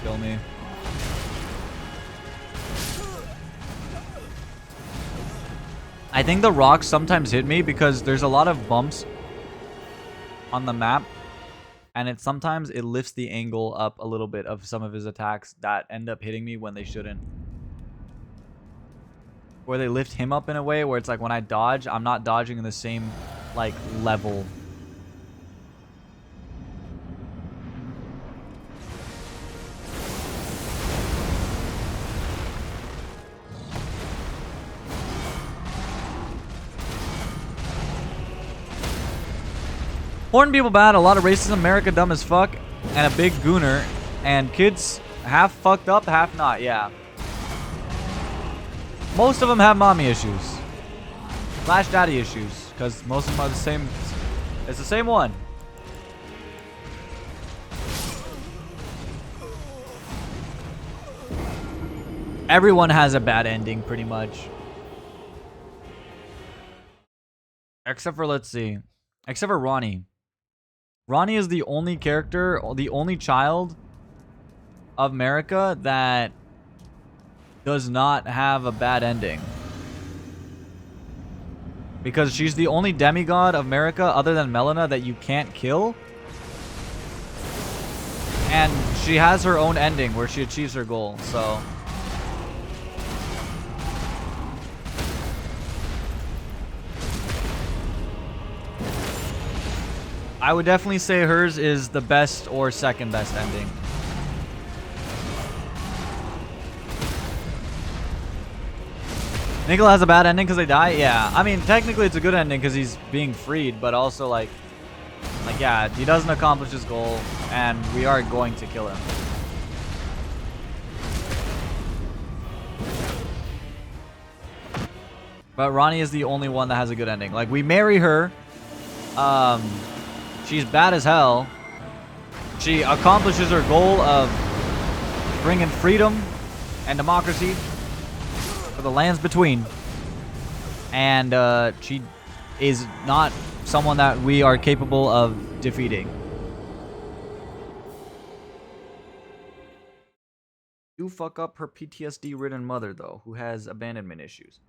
Kill me. I think the rocks sometimes hit me because there's a lot of bumps on the map, and sometimes it lifts the angle up a little bit of some of his attacks that end up hitting me when they shouldn't. Or they lift him up in a way where it's like when I dodge, I'm not dodging in the same like level. Horn people bad, a lot of racism, America dumb as fuck, and a big gooner, and kids half fucked up, half not, yeah. Most of them have mommy issues. Slash daddy issues, because most of them are the same, it's the same one. Everyone has a bad ending, pretty much. Except for, let's see, except for Ronnie. Ronnie is the only character, the only child of America that does not have a bad ending. Because she's the only demigod of America other than Melina that you can't kill. And she has her own ending where she achieves her goal, so... I would definitely say hers is the best or second best ending. Nicola has a bad ending because they die? Yeah. I mean, technically it's a good ending because he's being freed, but also like, yeah, he doesn't accomplish his goal, and we are going to kill him. But Ronnie is the only one that has a good ending. Like, we marry her. She's bad as hell. She accomplishes her goal of bringing freedom and democracy for the lands between. And she is not someone that we are capable of defeating. Do fuck up her PTSD-ridden mother, though, who has abandonment issues.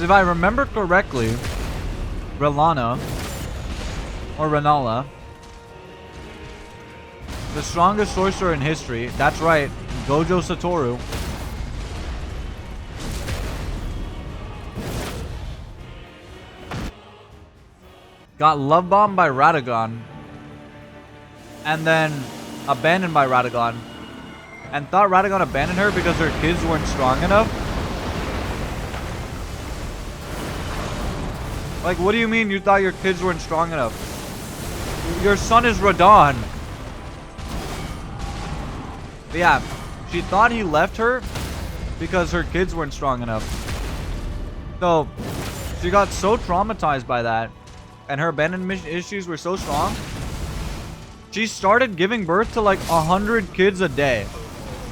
Because if I remember correctly, Ralana, or Ranala, the strongest sorcerer in history, that's right, Gojo Satoru, got love bombed by Radagon, and then abandoned by Radagon, and thought Radagon abandoned her because her kids weren't strong enough. Like, what do you mean you thought your kids weren't strong enough? Your son is RADAHN. But yeah, she thought he left her because her kids weren't strong enough. So, she got so traumatized by that, and her abandonment issues were so strong, she started giving birth to like 100 kids a day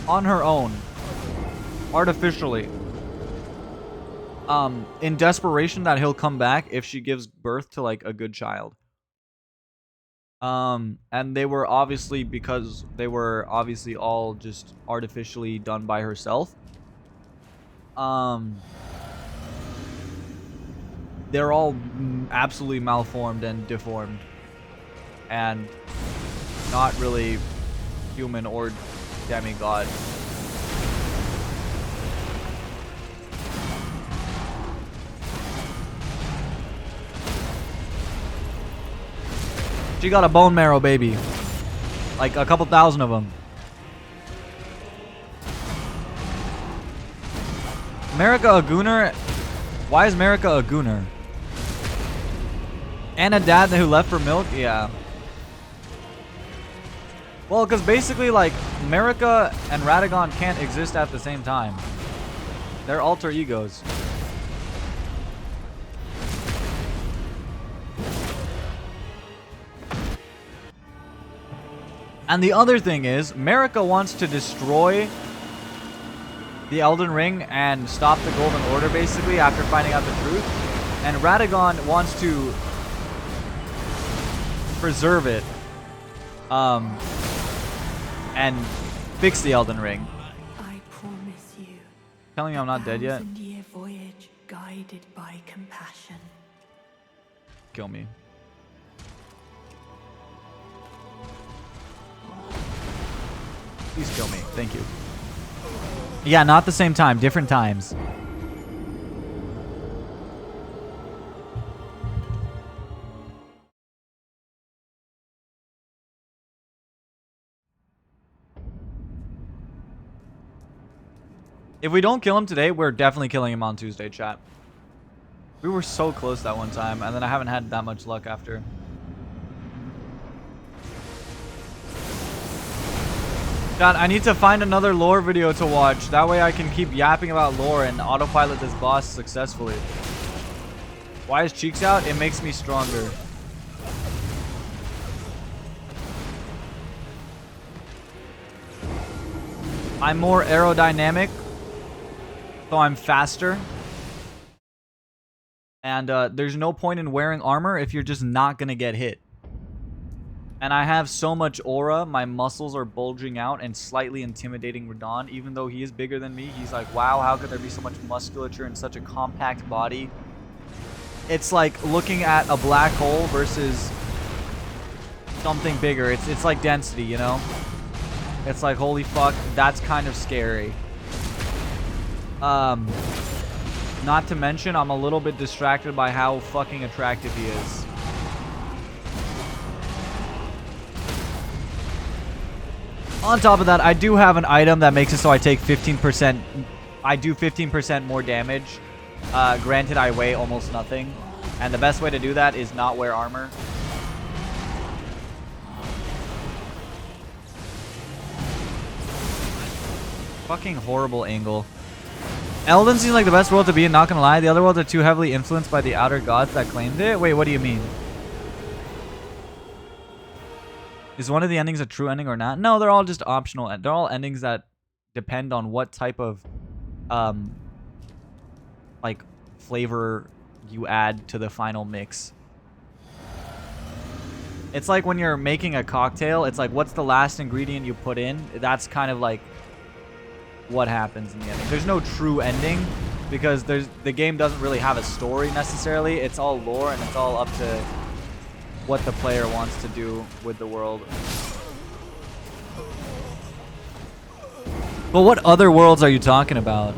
on her own, artificially, in desperation that he'll come back if she gives birth to like a good child. And they were obviously, because they were obviously all just artificially done by herself. They're all absolutely malformed and deformed, and not really human or demigod. She got a bone marrow baby. Like a couple thousand of them. Marika a gooner? Why is Marika a gooner? And a dad who left for milk? Yeah. Well, because basically, like, Marika and Radagon can't exist at the same time. They're alter egos. And the other thing is, Marika wants to destroy the Elden Ring and stop the Golden Order, basically, after finding out the truth. And Radagon wants to preserve it. And fix the Elden Ring. I promise you. Telling me I'm not dead yet? 1,000-year voyage guided by compassion. Kill me. Please kill me. Thank you. Yeah, not the same time. Different times. If we don't kill him today, we're definitely killing him on Tuesday, chat. We were so close that one time, and then I haven't had that much luck after. Chat, I need to find another lore video to watch. That way I can keep yapping about lore and autopilot this boss successfully. Why is Cheeks out? It makes me stronger. I'm more aerodynamic, so I'm faster. And there's no point in wearing armor if you're just not gonna get hit. And I have so much aura, my muscles are bulging out and slightly intimidating RADAHN. Even though he is bigger than me, he's like, wow, how could there be so much musculature in such a compact body? It's like looking at a black hole versus something bigger. It's like density, you know? It's like, holy fuck, that's kind of scary. Not to mention, I'm a little bit distracted by how fucking attractive he is. On top of that, I do have an item that makes it so I take 15%. I do 15% more damage. Granted, I weigh almost nothing. And the best way to do that is not wear armor. Fucking horrible angle. Elden seems like the best world to be in, not gonna lie. The other worlds are too heavily influenced by the outer gods that claimed it. Wait, what do you mean? Is one of the endings a true ending or not? No, they're all just optional. They're all endings that depend on what type of, like, flavor you add to the final mix. It's like when you're making a cocktail, it's like, what's the last ingredient you put in? That's kind of like what happens in the ending. There's no true ending. because the game doesn't really have a story necessarily. It's all lore, and it's all up to what the player wants to do with the world. But what other worlds are you talking about?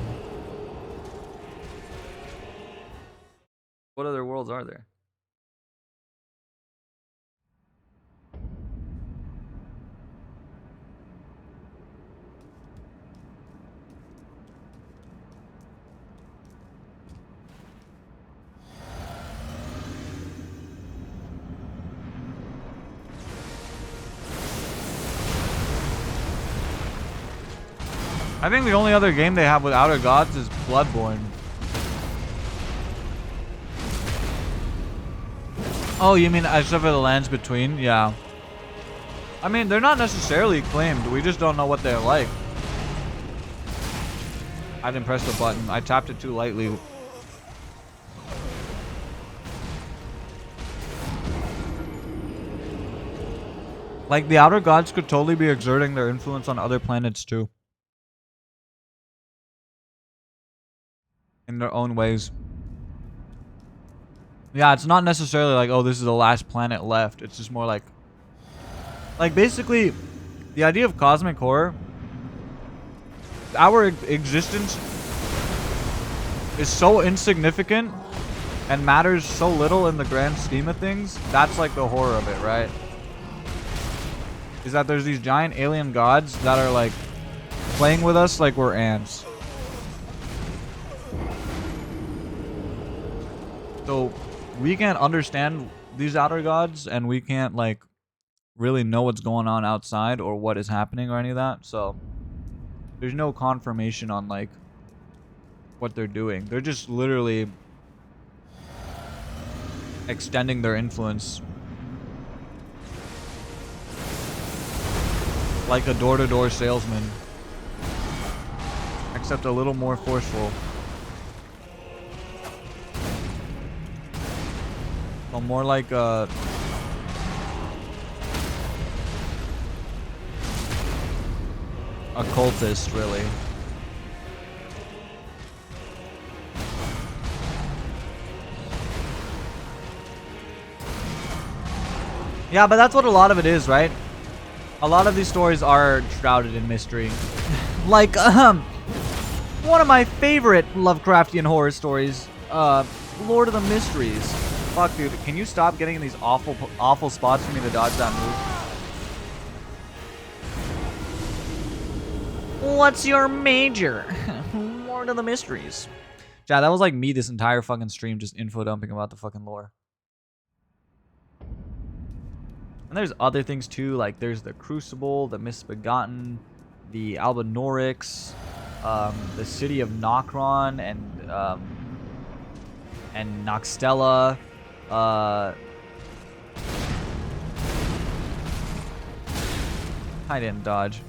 What other worlds are there? I think the only other game they have with Outer Gods is Bloodborne. Oh, you mean except for the lands between? Yeah. I mean, they're not necessarily claimed. We just don't know what they're like. I didn't press the button. I tapped it too lightly. Like, the Outer Gods could totally be exerting their influence on other planets too. In their own ways. Yeah, it's not necessarily like, oh, this is the last planet left. It's just more like basically, the idea of cosmic horror, our existence is so insignificant and matters so little in the grand scheme of things. That's like the horror of it, right? Is that there's these giant alien gods that are like playing with us like we're ants. So we can't understand these outer gods, and we can't like really know what's going on outside or what is happening or any of that. So there's no confirmation on like what they're doing. They're just literally extending their influence like a door-to-door salesman, except a little more forceful. Well, more like a cultist, really. Yeah, but that's what a lot of it is, right? A lot of these stories are shrouded in mystery. Like, one of my favorite Lovecraftian horror stories, Lord of the Mysteries. Fuck, dude, can you stop getting in these awful spots for me to dodge that move? What's your major? Lord of the Mysteries. Yeah, that was like me this entire fucking stream, just info dumping about the fucking lore. And there's other things too, like there's the Crucible, the Misbegotten, the Albanorix, the city of Nokron, and Noxtella. I didn't dodge.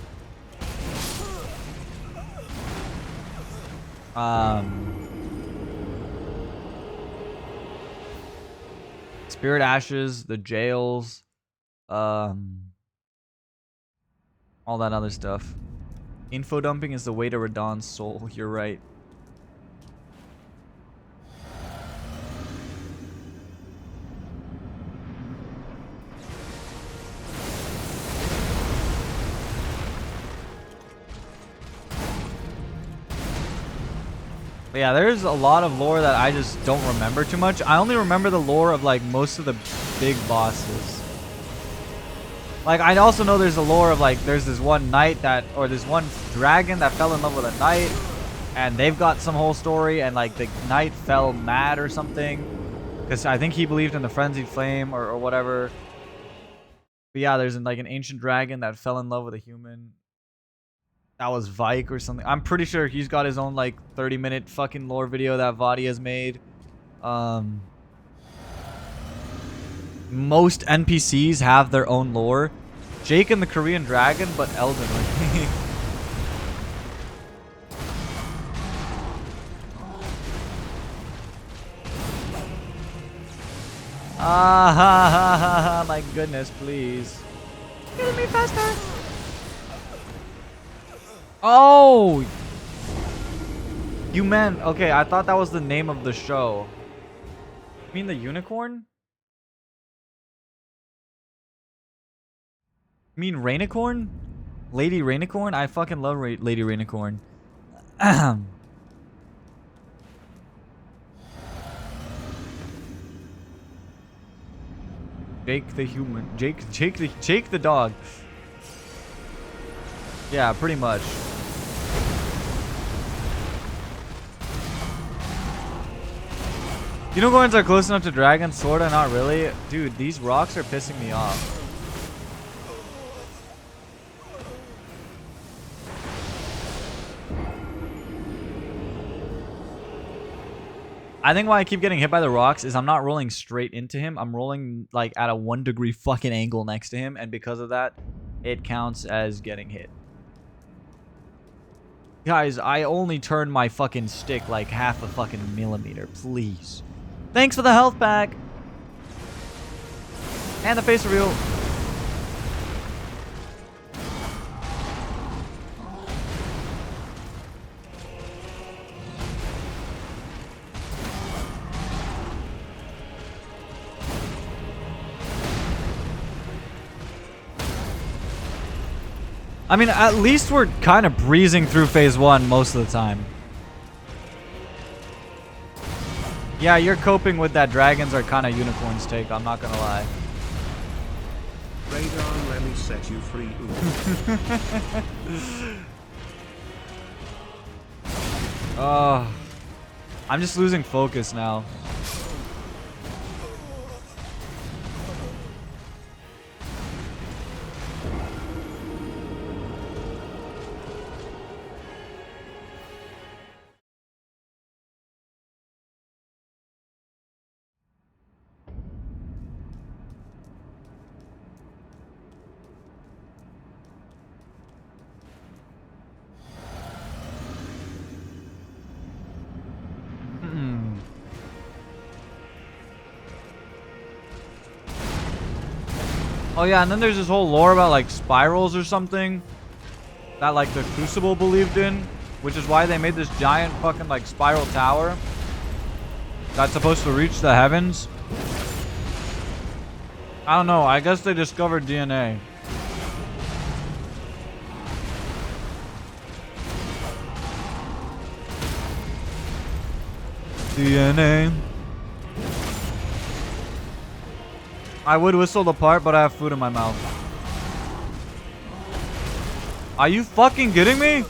Spirit Ashes, the jails, all that other stuff. Info dumping is the way to Radahn's soul. You're right. But yeah, there's a lot of lore that I just don't remember too much. I only remember the lore of like most of the big bosses. Like, I also know there's a lore of like, there's this one knight that, or this one dragon that fell in love with a knight, and they've got some whole story, and like the knight fell mad or something, because I think he believed in the frenzied flame or whatever. But yeah, there's like an ancient dragon that fell in love with a human. That was Vike or something. I'm pretty sure he's got his own like 30-minute fucking lore video that Vadia's made. Most NPCs have their own lore. Jake and the Korean Dragon, but Elden Ring. Ah ha ha ha ha! My goodness, please. Get me faster. Oh! You meant, okay, I thought that was the name of the show. You mean the unicorn? You mean Rainicorn? Lady Rainicorn? I fucking love Lady Rainicorn. Jake the human. Jake the dog. Yeah, pretty much. Unicorns are close enough to dragons, sorta, not really. Dude, these rocks are pissing me off. I think why I keep getting hit by the rocks is I'm not rolling straight into him. I'm rolling like at a 1 degree fucking angle next to him, and because of that, it counts as getting hit. Guys, I only turn my fucking stick like half a fucking millimeter, please. Thanks for the health pack. And the face reveal. I mean, at least we're kind of breezing through phase 1 most of the time. Yeah, you're coping with that dragons are kind of unicorns take, I'm not gonna lie. RADAHN, let me set you free. Oh, I'm just losing focus now. Oh yeah, and then there's this whole lore about like spirals or something that like the Crucible believed in, which is why they made this giant fucking like spiral tower that's supposed to reach the heavens. I don't know, I guess they discovered DNA. DNA. I would whistle the part, but I have food in my mouth. Are you fucking kidding me?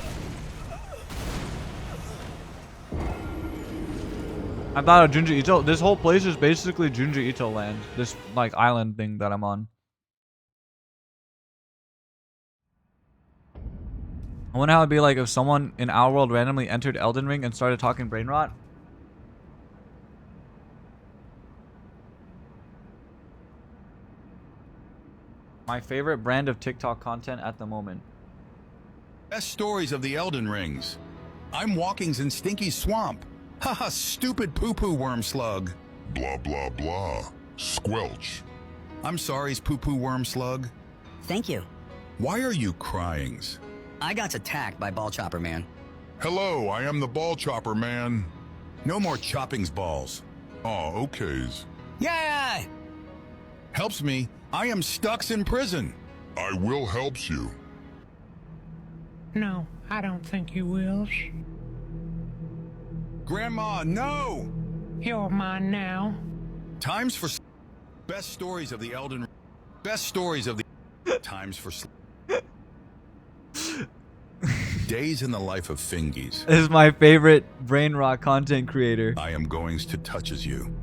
I thought of Junji Ito. This whole place is basically Junji Ito land. This like island thing that I'm on. I wonder how it'd be like if someone in our world randomly entered Elden Ring and started talking brain rot. My favorite brand of TikTok content at the moment. Best stories of the Elden Rings. I'm Walkings in Stinky Swamp. Haha, stupid poo-poo worm slug. Blah, blah, blah. Squelch. I'm sorry's poo-poo worm slug. Thank you. Why are you cryings? I got attacked by Ball Chopper Man. Hello, I am the Ball Chopper Man. No more choppings balls. Oh, okays. Yeah! Helps me. I am stuck in prison. I will helps you. No, I don't think you will. Grandma, no! You're mine now. Times for best stories of the Elden. Best stories of the times for days in the life of Fingies. This is my favorite brain rot content creator. I am goings to touches you.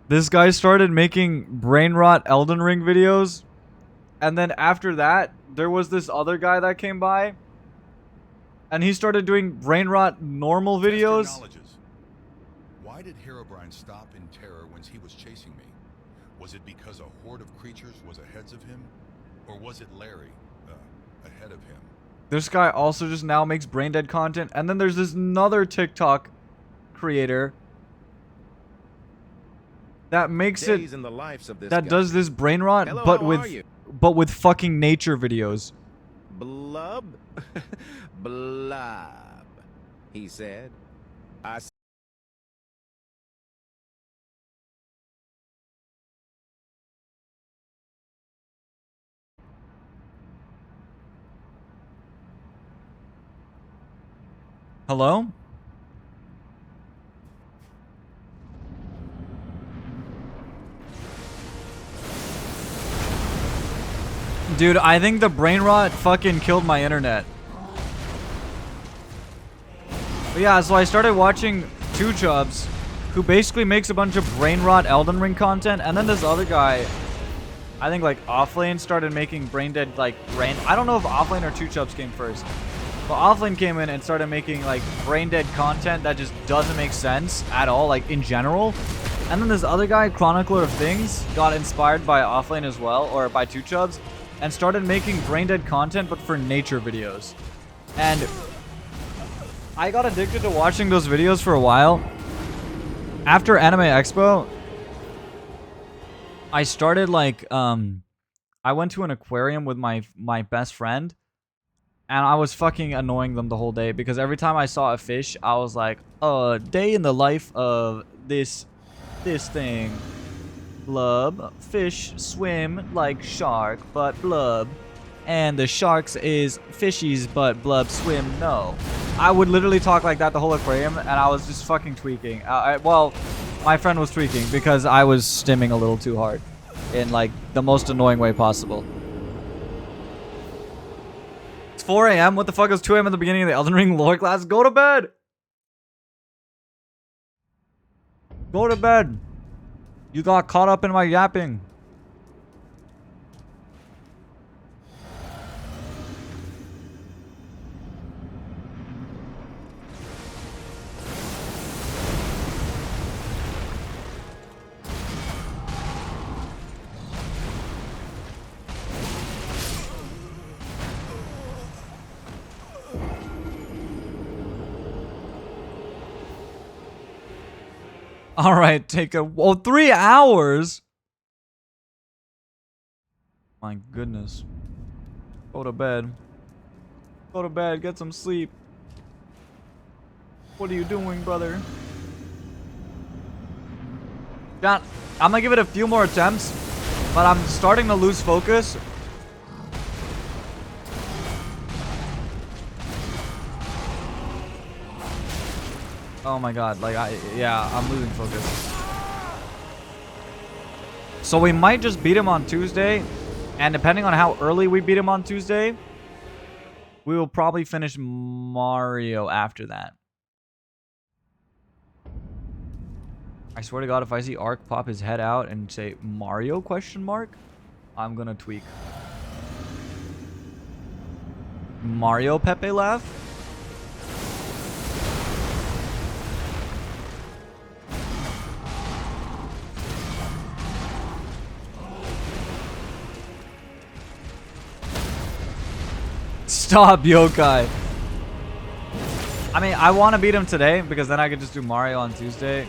This guy started making brain rot Elden Ring videos, and then after that, there was this other guy that came by, and he started doing brain rot normal videos. Why did Herobrine stop in terror when he was chasing me? Was it because a horde of creatures was ahead of him, or was it Larry ahead of him? This guy also just now makes brain dead content, and then there's this another TikTok creator that makes it In the lives of this that guy. does this brain rot, Hello, but how are you? with fucking nature videos. Blub? Blob, he said. Hello? Dude, I think the brain rot fucking killed my internet. But yeah, so I started watching Two Chubs, who basically makes a bunch of brain rot Elden Ring content, and then this other guy, I think like Offlane, started making brain dead like brain. I don't know if Offlane or Two Chubs came first, but Offlane came in and started making like brain dead content that just doesn't make sense at all, like in general. And then this other guy, Chronicler of Things, got inspired by Offlane as well, or by Two Chubs, and started making brain dead content but for nature videos. And I got addicted to watching those videos for a while. After Anime Expo, I started like I went to an aquarium with my best friend, and I was fucking annoying them the whole day because every time I saw a fish, I was like, day in the life of this thing. Blub. Fish swim like shark, but blub. And the sharks is fishies, but blub swim no. I would literally talk like that the whole aquarium, and I was just fucking tweaking. Well, my friend was tweaking because I was stimming a little too hard in like the most annoying way possible. It's 4 a.m. What the fuck? It was 2 a.m. at the beginning of the Elden Ring lore class. Go to bed. Go to bed. You got caught up in my yapping. All right, take a... Oh, 3 hours? My goodness. Go to bed. Go to bed, get some sleep. What are you doing, brother? John, I'm gonna give it a few more attempts, but I'm starting to lose focus. Oh my god, like I'm losing focus. So we might just beat him on Tuesday, and depending on how early we beat him on Tuesday, we will probably finish Mario after that. I swear to god, if I see Ark pop his head out and say Mario question mark, I'm gonna tweak. Mario Pepe laugh? Stop, yokai. I mean, I want to beat him today because then I could just do Mario on Tuesday.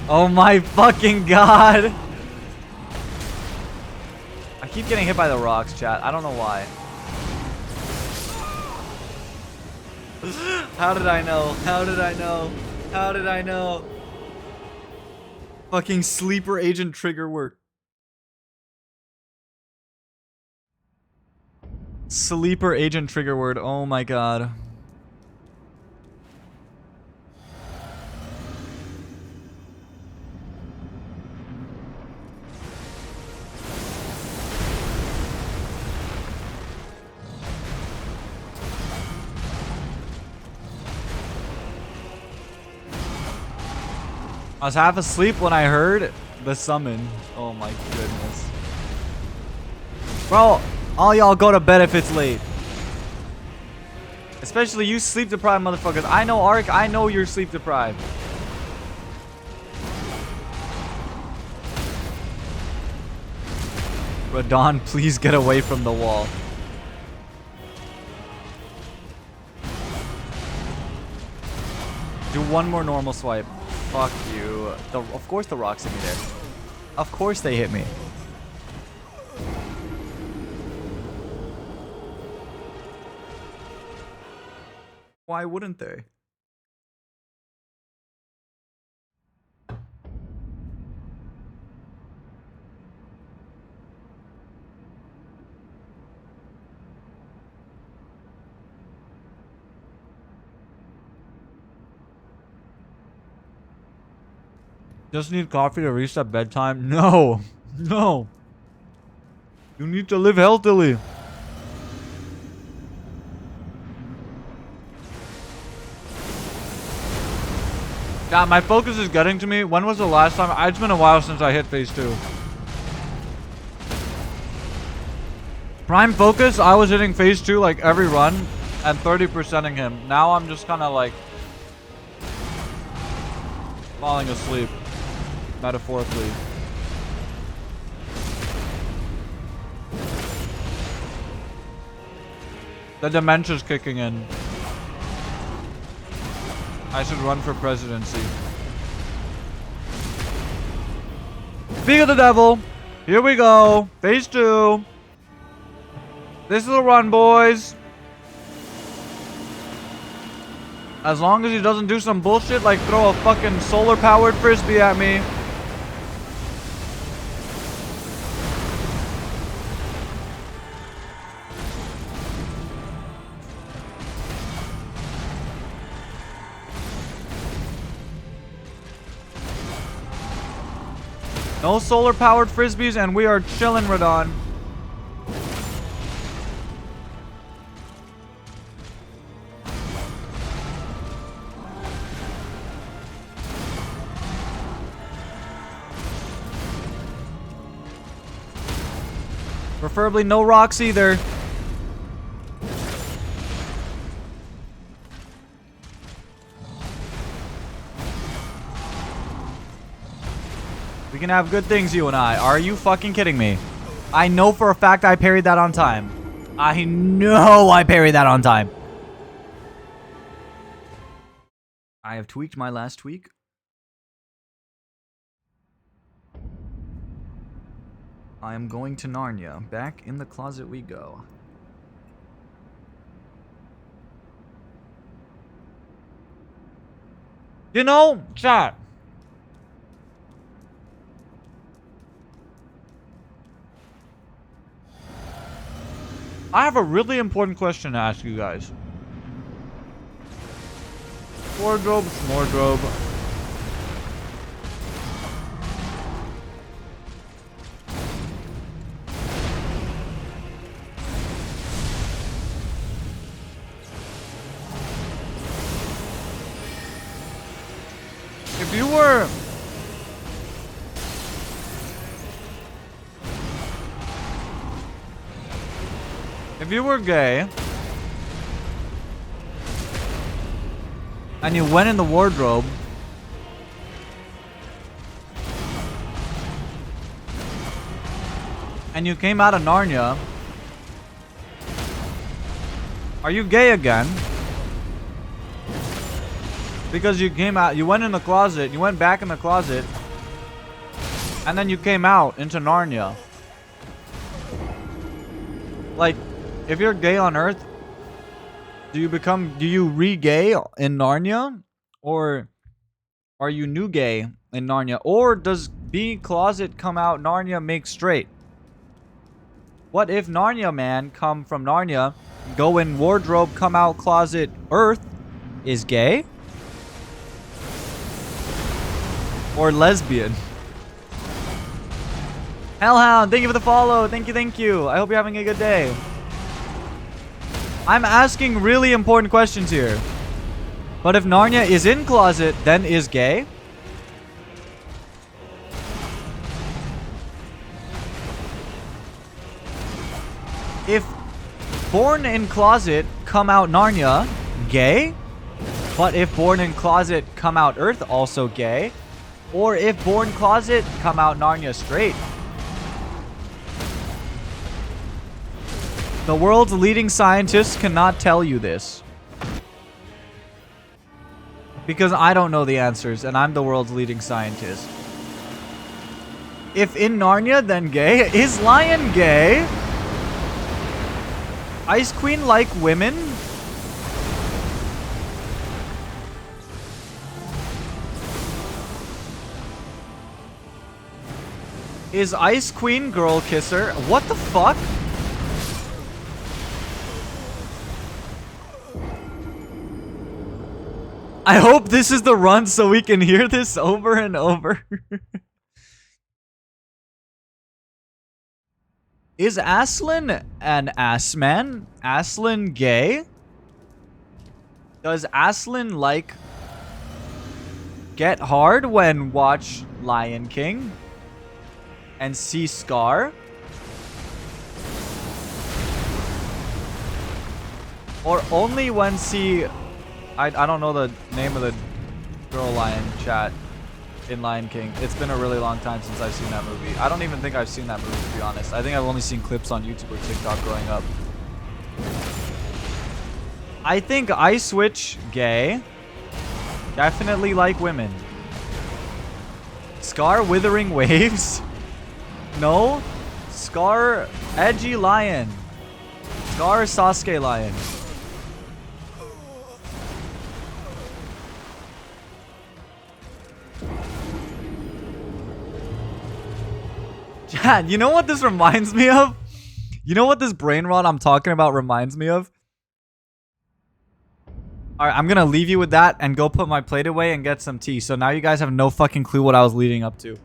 Oh my fucking god. I keep getting hit by the rocks, chat. I don't know why. How did I know? How did I know? How did I know? Fucking sleeper agent trigger word. Sleeper agent trigger word. Oh my god. I was half asleep when I heard the summon. Oh my goodness. Bro, all y'all go to bed if it's late. Especially you sleep deprived motherfuckers. I know, Ark, I know you're sleep deprived. Radahn, please get away from the wall. Do one more normal swipe. Fuck you. Of course the rocks hit me there. Of course they hit me. Why wouldn't they? Just need coffee to reset bedtime? No. No. You need to live healthily. Yeah, my focus is getting to me. When was the last time? It's been a while since I hit phase 2. Prime focus, I was hitting phase 2 like every run and 30%ing him. Now I'm just kind of like falling asleep, metaphorically. The dementia's kicking in. I should run for presidency. Speak of the devil. Here we go. Phase 2. This is the run, boys. As long as he doesn't do some bullshit like throw a fucking solar-powered frisbee at me. No solar-powered frisbees, and we are chilling, RADAHN. Preferably no rocks either. We can have good things, you and I. Are you fucking kidding me? I know for a fact I parried that on time. I know I parried that on time. I have tweaked my last tweak. I am going to Narnia. Back in the closet we go. You know, chat. I have a really important question to ask you guys. Wardrobe, wardrobe. If you were... If you were gay, and you went in the wardrobe, and you came out of Narnia, are you gay again? Because you came out, you went in the closet, you went back in the closet, and then you came out into Narnia. Like, if you're gay on Earth, do you re-gay in Narnia? Or are you new gay in Narnia? Or does being closet come out Narnia make straight? What if Narnia man come from Narnia, go in wardrobe, come out closet Earth, is gay? Or lesbian? Hellhound, thank you for the follow. Thank you, thank you. I hope you're having a good day. I'm asking really important questions here. But if Narnia is in closet, then is gay? If born in closet, come out Narnia, gay? But if born in closet, come out Earth, also gay? Or if born closet, come out Narnia straight? The world's leading scientists cannot tell you this. Because I don't know the answers, and I'm the world's leading scientist. If in Narnia, then gay? Is Lion gay? Ice Queen like women? Is Ice Queen Girl Kisser? What the fuck? I hope this is the run so we can hear this over and over. Is Aslan an ass man? Aslan gay? Does Aslan like get hard when watch Lion King and see Scar? Or only when see... I don't know the name of the girl lion chat in Lion King. It's been a really long time since I've seen that movie. I don't even think I've seen that movie, to be honest. I think I've only seen clips on YouTube or TikTok growing up. I think I switch gay. Definitely like women. Scar withering waves? No. Scar edgy lion. Scar Sasuke lion. Chad, you know what this reminds me of? You know what this brain rot I'm talking about reminds me of? Alright, I'm gonna leave you with that and go put my plate away and get some tea. So now you guys have no fucking clue what I was leading up to.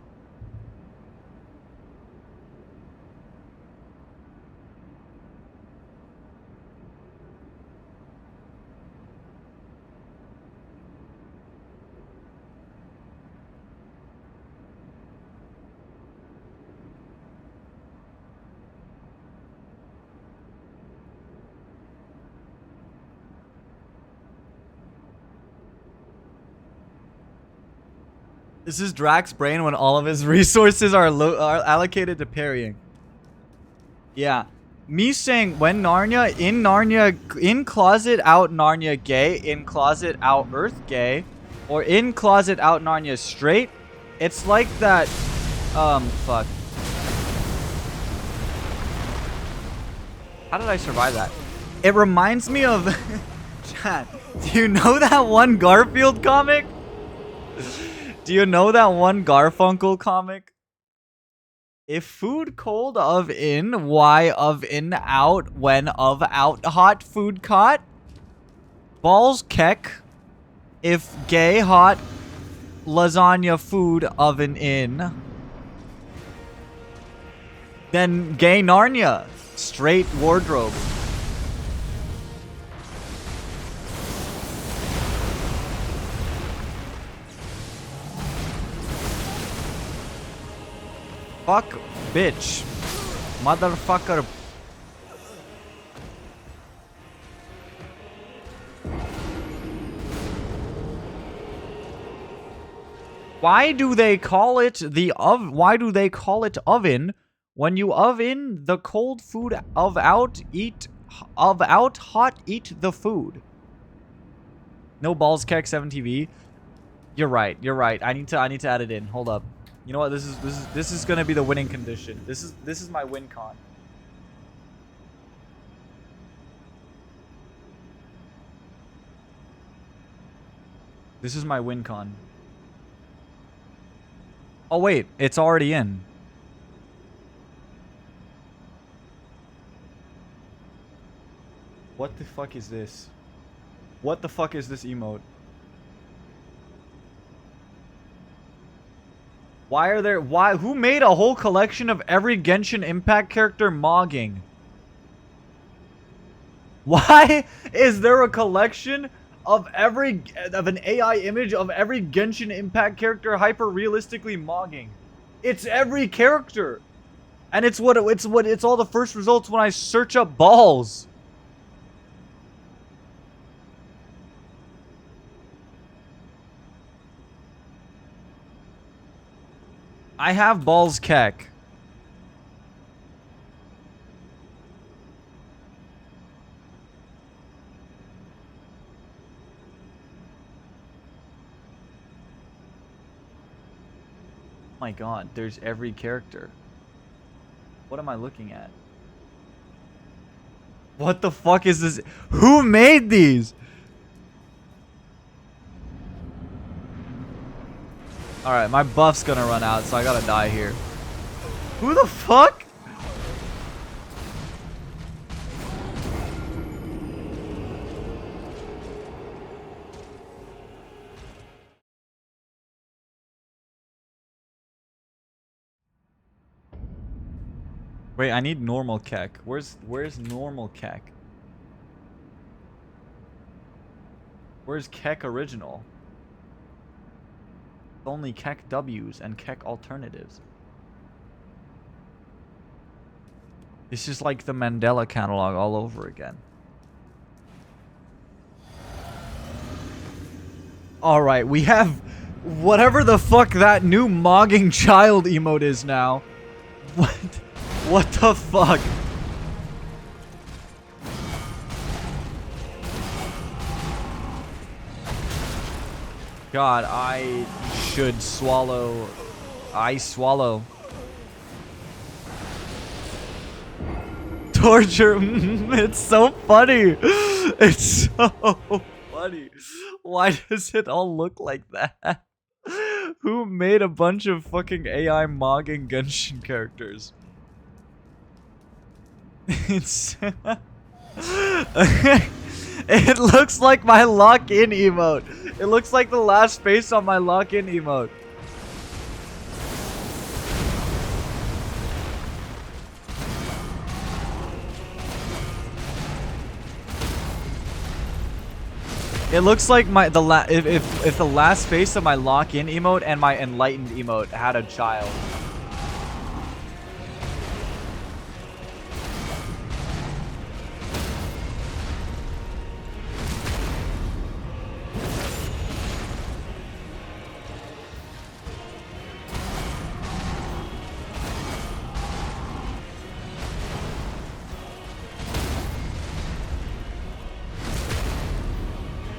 This is Drax's brain when all of his resources are allocated to parrying. Yeah. Me saying when Narnia, in closet, out Narnia gay, in closet, out Earth gay, or in closet, out Narnia straight, it's like that, fuck. How did I survive that? It reminds me of, Chad, do you know that one Garfield comic? Do you know that one Garfunkel comic? If food cold of in, why of in out, when of out hot food caught? Balls keck. If gay hot, lasagna food oven in. Then gay Narnia, straight wardrobe. Fuck, bitch. Motherfucker. Why do they call it why do they call it oven when you oven the cold food of out hot eat the food? No balls keck 7TV. You're right. You're right. I need to add it in. Hold up. You know what? This is gonna be the winning condition. This is my win con. This is my win con. Oh wait, it's already in. What the fuck is this? What the fuck is this emote? Who made a whole collection of every Genshin Impact character mogging? Why is there a collection of an AI image of every Genshin Impact character hyper realistically mogging? It's every character. And it's all the first results when I search up balls. I have balls keck. Oh my god, there's every character. What am I looking at? What the fuck is this? Who made these? Alright, my buff's gonna run out, so I gotta die here. Who the fuck? Wait, I need normal kek. Where's normal kek? Where's kek original? Only kek W's and kek alternatives. It's just like the Mandela catalog all over again. Alright, we have whatever the fuck that new mogging child emote is now. What the fuck? God, I should swallow. I swallow. Torture. It's so funny. It's so funny. Why does it all look like that? Who made a bunch of fucking AI mogging Genshin characters? It's it looks like my lock-in emote. It looks like the last face on my lock-in emote. It looks like if the last face of my lock-in emote and my enlightened emote had a child.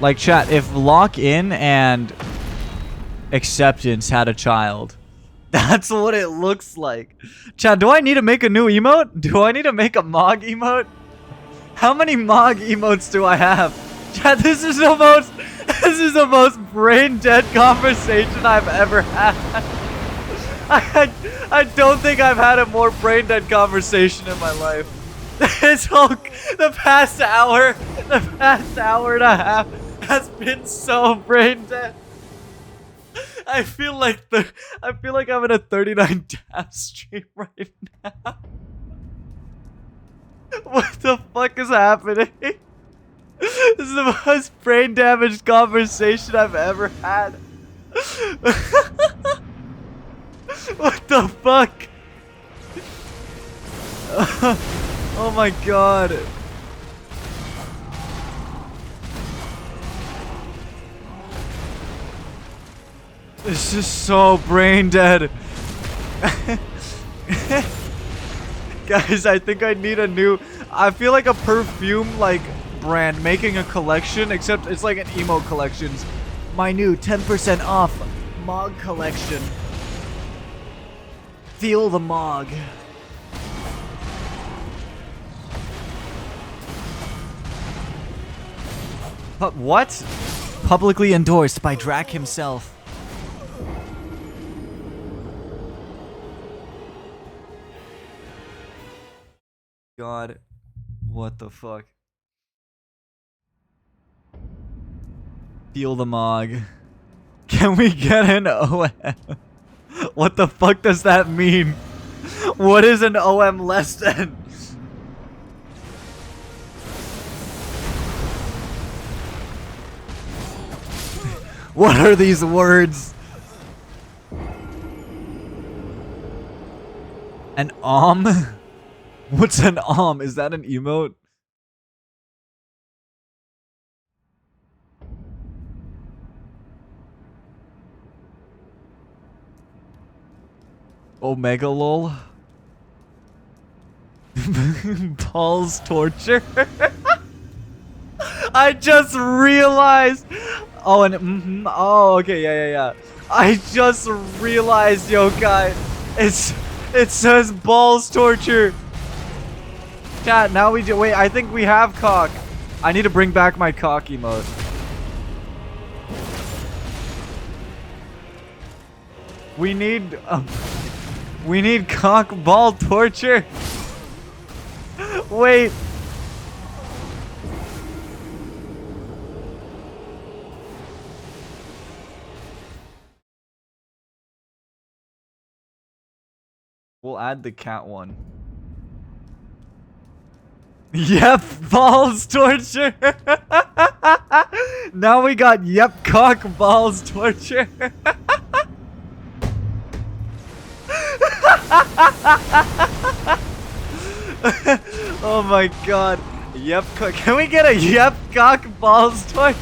Like, chat, if lock-in and acceptance had a child, that's what it looks like. Chat, do I need to make a new emote? Do I need to make a Mog emote? How many Mog emotes do I have? Chat, this is the most brain-dead conversation I've ever had. I don't think I've had a more brain-dead conversation in my life. This whole, the past hour and a half has been so brain dead. I feel like I'm in a 39 tab stream right now. What the fuck is happening? This is the most brain damaged conversation I've ever had. What the fuck? Oh my god. This is so brain dead. Guys, I think I need a new... I feel like a perfume like brand making a collection, except it's like an emo collections. My new 10% off Mog collection. Feel the Mog. What? Publicly endorsed by Drac himself. God, what the fuck? Feel the Mog. Can we get an OM? What the fuck does that mean? What is an OM less than? What are these words? An What's an Is that an emote? Omega lol. Paul's torture. I just realized. Oh, and oh, okay, yeah. I just realized, yokai. It says balls torture. Chat, now we do. Wait, I think we have cock. I need to bring back my cock emote. We need We need cock ball torture. Wait. We'll add the cat one. Yep, balls torture. Now we got yep, cock balls torture. Oh my god. Yep, can we get a yep, cock balls torture?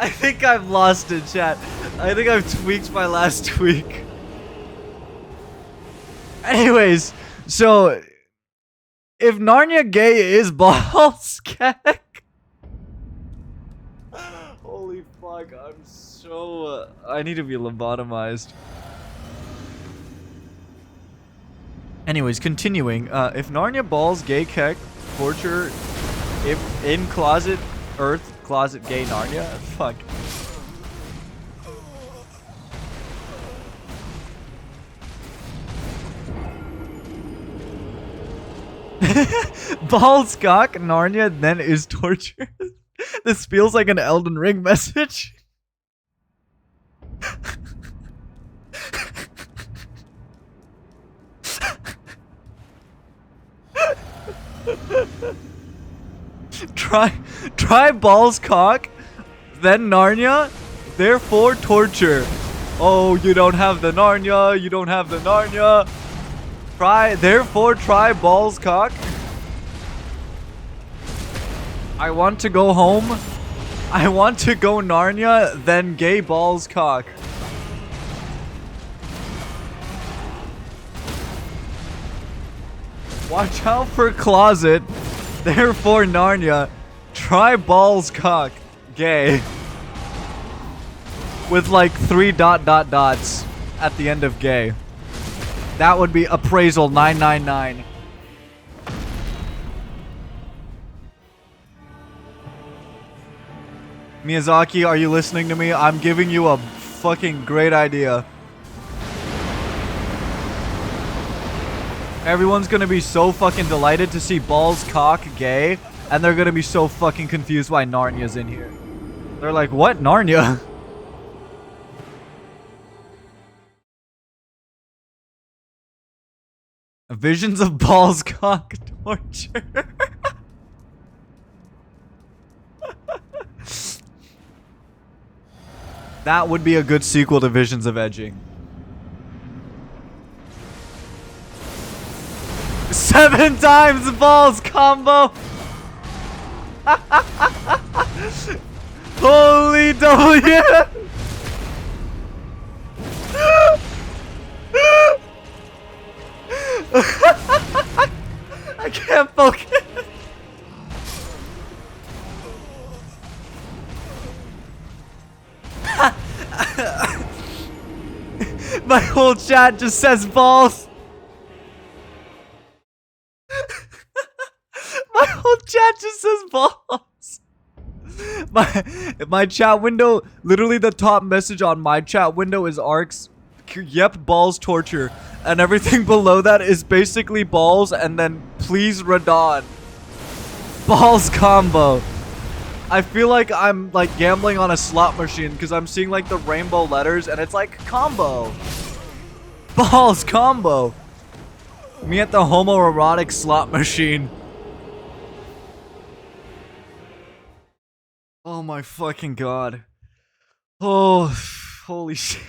I think I've lost it, chat. I think I've tweaked my last tweak. Anyways, so if Narnia gay is balls, holy fuck, I'm so I need to be lobotomized. Anyways, continuing, if Narnia balls gay kek torture, if in closet earth closet gay Narnia, fuck. Balls cock Narnia then is torture. This feels like an Elden Ring message. Try balls cock, then Narnia, therefore torture. Oh, you don't have the Narnia, you don't have the Narnia. Therefore try balls cock. I want to go home. I want to go Narnia, then gay balls cock. Watch out for closet, therefore Narnia, try balls cock, gay. With like 3 dots at the end of gay. That would be appraisal 999. Miyazaki, are you listening to me? I'm giving you a fucking great idea. Everyone's gonna be so fucking delighted to see balls cock gay, and they're gonna be so fucking confused why Narnia's in here. They're like, what? Narnia? Visions of balls cock torture. That would be a good sequel to Visions of Edging. 7 times balls combo. Holy W. I can't focus. My whole chat just says balls. My whole chat just says balls. My chat window, literally the top message on my chat window is Arcs. Yep, balls torture. And everything below that is basically balls and then please RADAHN. Balls combo. I feel like I'm like gambling on a slot machine because I'm seeing like the rainbow letters and it's like combo. Balls combo. Me at the homoerotic slot machine. Oh my fucking god. Oh, holy shit.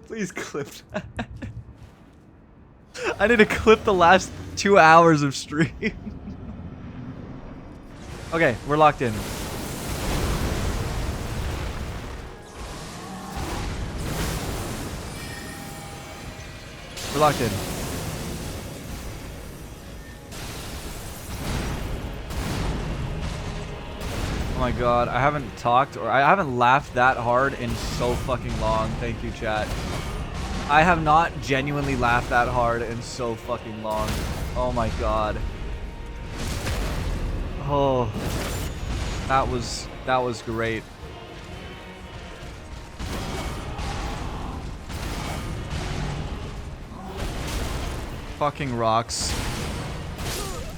Please clip that. I need to clip the last 2 hours of stream. Okay, we're locked in. We're locked in. Oh my god, I haven't talked or I haven't laughed that hard in so fucking long. Thank you, chat. I have not genuinely laughed that hard in so fucking long. Oh my god. Oh. That was great. Fucking rocks.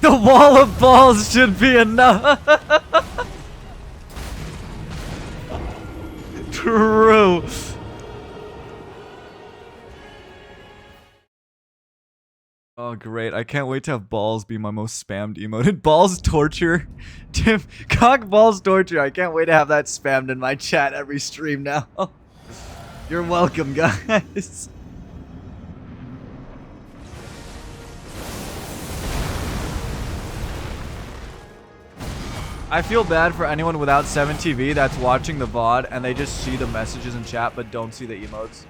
The wall of balls should be enough. True. Oh, great. I can't wait to have balls be my most spammed emote. Balls torture. Tim, cock balls torture. I can't wait to have that spammed in my chat every stream now. You're welcome, guys. I feel bad for anyone without 7TV that's watching the VOD and they just see the messages in chat but don't see the emotes.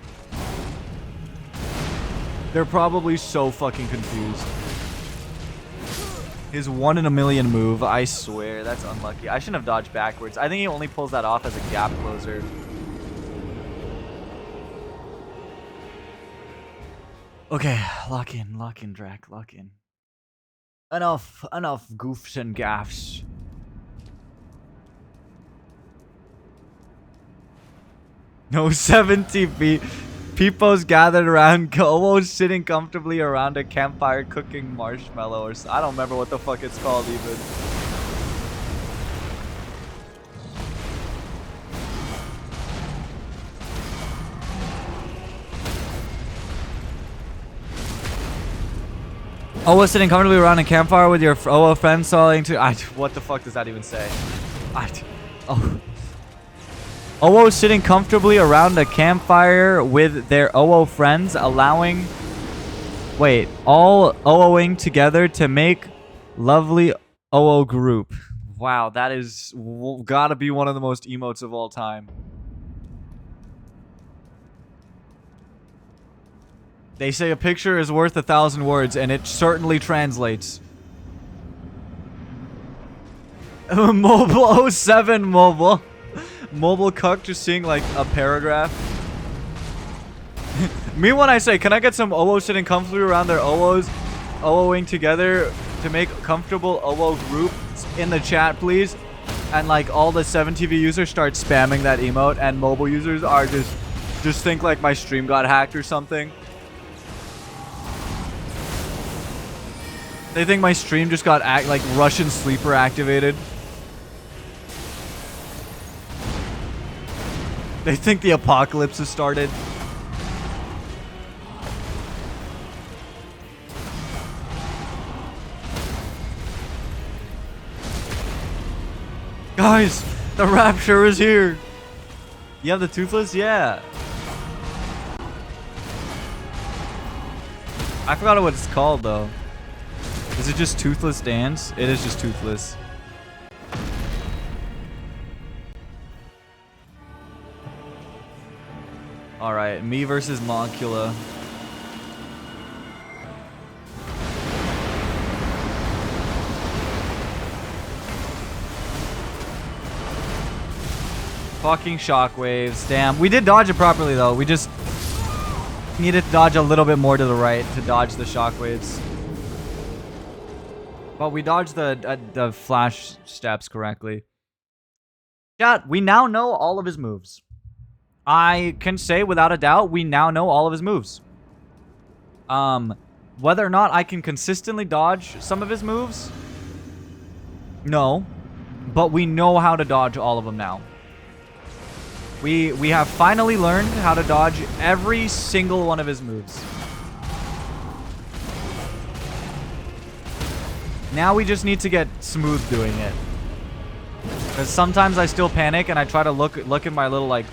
They're probably so fucking confused. His 1 in a million move, I swear, that's unlucky. I shouldn't have dodged backwards. I think he only pulls that off as a gap closer. Okay, lock in, Drac, lock in. Enough goofs and gaffs. No 7TV. People's gathered around, almost sitting comfortably around a campfire cooking marshmallow or I don't remember what the fuck it's called even. Oh, sitting comfortably around a campfire with your friends selling to what the fuck does that even say? OO sitting comfortably around a campfire with their OO friends, allowing... Wait, all OOing together to make lovely OO group. Wow, that is gotta be one of the most emotes of all time. They say a picture is worth 1,000 words, and it certainly translates. Mobile 07 mobile. Mobile cuck just seeing like a paragraph. Me when I say, can I get some OO sitting comfortably around their OOs, OOing together to make comfortable OO groups in the chat, please? And like all the 7TV users start spamming that emote, and mobile users are just think like my stream got hacked or something. They think my stream just got like Russian sleeper activated. They think the apocalypse has started. Guys, the rapture is here. You have the toothless? Yeah. I forgot what it's called though. Is it just toothless dance? It is just toothless. Alright, me versus Moncula. Fucking shockwaves. Damn. We did dodge it properly though. We just needed to dodge a little bit more to the right to dodge the shockwaves. But we dodged the flash steps correctly. Chat, we now know all of his moves. I can say without a doubt, we now know all of his moves. Whether or not I can consistently dodge some of his moves, no. But we know how to dodge all of them now. We have finally learned how to dodge every single one of his moves. Now we just need to get smooth doing it. Because sometimes I still panic and I try to look at my little like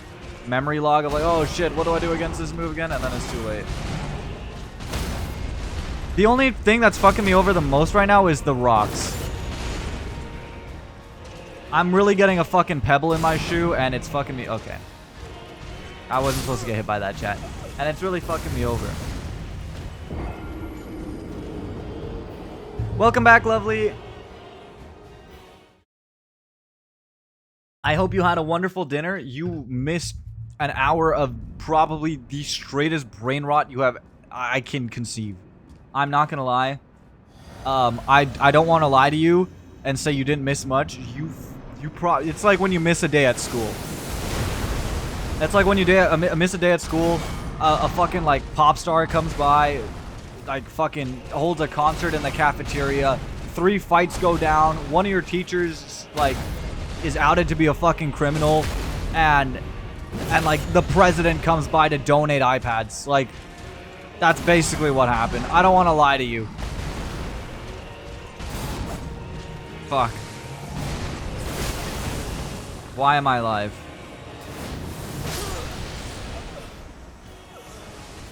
memory log of like, oh shit, what do I do against this move again? And then it's too late. The only thing that's fucking me over the most right now is the rocks. I'm really getting a fucking pebble in my shoe and it's fucking me. Okay. I wasn't supposed to get hit by that, chat. And it's really fucking me over. Welcome back, lovely. I hope you had a wonderful dinner. You missed an hour of probably the straightest brain rot I can conceive. I'm not gonna lie. I don't want to lie to you and say you didn't miss much. It's like when you miss a day at school. It's like when you miss a day at school, a fucking like pop star comes by, like fucking holds a concert in the cafeteria. 3 fights go down. One of your teachers like is outed to be a fucking criminal, and like the president comes by to donate iPads. Like, that's basically what happened. I don't want to lie to you. Fuck. Why am I alive?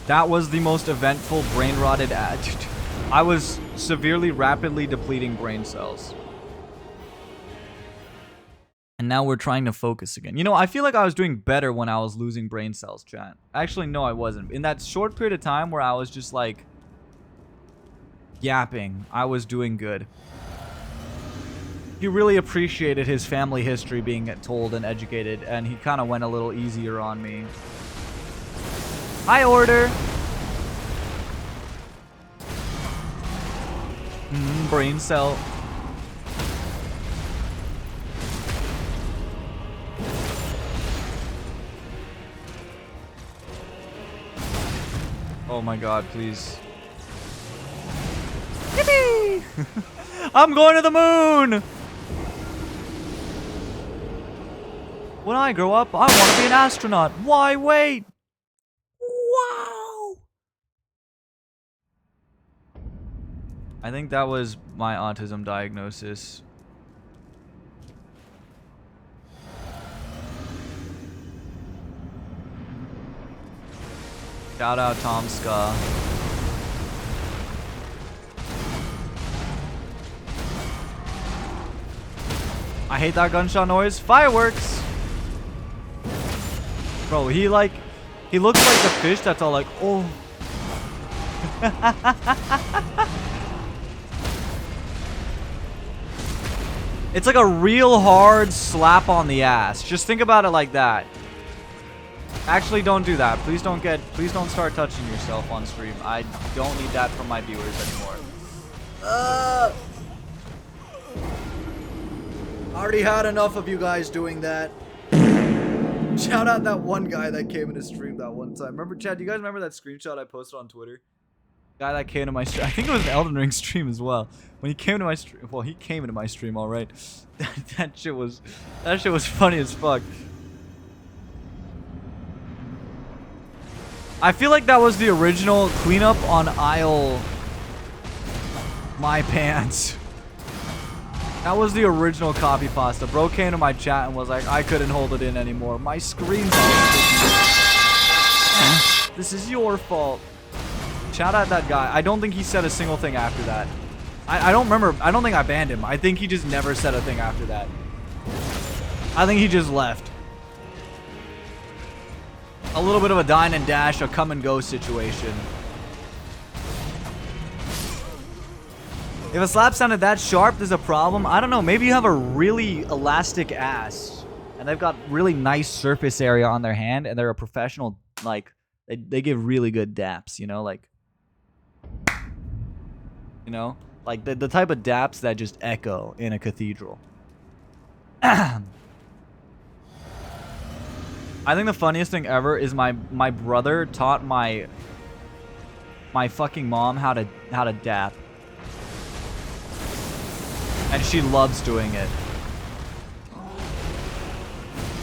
That was the most eventful brain-rotted ad. I was severely, rapidly depleting brain cells. And now we're trying to focus again. You know, I feel like I was doing better when I was losing brain cells, chat. Actually, no, I wasn't. In that short period of time where I was just, like, yapping, I was doing good. He really appreciated his family history being told and educated, and he kind of went a little easier on me. High order. Brain cell. Oh my god, please. Yippee! I'm going to the moon! When I grow up, I want to be an astronaut. Why wait? Wow! I think that was my autism diagnosis. Shout out Tom Ska. I hate that gunshot noise. Fireworks! Bro, he looks like the fish that's all like, oh. It's like a real hard slap on the ass. Just think about it like that. Actually, don't do that. Please don't start touching yourself on stream. I don't need that from my viewers anymore. I already had enough of you guys doing that. Shout out that one guy that came into stream that one time. Remember, Chad, do you guys remember that screenshot I posted on Twitter? Guy that came to my stream. I think it was an Elden Ring stream as well. When he came to my stream, well, he came into my stream, all right. That shit was funny as fuck. I feel like that was the original cleanup on aisle my pants. That was the original copy pasta. Bro came to my chat and was like, I couldn't hold it in anymore. My screen's all sticky. This is your fault. Shout out that guy. I don't think he said a single thing after that. I don't remember. I don't think I banned him. I think he just never said a thing after that. I think he just left. A little bit of a dine and dash, a come and go situation. If a slap sounded that sharp, there's a problem. I don't know. Maybe you have a really elastic ass, and they've got really nice surface area on their hand, and they're a professional. Like they give really good daps. You know, like the type of daps that just echo in a cathedral. I think the funniest thing ever is my brother taught my fucking mom how to dap. And she loves doing it.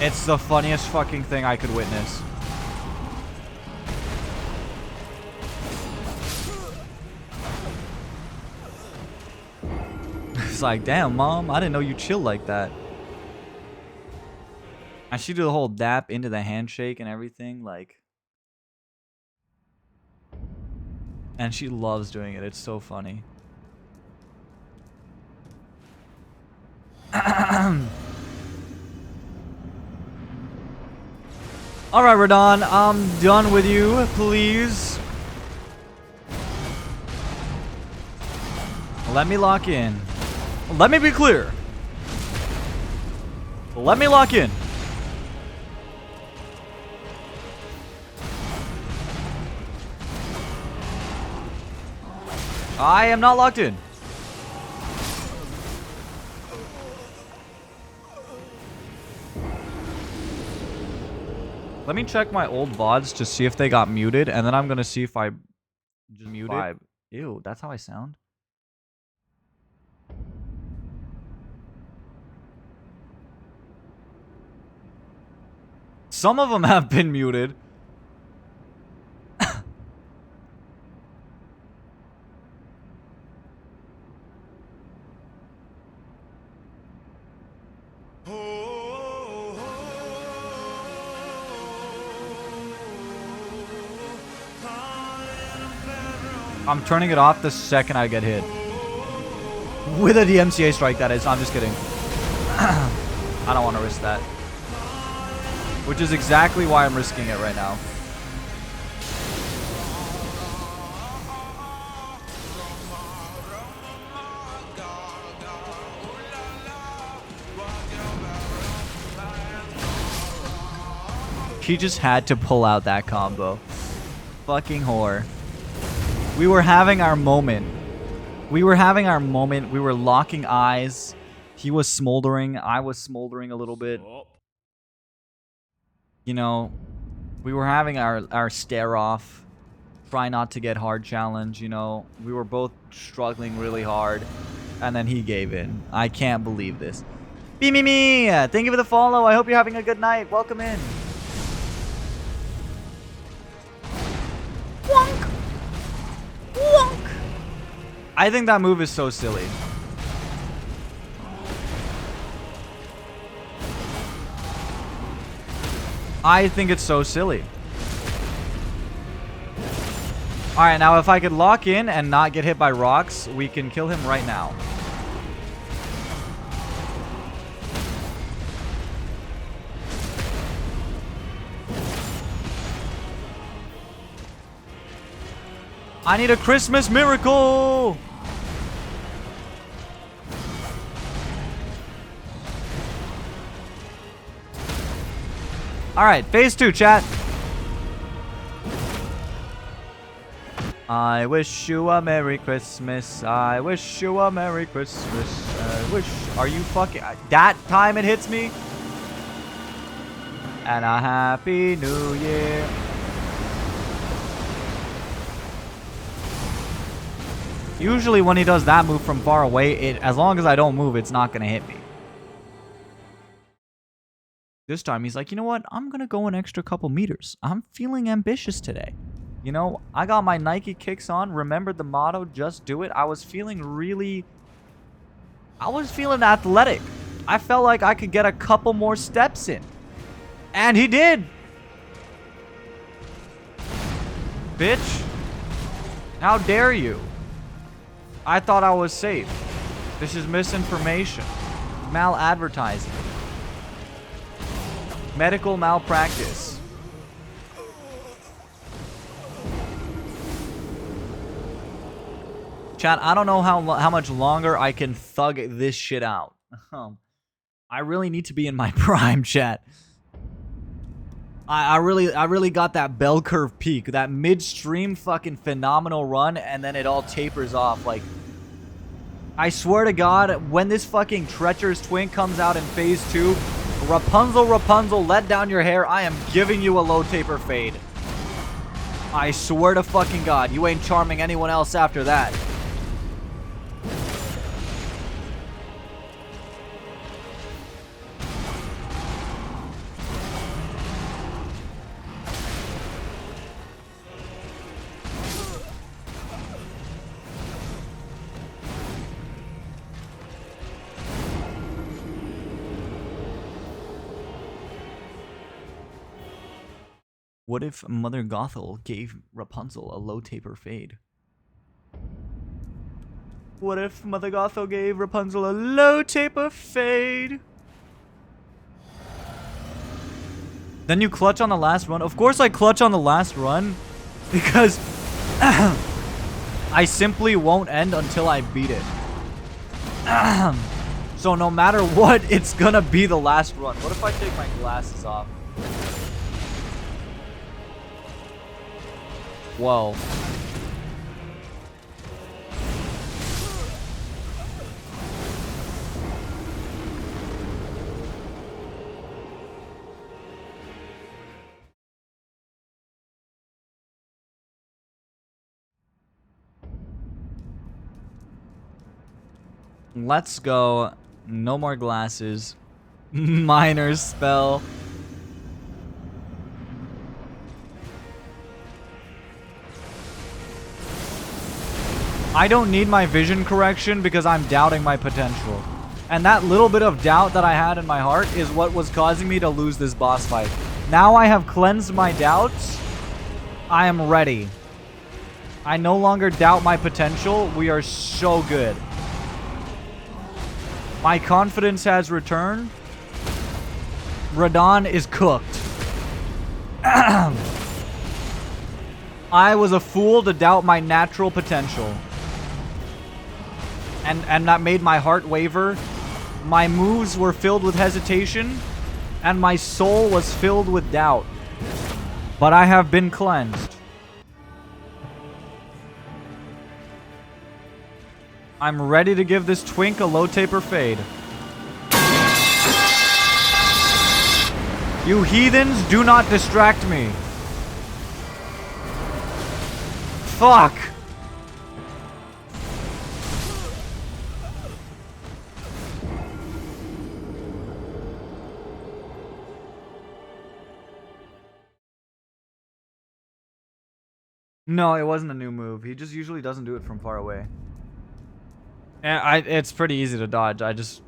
It's the funniest fucking thing I could witness. It's like, damn, Mom, I didn't know you chill like that. And she do the whole dap into the handshake and everything, like. And she loves doing it. It's so funny. Alright, Radahn, I'm done with you, please. Let me lock in. Let me be clear. Let me lock in. I am not locked in. Let me check my old VODs to see if they got muted, and then I'm gonna see if I just muted. Ew, that's how I sound. Some of them have been muted. I'm turning it off the second I get hit. With a DMCA strike, that is. I'm just kidding. I don't want to risk that. Which is exactly why I'm risking it right now. He just had to pull out that combo. Fucking whore. We were having our moment. We were having our moment. We were locking eyes. He was smoldering. I was smoldering a little bit. You know, we were having our stare off. Try not to get hard challenge, you know. We were both struggling really hard. And then he gave in. I can't believe this. Be me. Thank you for the follow. I hope you're having a good night. Welcome in. Wonk. Wonk. I think that move is so silly. I think it's so silly. Alright, now if I could lock in and not get hit by rocks, we can kill him right now. I need a Christmas miracle! Alright, phase 2, chat. I wish you a Merry Christmas. I wish you a Merry Christmas. I wish... Are you fucking... That time it hits me? And a Happy New Year. Usually when he does that move from far away, as long as I don't move, it's not going to hit me. This time he's like, you know what? I'm going to go an extra couple meters. I'm feeling ambitious today. You know, I got my Nike kicks on. Remembered the motto, just do it. I was feeling athletic. I felt like I could get a couple more steps in. And he did. Bitch. How dare you? I thought I was safe. This is misinformation. Maladvertising. Medical malpractice. Chat, I don't know how much longer I can thug this shit out. I really need to be in my prime, chat. I really got that bell curve peak, that midstream fucking phenomenal run, and then it all tapers off. Like, I swear to God, when this fucking treacherous twink comes out in phase 2, Rapunzel, let down your hair. I am giving you a low taper fade. I swear to fucking God, you ain't charming anyone else after that. What if Mother Gothel gave Rapunzel a low taper fade? What if Mother Gothel gave Rapunzel a low taper fade? Then you clutch on the last run. Of course I clutch on the last run. Because I simply won't end until I beat it. So no matter what, it's gonna be the last run. What if I take my glasses off? Whoa. Let's go. No more glasses. Minor spell. I don't need my vision correction because I'm doubting my potential. And that little bit of doubt that I had in my heart is what was causing me to lose this boss fight. Now I have cleansed my doubts. I am ready. I no longer doubt my potential. We are so good. My confidence has returned. RADAHN is cooked. I was a fool to doubt my natural potential. And that made my heart waver. My moves were filled with hesitation. And my soul was filled with doubt. But I have been cleansed. I'm ready to give this twink a low taper fade. You heathens, do not distract me. Fuck. No, it wasn't a new move. He just usually doesn't do it from far away. And it's pretty easy to dodge. I just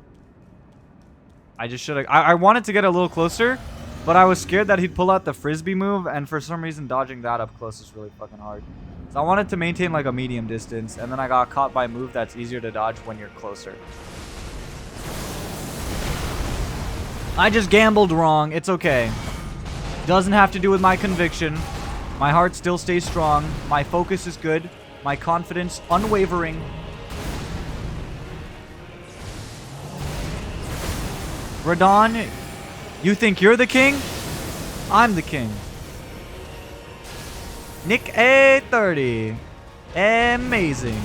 should have. I wanted to get a little closer, but I was scared that he'd pull out the frisbee move, and for some reason dodging that up close is really fucking hard. So I wanted to maintain like a medium distance, and then I got caught by a move that's easier to dodge when you're closer. I just gambled wrong. It's okay. Doesn't have to do with my conviction. My heart still stays strong. My focus is good. My confidence unwavering. RADAHN, you think you're the king? I'm the king. Nick A30. Amazing.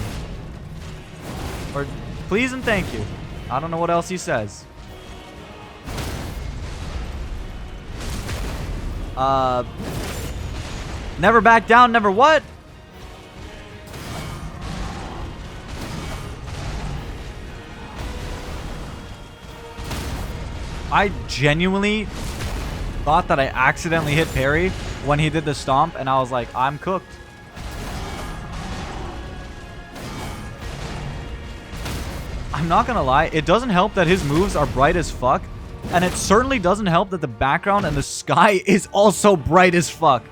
Or please and thank you. I don't know what else he says. Never back down, never what? I genuinely thought that I accidentally hit parry when he did the stomp, and I was like, I'm cooked. I'm not gonna lie, it doesn't help that his moves are bright as fuck, and it certainly doesn't help that the background and the sky is also bright as fuck.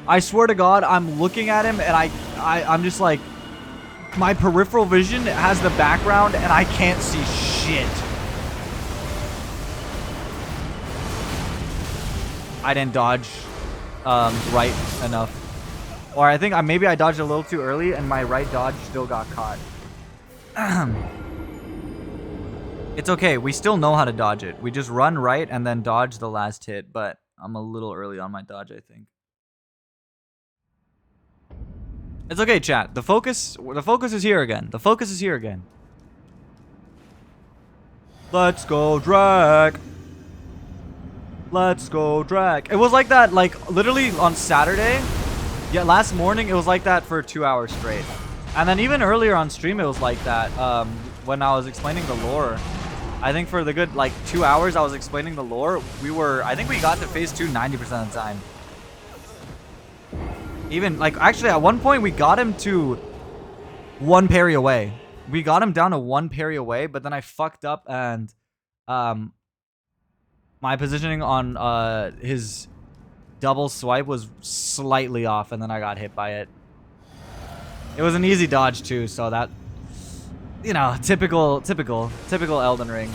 I swear to God, I'm looking at him, and I'm just like, my peripheral vision has the background, and I can't see shit. I didn't dodge right enough. Or I think maybe I dodged a little too early, and my right dodge still got caught. It's okay. We still know how to dodge it. We just run right and then dodge the last hit, but I'm a little early on my dodge, I think. It's okay, chat. The focus is here again. The focus is here again. Let's go drag. Let's go drag. It was like that, like, literally on Saturday. Yeah, last morning, it was like that for 2 hours straight. And then even earlier on stream, it was like that when I was explaining the lore. I think for the good, like, 2 hours I was explaining the lore, I think we got to phase 2 90% of the time. Even, like, actually, at one point, we got him to 1 parry away. We got him down to 1 parry away, but then I fucked up, and my positioning on his double swipe was slightly off, and then I got hit by it. It was an easy dodge, too, so that, you know, typical Elden Ring.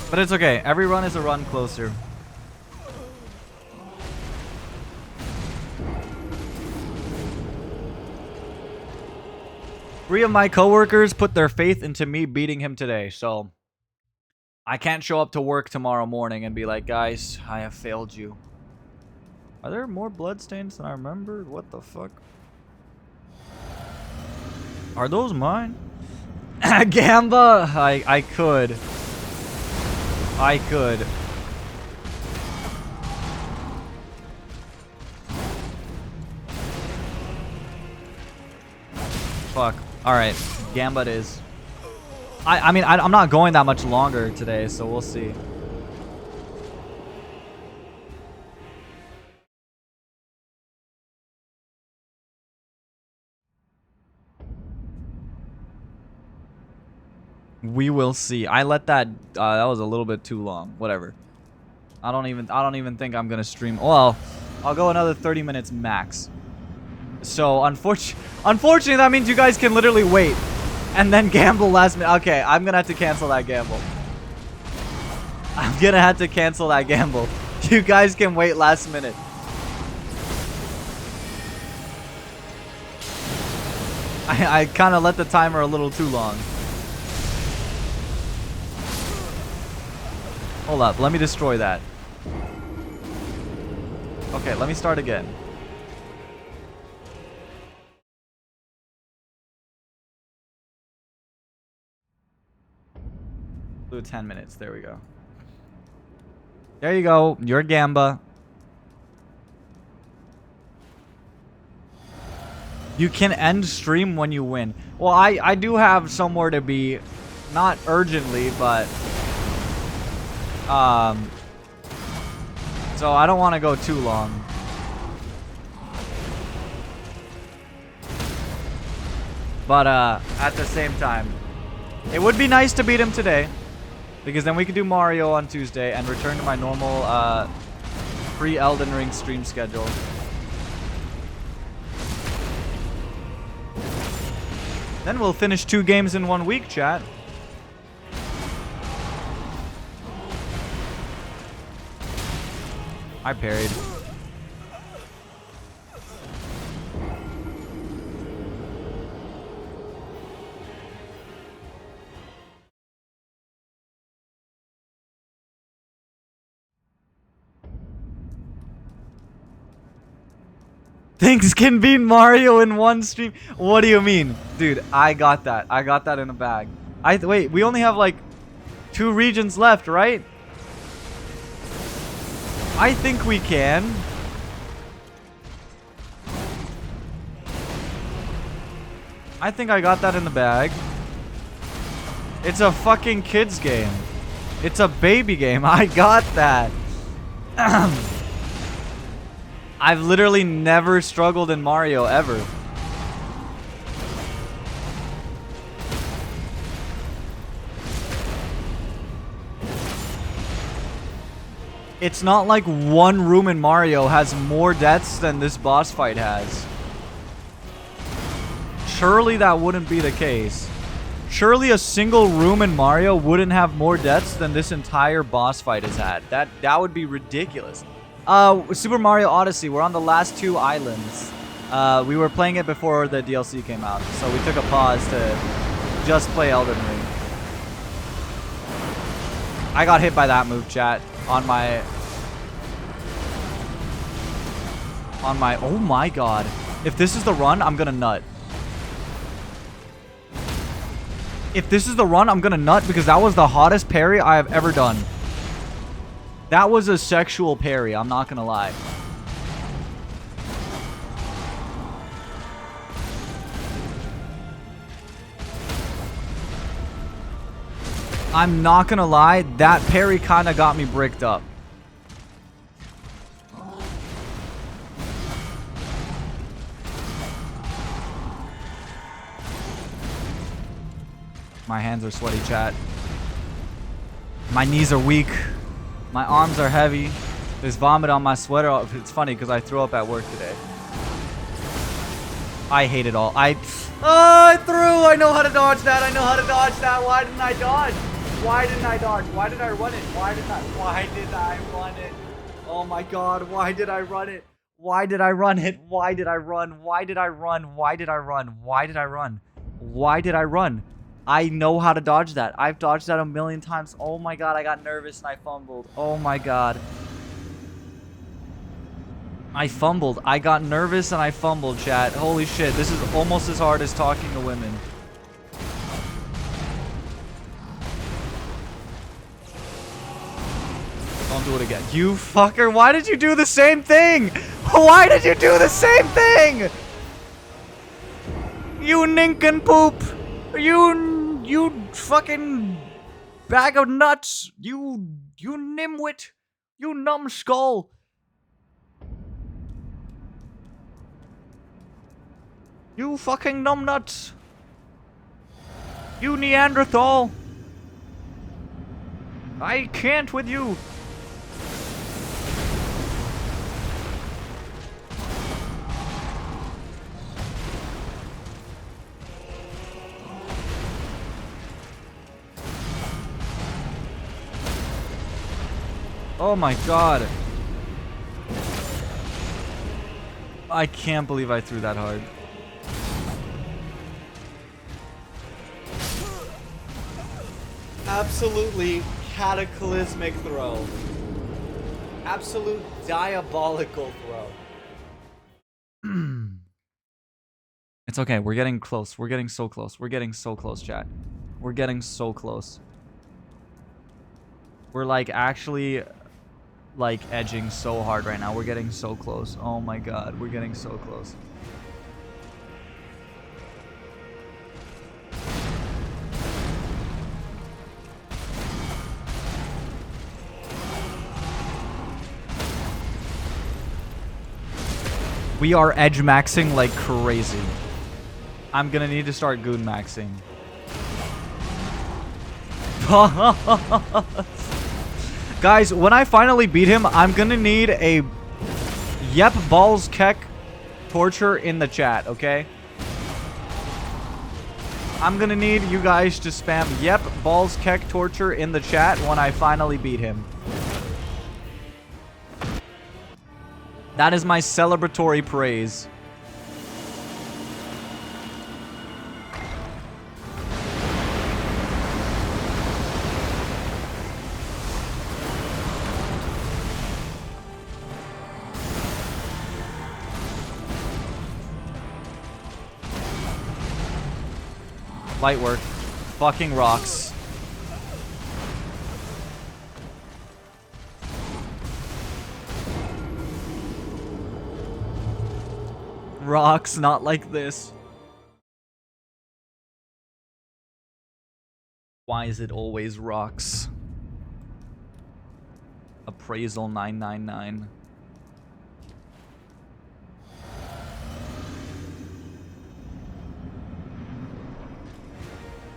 But it's okay. Every run is a run closer. Three of my coworkers put their faith into me beating him today, so I can't show up to work tomorrow morning and be like, guys, I have failed you. Are there more bloodstains than I remember? What the fuck? Are those mine? Gamba! I could. I could. Fuck. All right, Gamba it is. I mean, I'm not going that much longer today, so we'll see. We will see. I let that that was a little bit too long. Whatever. I don't even think I'm gonna stream. Well, I'll go another 30 minutes max. So unfortunately, that means you guys can literally wait and then gamble last minute. Okay, I'm gonna have to cancel that gamble. I'm gonna have to cancel that gamble. You guys can wait last minute. I kind of let the timer a little too long. Hold up, let me destroy that. Okay, let me start again. Do 10 minutes, there we go. There you go, your Gamba. You can end stream when you win. Well, I do have somewhere to be, not urgently, but so I don't want to go too long. But at the same time, it would be nice to beat him today, because then we could do Mario on Tuesday and return to my normal pre-Elden Ring stream schedule. Then we'll finish 2 games in 1 week, chat. I parried. Things can beat Mario in 1 stream. What do you mean? Dude, I got that. I got that in a bag. Wait, we only have like 2 regions left, right? I think we can. I think I got that in the bag. It's a fucking kids game. It's a baby game. I got that. I've literally never struggled in Mario ever. It's not like one room in Mario has more deaths than this boss fight has. Surely that wouldn't be the case. Surely a single room in Mario wouldn't have more deaths than this entire boss fight has had. That would be ridiculous. Super Mario Odyssey, we're on the last 2 islands. We were playing it before the DLC came out, so we took a pause to just play Elden Ring. I got hit by that move, chat. On my, oh my god. If this is the run, I'm gonna nut. If this is the run, I'm gonna nut because that was the hottest parry I have ever done. That was a sexual parry, I'm not gonna lie. I'm not gonna lie, that parry kinda got me bricked up. My hands are sweaty, chat. My knees are weak. My arms are heavy. There's vomit on my sweater. It's funny because I threw up at work today. I hate it all. I threw. I know how to dodge that. I know how to dodge that. Why didn't I dodge? Why didn't I dodge? Why did I run it? Why did I run it? Oh my god. Why did I run it? Why did I run it? Why did I run? Why did I run? Why did I run? Why did I run? Why did I run? I know how to dodge that. I've dodged that a million times. Oh my god, I got nervous and I fumbled. Oh my god. I fumbled. I got nervous and I fumbled, chat. Holy shit, this is almost as hard as talking to women. Don't do it again. You fucker, why did you do the same thing? Why did you do the same thing? You nincompoop! You fucking bag of nuts! You nimwit! You numbskull! You fucking numbnuts! You Neanderthal! I can't with you! Oh my god. I can't believe I threw that hard. Absolutely cataclysmic throw. Absolute diabolical throw. It's okay. We're getting close. We're getting so close. We're getting so close, chat. We're getting so close. We're like actually like edging so hard right now. We're getting so close. Oh my god. We're getting so close. We are edge maxing like crazy. I'm gonna need to start goon maxing. Guys, when I finally beat him, I'm gonna need a yep balls keck torture in the chat, okay? I'm gonna need you guys to spam yep balls keck torture in the chat when I finally beat him. That is my celebratory praise. Light work. Fucking rocks. Rocks, not like this. Why is it always rocks? Appraisal 999.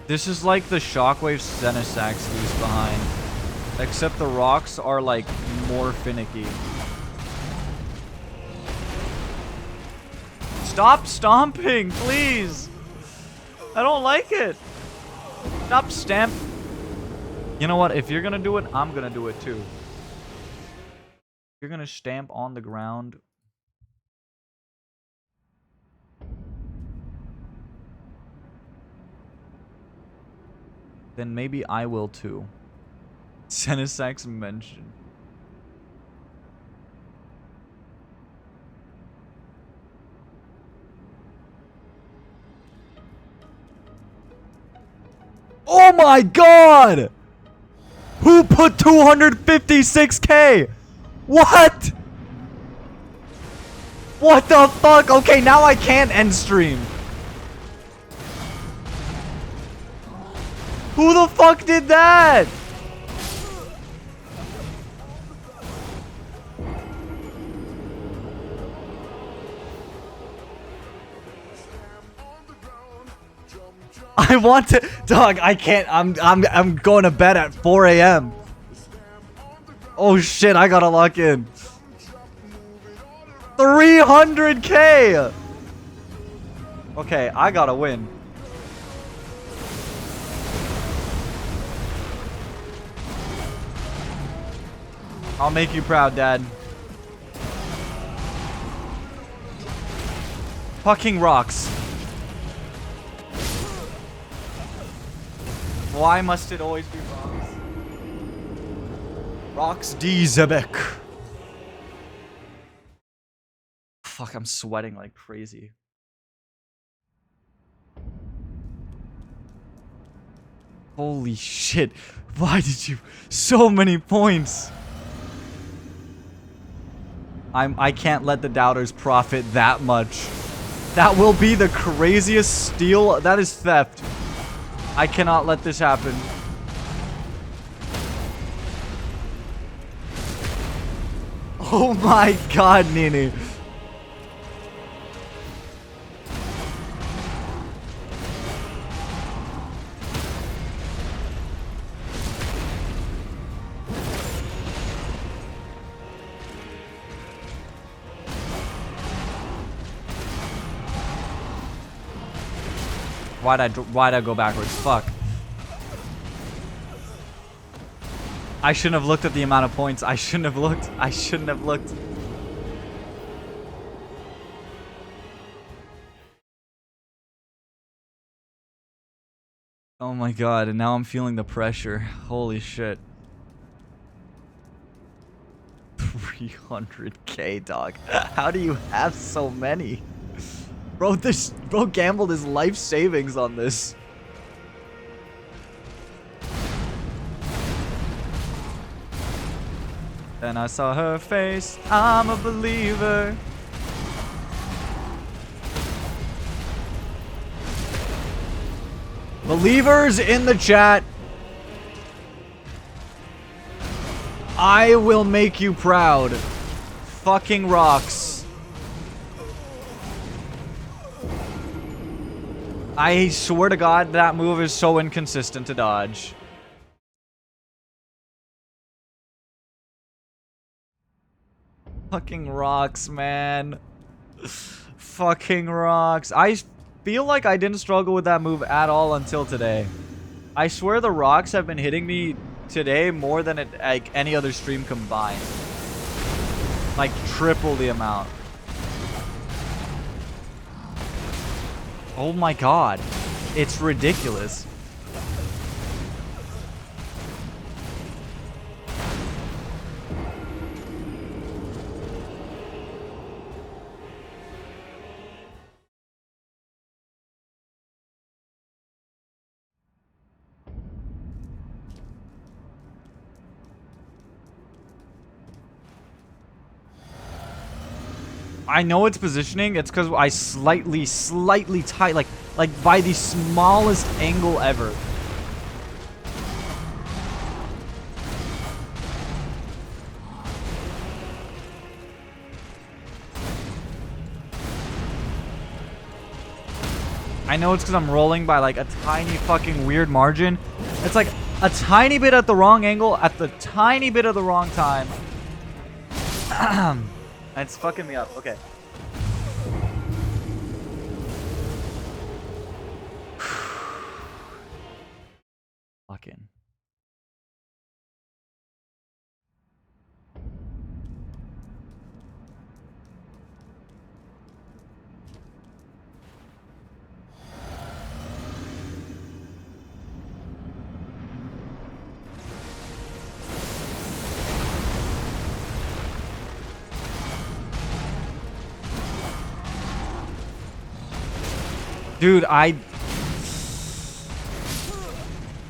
This is like the Shockwave Senesax leaves behind. Except the rocks are like more finicky. Stop stomping, please! I don't like it! Stop stamp. You know what? If you're gonna do it, I'm gonna do it too. You're gonna stamp on the ground. Then maybe I will too. Senesax mentioned. Oh my god! Who put 256k? What? What the fuck? Okay, now I can't end stream. Who the fuck did that? I want to, dog. I can't. I'm going to bed at 4 a.m. Oh shit! I gotta lock in. 300k. Okay, I gotta win. I'll make you proud, Dad. Fucking rocks. Why must it always be rocks? Rocks D. Zebek. Fuck, I'm sweating like crazy. Holy shit. Why did you... So many points. I can't let the doubters profit that much. That will be the craziest steal. That is theft. I cannot let this happen. Oh my god, Nini. Why'd I go backwards? Fuck. I shouldn't have looked at the amount of points. I shouldn't have looked. I shouldn't have looked. Oh my god, and now I'm feeling the pressure. Holy shit. 300k, dog. How do you have so many? Bro, bro gambled his life savings on this. Then I saw her face. I'm a believer. Believers in the chat. I will make you proud. Fucking rocks. I swear to God, that move is so inconsistent to dodge. Fucking rocks, man. Fucking rocks. I feel like I didn't struggle with that move at all until today. I swear the rocks have been hitting me today more than like any other stream combined. Like triple the amount. Oh my god. It's ridiculous. I know it's positioning. It's because I slightly tight, like by the smallest angle ever. I know it's because I'm rolling by like a tiny fucking weird margin. It's like a tiny bit at the wrong angle at the tiny bit of the wrong time. It's fucking me up. Okay. Fucking. Dude, I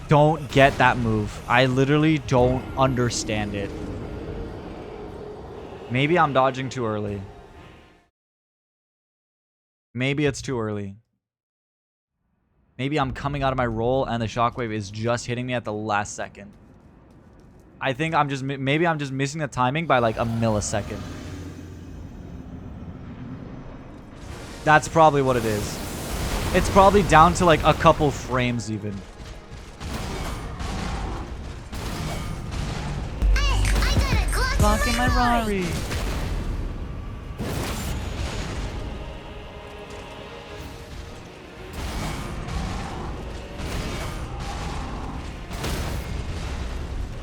don't get that move. I literally don't understand it. Maybe I'm dodging too early. Maybe it's too early. Maybe I'm coming out of my roll and the shockwave is just hitting me at the last second. I think I'm just... Maybe I'm just missing the timing by like a millisecond. That's probably what it is. It's probably down to like a couple frames even. Blocking my Rari.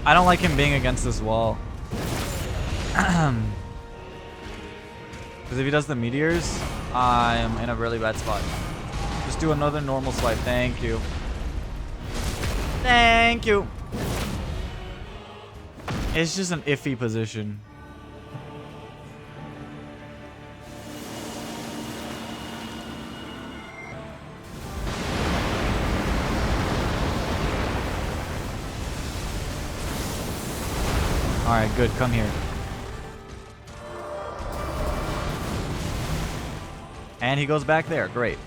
I don't like him being against this wall. Because if he does the meteors, I'm in a really bad spot. Just do another normal swipe. Thank you. Thank you. It's just an iffy position. Alright, good. Come here. And he goes back there. Great.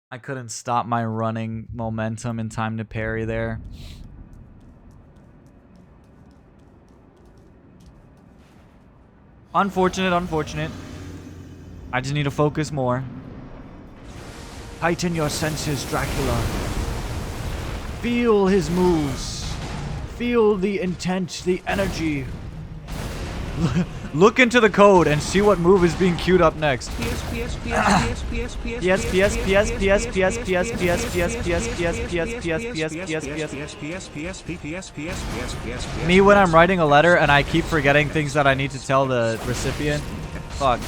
I couldn't stop my running momentum in time to parry there. Unfortunate, unfortunate. I just need to focus more. Heighten your senses, Dracula. Feel his moves. Feel the intent, the energy. Look into the code and see what move is being queued up next. Me when I'm writing a letter and I keep forgetting things that I need to tell the recipient. Fuck.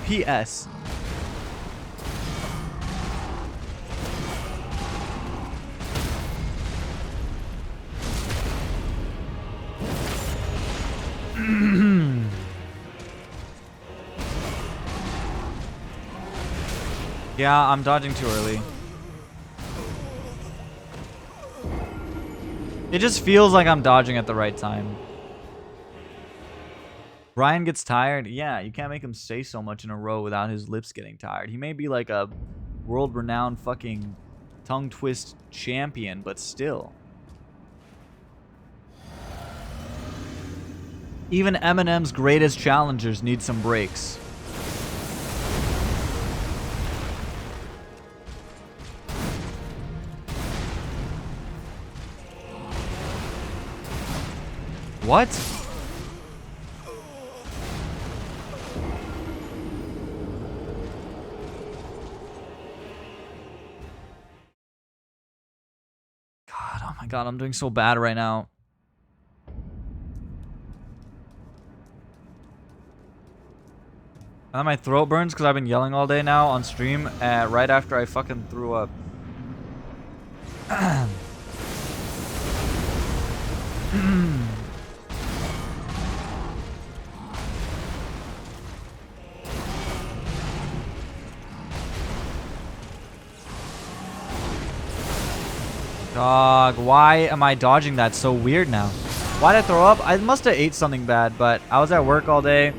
PS. Yeah, I'm dodging too early. It just feels like I'm dodging at the right time. Brian gets tired. Yeah, you can't make him say so much in a row without his lips getting tired. He may be like a world-renowned fucking tongue twist champion, but still. Even Eminem's greatest challengers need some breaks. What? God, oh my God, I'm doing so bad right now. And then my throat burns because I've been yelling all day now on stream right after I fucking threw up. Dog, why am I dodging that so weird now? Why'd I throw up? I must have ate something bad, but I was at work all day.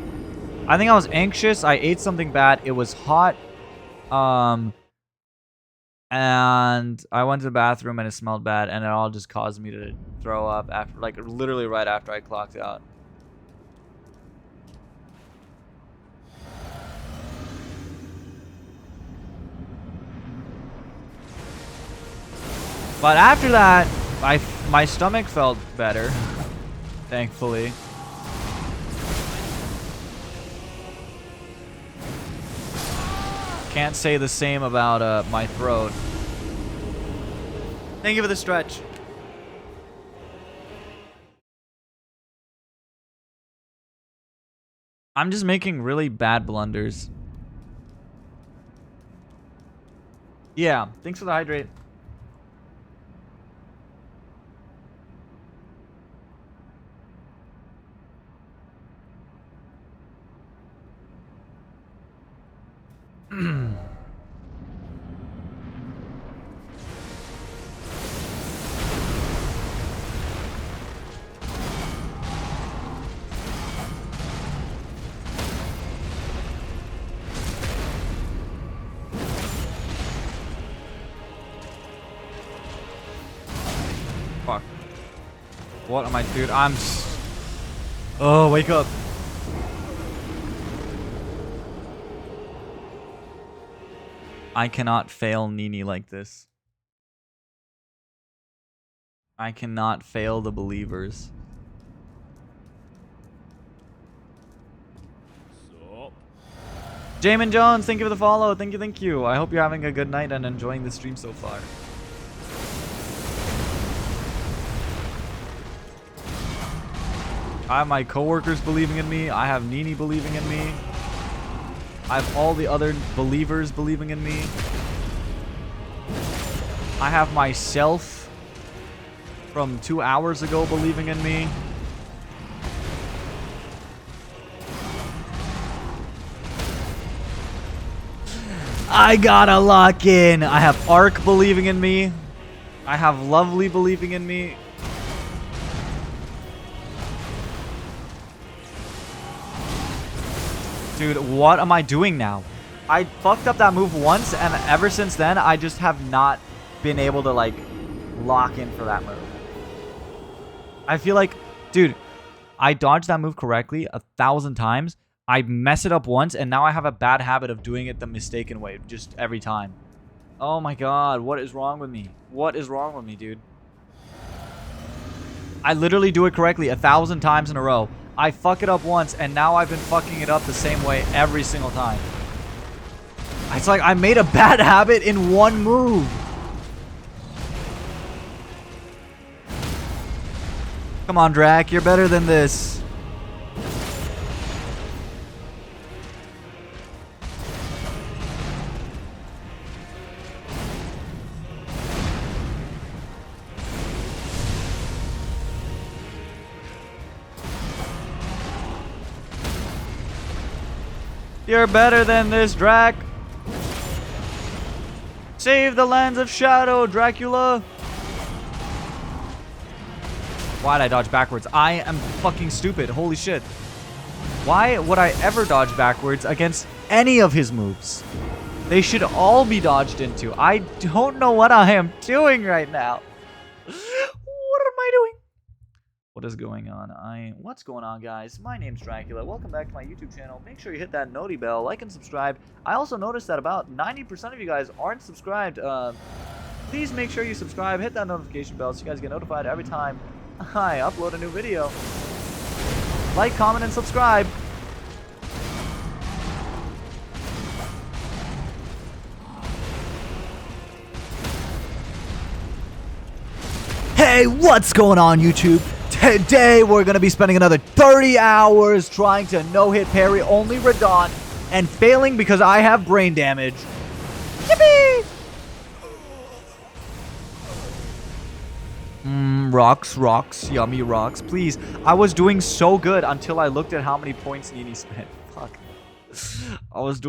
I think I was anxious. I ate something bad. It was hot. And I went to the bathroom and it smelled bad, and it all just caused me to throw up after, like, literally right after I clocked out. But after that, my stomach felt better, thankfully. Can't say the same about my throat. Thank you for the stretch. I'm just making really bad blunders. Yeah, thanks for the hydrate. Fuck. What am I, dude? Oh, wake up. I cannot fail Nini like this. I cannot fail the believers. Jamin Jones, thank you for the follow. Thank you, thank you. I hope you're having a good night and enjoying the stream so far. I have my coworkers believing in me. I have Nini believing in me. I have all the other believers believing in me. I have myself from 2 hours ago believing in me. I gotta lock in. I have Ark believing in me. I have Lovely believing in me. Dude, what am I doing now? I fucked up that move once, and ever since then, I just have not been able to, like, lock in for that move. I feel like, dude, I dodged that move correctly 1,000 times. I mess it up once, and now I have a bad habit of doing it the mistaken way, just every time. Oh my god, what is wrong with me? What is wrong with me, dude? I literally do it correctly 1,000 times in a row. I fuck it up once, and now I've been fucking it up the same way every single time. It's like I made a bad habit in one move. Come on, Drac, you're better than this. You're better than this, Drac. Save the lands of shadow, Dracula. Why'd I dodge backwards? I am fucking stupid. Holy shit. Why would I ever dodge backwards against any of his moves? They should all be dodged into. I don't know what I am doing right now. What am I doing? What is going on? What's going on, guys? My name's Dracula. Welcome back to my YouTube channel. Make sure you hit that noti bell, like and subscribe. I also noticed that about 90% of you guys aren't subscribed. Please make sure you subscribe, hit that notification bell so you guys get notified every time I upload a new video. Like, comment, and subscribe. Hey, what's going on, YouTube? Today, we're going to be spending another 30 hours trying to no-hit parry only RADAHN and failing because I have brain damage. Yippee! Rocks, yummy rocks. Please, I was doing so good until I looked at how many points Nini spent. Fuck. I was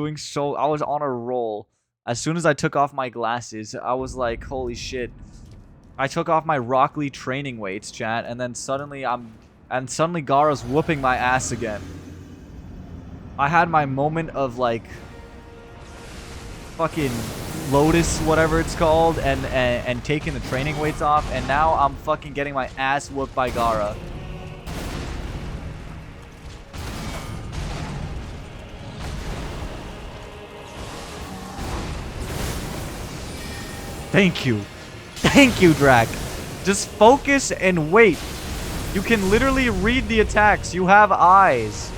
on a roll. As soon as I took off my glasses, I was like, holy shit. I took off my Rock Lee training weights, chat, and then suddenly Gaara's whooping my ass again. I had my moment of, like, fucking Lotus, whatever it's called, and taking the training weights off, and now I'm fucking getting my ass whooped by Gaara. Thank you. Thank you, Drac. Just focus and wait. You can literally read the attacks. You have eyes.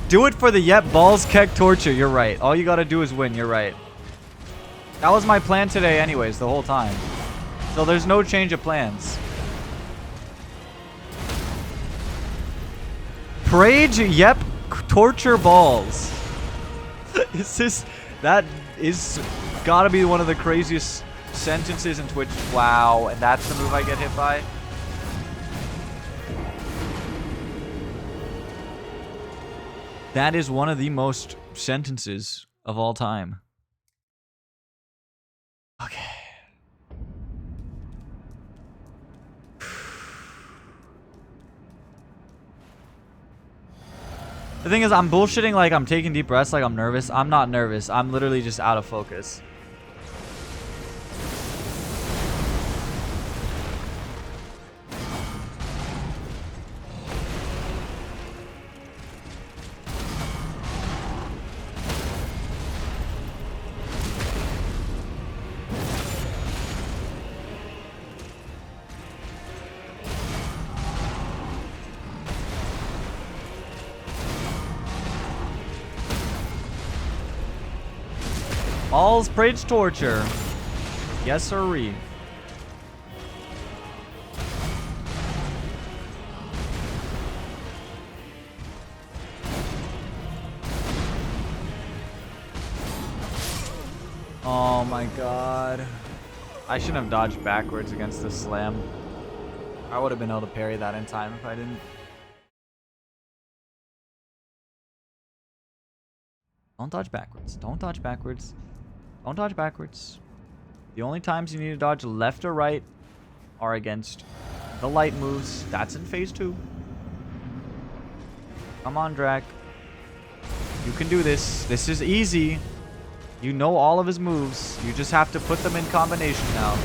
Do it for the yep balls keck torture. You're right. All you gotta do is win. You're right. That was my plan today anyways, the whole time. So there's no change of plans. Prage, yep, torture balls. That is gotta be one of the craziest sentences in Twitch. Wow, and that's the move I get hit by? That is one of the most sentences of all time. Okay. The thing is, I'm bullshitting like I'm taking deep breaths like I'm nervous. I'm not nervous. I'm literally just out of focus. All's praise torture. Yes, sirree. Oh my god. I shouldn't have dodged backwards against the slam. I would have been able to parry that in time if I didn't. Don't dodge backwards. Don't dodge backwards. Don't dodge backwards. The only times you need to dodge left or right are against the light moves. That's in phase 2. Come on, Drac. You can do this. This is easy. You know all of his moves. You just have to put them in combination now.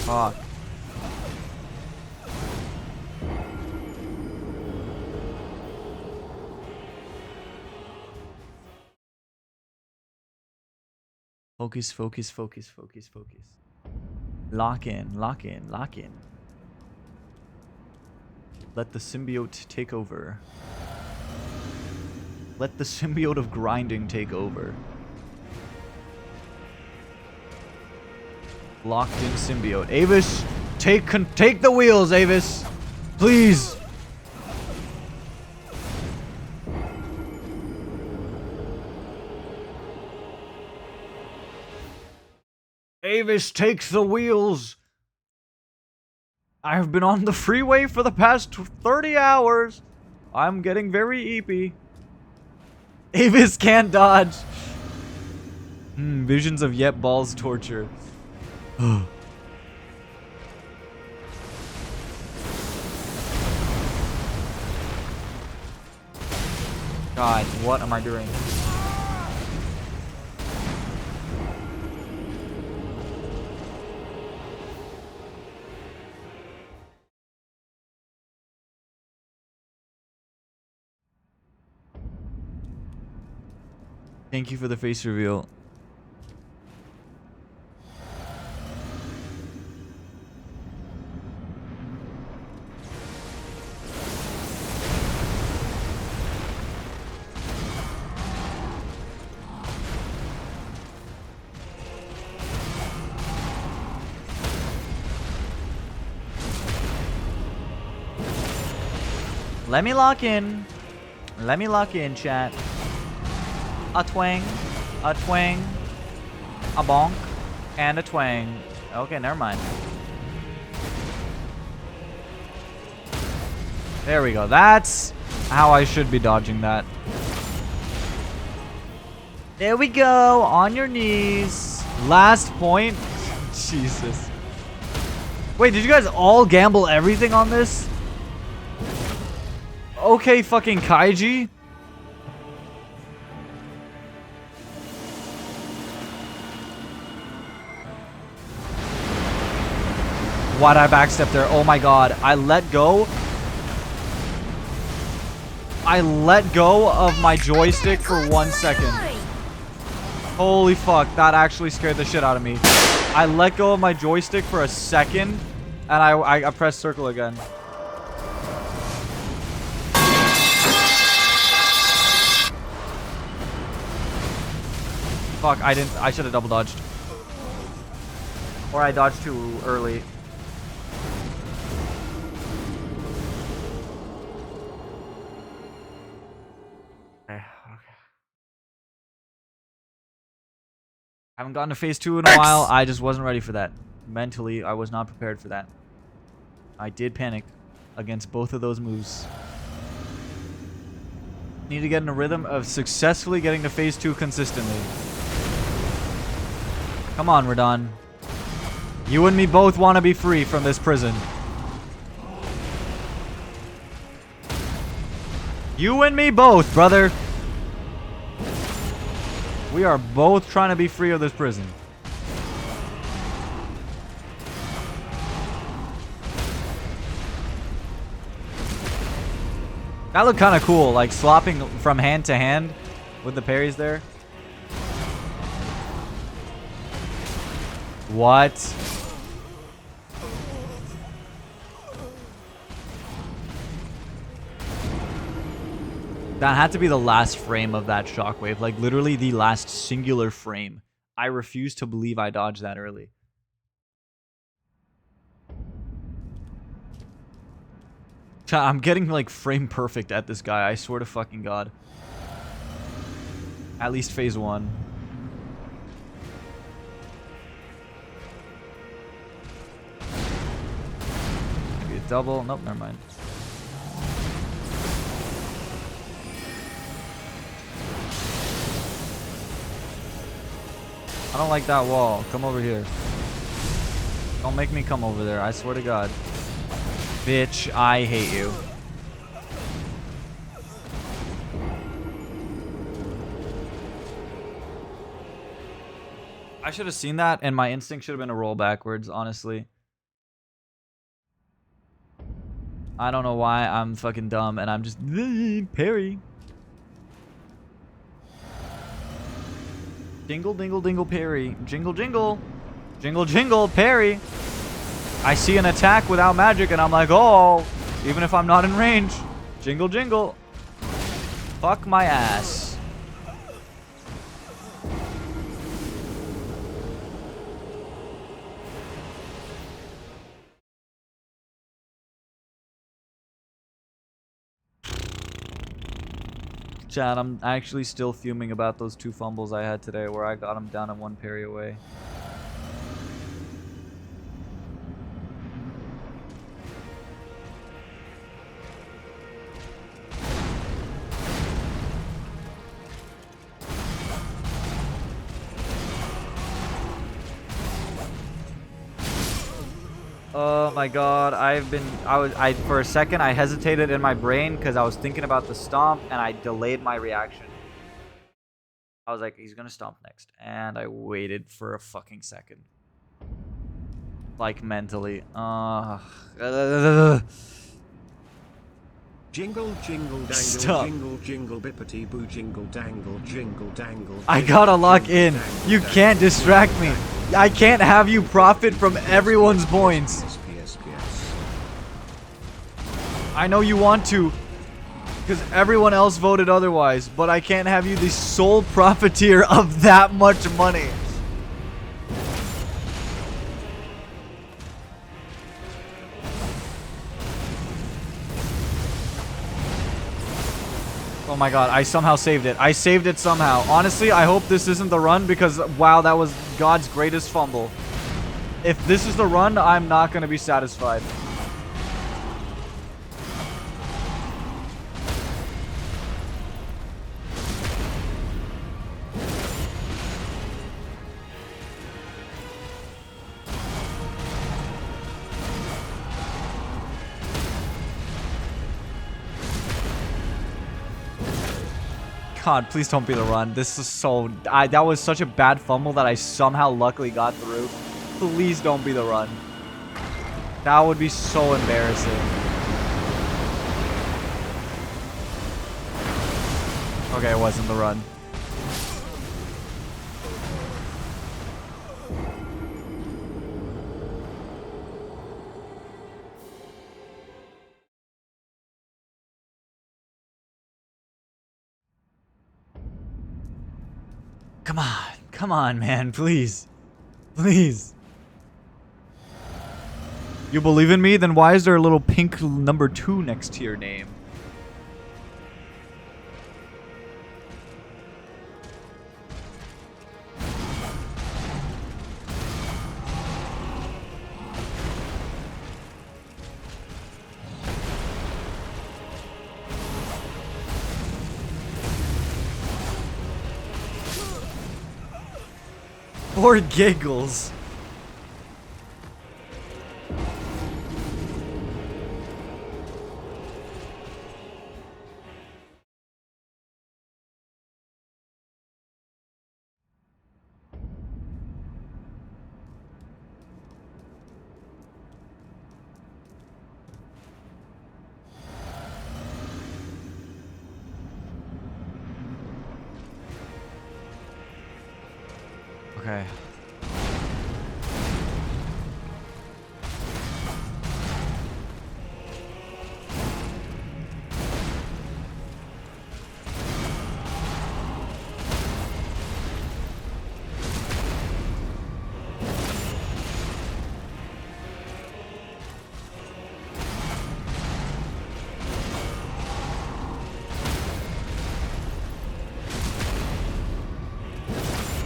Fuck. Focus, focus, focus, focus, focus. Lock in, lock in, lock in. Let the symbiote take over. Let the symbiote of grinding take over. Locked in symbiote. Avis, take the wheels, Avis. Please. Avis takes the wheels. I have been on the freeway for the past 30 hours. I'm getting very eepy. Avis can't dodge. Visions of Yet Ball's torture. God, what am I doing? Thank you for the face reveal. Let me lock in. Let me lock in, chat. A twang, a twang, a bonk, and a twang. Okay, never mind. There we go. That's how I should be dodging that. There we go. On your knees. Last point. Jesus. Wait, did you guys all gamble everything on this? Okay, fucking Kaiji. Why'd I backstep there? Oh my god. I let go. I let go of my joystick for 1 second. Holy fuck. That actually scared the shit out of me. I let go of my joystick for a second. And I pressed circle again. Fuck, I should have double dodged. Or I dodged too early. Okay. Haven't gotten to phase 2 in a while. I just wasn't ready for that. Mentally, I was not prepared for that. I did panic against both of those moves. Need to get in a rhythm of successfully getting to phase 2 consistently. Come on, RADAHN. You and me both want to be free from this prison. You and me both, brother. We are both trying to be free of this prison. That looked kind of cool, like swapping from hand to hand with the parries there. What? That had to be the last frame of that shockwave. Like, literally the last singular frame. I refuse to believe I dodged that early. I'm getting, like, frame perfect at this guy. I swear to fucking God. At least phase 1. Maybe a double. Nope, never mind. I don't like that wall. Come over here. Don't make me come over there. I swear to God. Bitch, I hate you. I should have seen that, and my instinct should have been to roll backwards, honestly. I don't know why I'm fucking dumb, and I'm just... parry. Dingle, dingle, dingle, parry. Jingle, jingle. Jingle, jingle, parry. I see an attack without magic, and I'm like, oh, even if I'm not in range. Jingle, jingle. Fuck my ass. Chad, I'm actually still fuming about those 2 fumbles I had today where I got them down and 1 parry away. Oh my God, for a second I hesitated in my brain because I was thinking about the stomp and I delayed my reaction. I was like, he's gonna stomp next. And I waited for a fucking second. Like mentally. Jingle, jingle, dangle, Stop. jingle, jingle, bippity boo, jingle, dangle, jingle, dangle. I gotta lock in. You can't distract me. I can't have you profit from everyone's points. I know you want to, because everyone else voted otherwise, but I can't have you the sole profiteer of that much money. Oh my God, I somehow saved it. I saved it somehow. Honestly, I hope this isn't the run because, wow, that was God's greatest fumble. If this is the run, I'm not going to be satisfied. God, please don't be the run. This is so... that was such a bad fumble that I somehow luckily got through. Please don't be the run. That would be so embarrassing. Okay, it wasn't the run. Come on, man, please. Please. You believe in me? Then why is there a little pink number 2 next to your name? For giggles. Okay.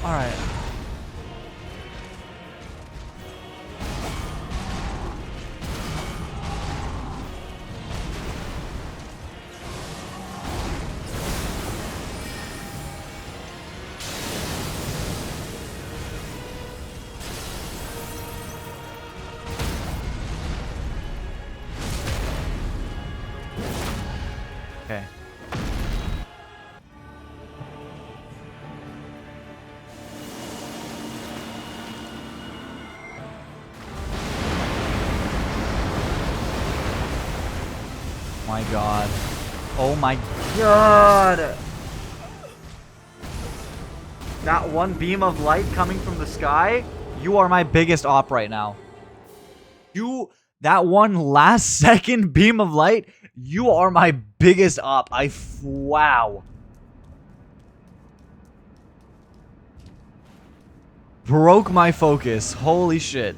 All right. Okay. My God. Oh my God. That one beam of light coming from the sky, you are my biggest op right now. That one last second beam of light, you are my biggest op. Wow. Broke my focus. Holy shit.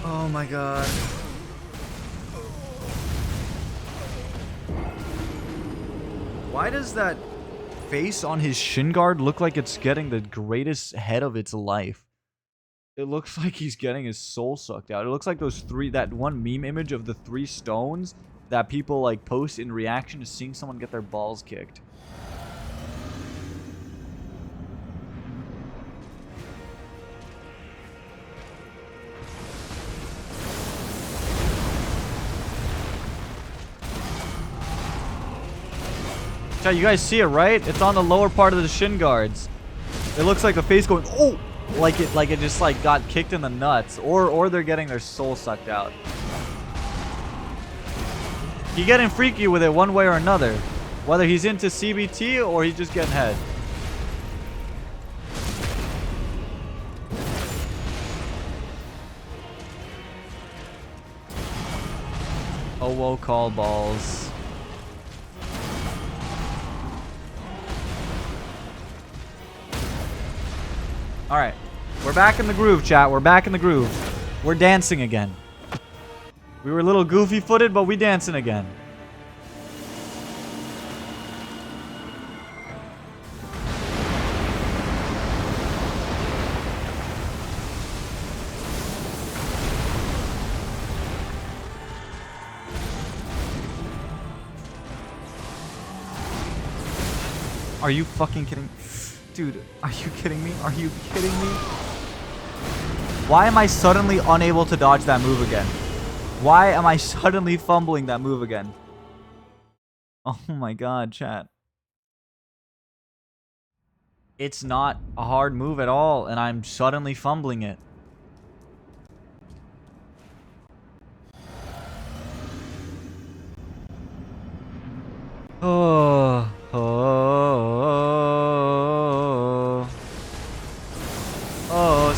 Oh my God. Why does that face on his shin guard look like it's getting the greatest head of its life? It looks like he's getting his soul sucked out. It looks like that one meme image of the 3 stones that people like post in reaction to seeing someone get their balls kicked. Chat, you guys see it, right? It's on the lower part of the shin guards. It looks like the face going, oh, like it just like got kicked in the nuts, or they're getting their soul sucked out. He's getting freaky with it one way or another, whether he's into CBT or he's just getting head. Oh, whoa, call balls. Alright. We're back in the groove, chat. We're back in the groove. We're dancing again. We were a little goofy-footed, but we dancing again. Are you fucking kidding? Dude, are you kidding me? Are you kidding me? Why am I suddenly unable to dodge that move again? Why am I suddenly fumbling that move again? Oh my God, chat. It's not a hard move at all, and I'm suddenly fumbling it. Oh,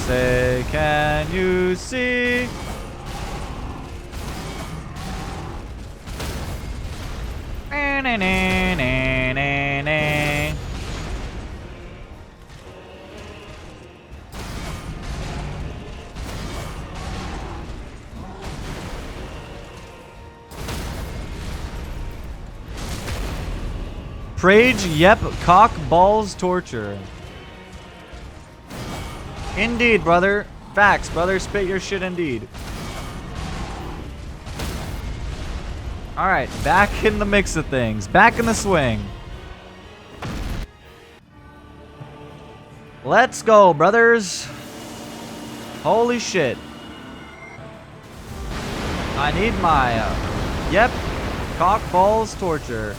say, can you see? Prage, yep, cock, balls, torture. Indeed, brother. Facts, brother. Spit your shit indeed. Alright, back in the mix of things. Back in the swing. Let's go, brothers. Holy shit. I need my, yep, cock, balls, torture.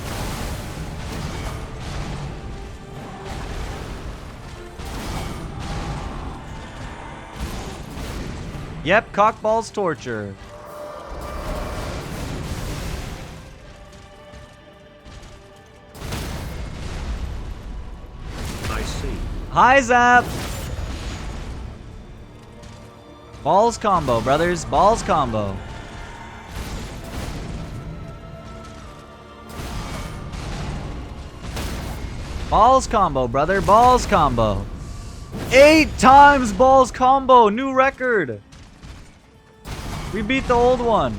Yep, cockballs torture. I see. Hi, Zap! Balls combo, brothers. Balls combo. Balls combo, brother. Balls combo. 8 times balls combo. New record. We beat the old one.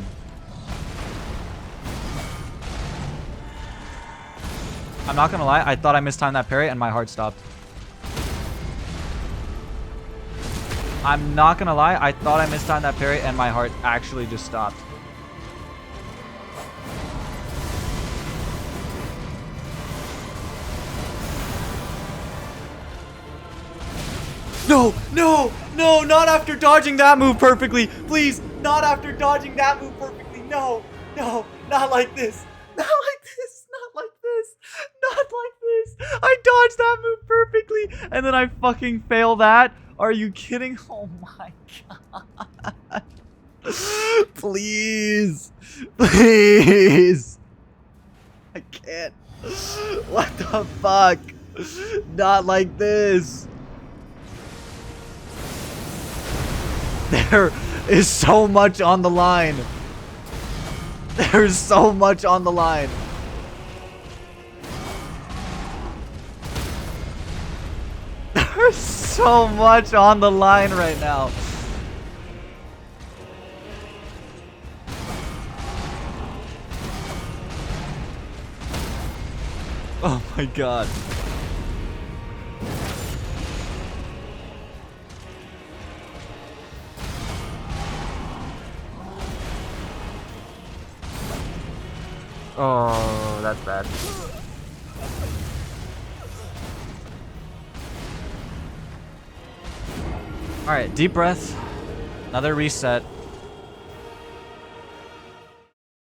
I'm not gonna lie. I thought I mistimed that parry and my heart stopped. I'm not gonna lie. I thought I mistimed that parry and my heart actually just stopped. No, no, no, not after dodging that move perfectly. Please, not after dodging that move perfectly. No, no, not like this. Not like this, not like this, not like this. I dodged that move perfectly and then I fucking fail that. Are you kidding? Oh my god. Please, please. I can't. What the fuck? Not like this. There is so much on the line. There's so much on the line. There's so much on the line right now. Oh my god. Oh, that's bad. Alright, deep breath. Another reset.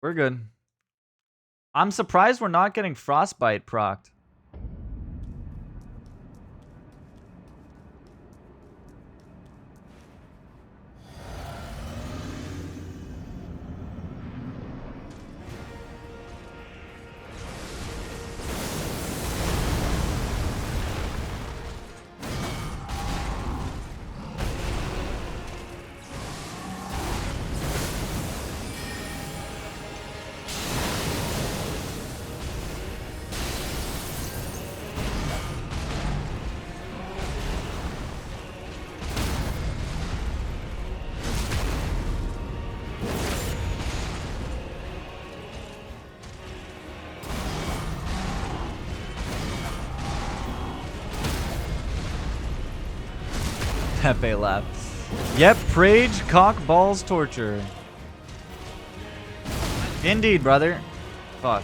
We're good. I'm surprised we're not getting frostbite procced. Pepe laugh. Yep, Prage, cock, balls, torture. Indeed, brother. Fuck.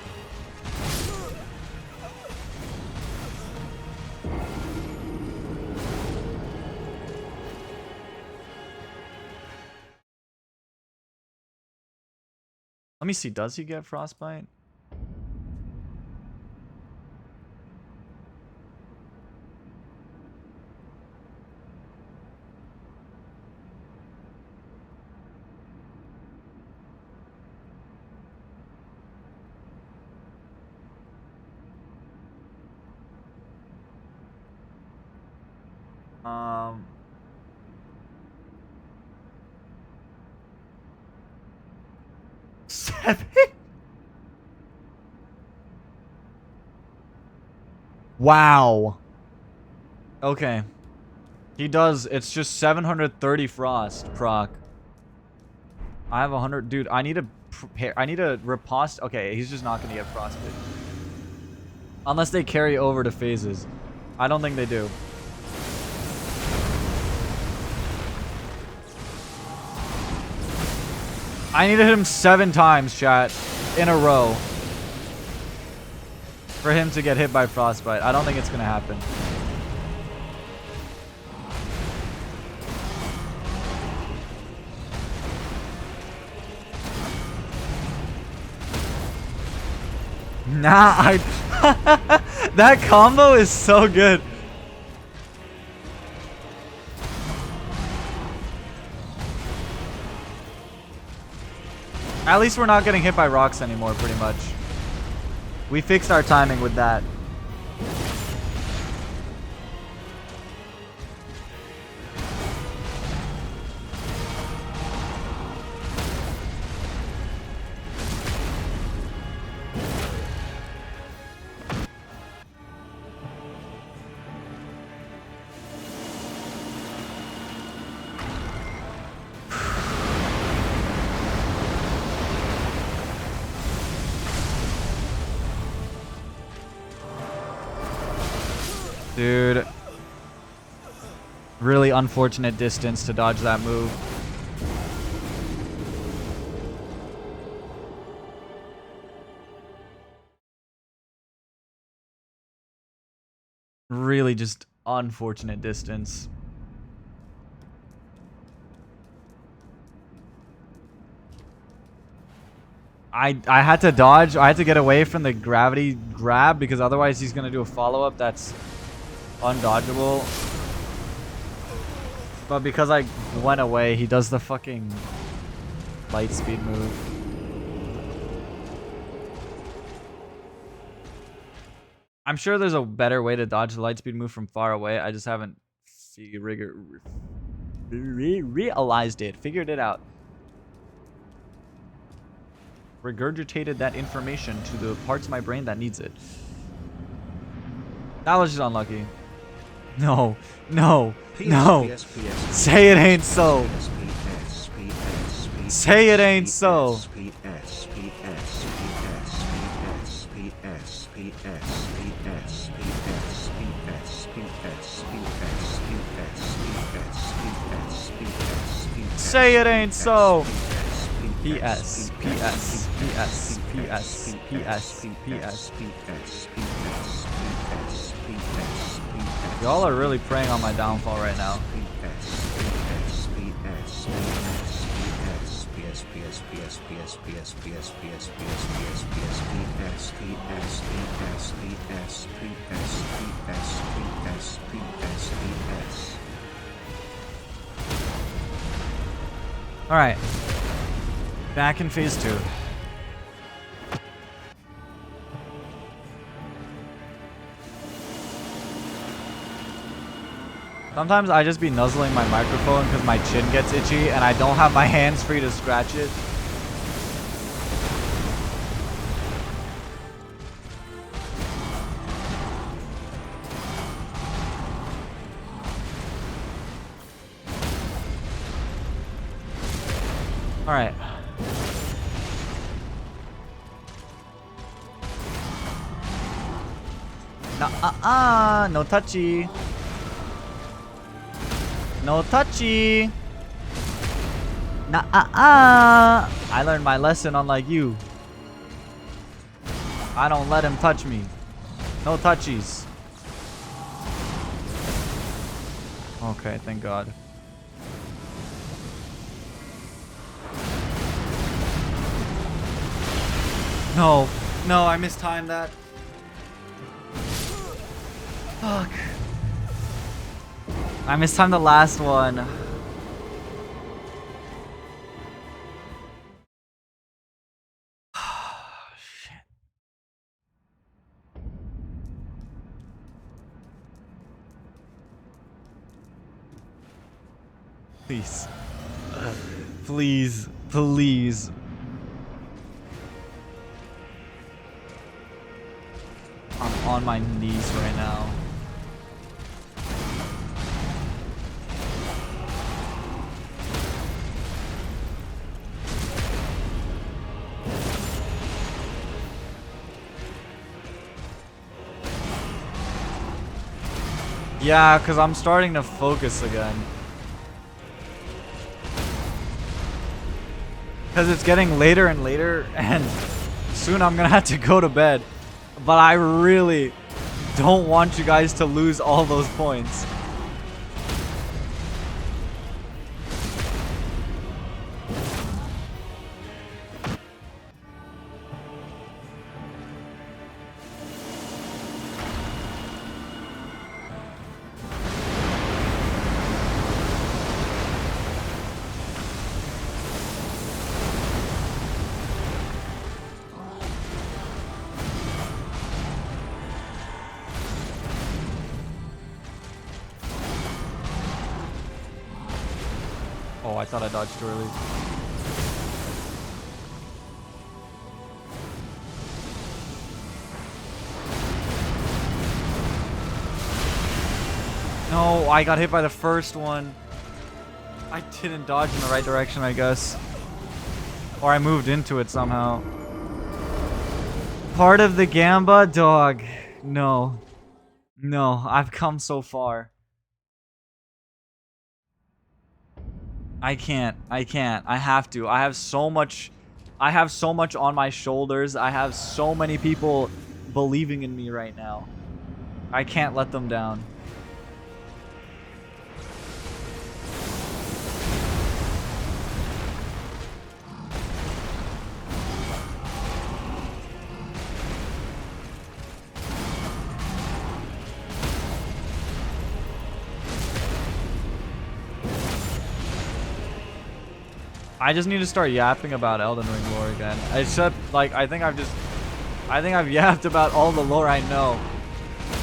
Let me see, does he get frostbite? Seven? Wow. Okay. He does. It's just 730 frost proc. I have 100. Dude, I need to prepare. I need to riposte. Okay, he's just not going to get frostbite. Unless they carry over to phases. I don't think they do. I need to hit him 7 times, chat, in a row for him to get hit by frostbite. I don't think it's gonna happen. Nah, that combo is so good. At least we're not getting hit by rocks anymore, pretty much. We fixed our timing with that. Dude. Really unfortunate distance to dodge that move. Really just unfortunate distance. I had to dodge. I had to get away from the gravity grab because otherwise he's going to do a follow-up that's undodgeable. But because I went away, he does the fucking light speed move. I'm sure there's a better way to dodge the light speed move from far away. I just haven't realized it. Figured it out. Regurgitated that information to the parts of my brain that needs it. That was just unlucky. No, no, no. Say it ain't so. Say it ain't so. Say it ain't so. PS, PS, PS, PS, PS, PS. Y'all are really preying on my downfall right now. Alright. Back in phase 2. Sometimes I just be nuzzling my microphone because my chin gets itchy and I don't have my hands free to scratch it. Alright. No touchy. No touchy. I learned my lesson unlike you. I don't let him touch me. No touchies. Okay, thank God. No, no, I mistimed that. Fuck. I mistimed the last one. Shit. Please. Please. Please. I'm on my knees right now. Yeah, because I'm starting to focus again. Because it's getting later and later, and soon I'm going to have to go to bed. But I really don't want you guys to lose all those points. Oh, I thought I dodged too early. No, I got hit by the first one. I didn't dodge in the right direction, I guess. Or I moved into it somehow. Part of the Gamba? Dog. No. No, I've come so far. I can't. I can't. I have to. I have so much on my shoulders. I have so many people believing in me right now. I can't let them down. I just need to start yapping about Elden Ring lore again. I think I've yapped about all the lore I know.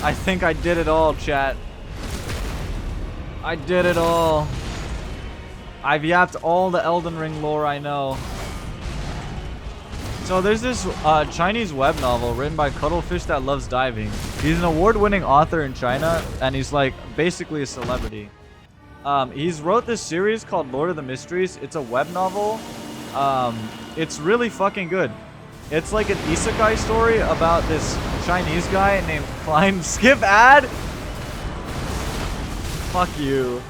I think I did it all, chat. I did it all. I've yapped all the Elden Ring lore I know. So there's this Chinese web novel written by Cuttlefish That Loves Diving. He's an award-winning author in China, and he's like basically a celebrity. He's wrote this series called Lord of the Mysteries. It's a web novel. It's really fucking good. It's like an isekai story about this Chinese guy named Klein. Skip ad? Fuck you.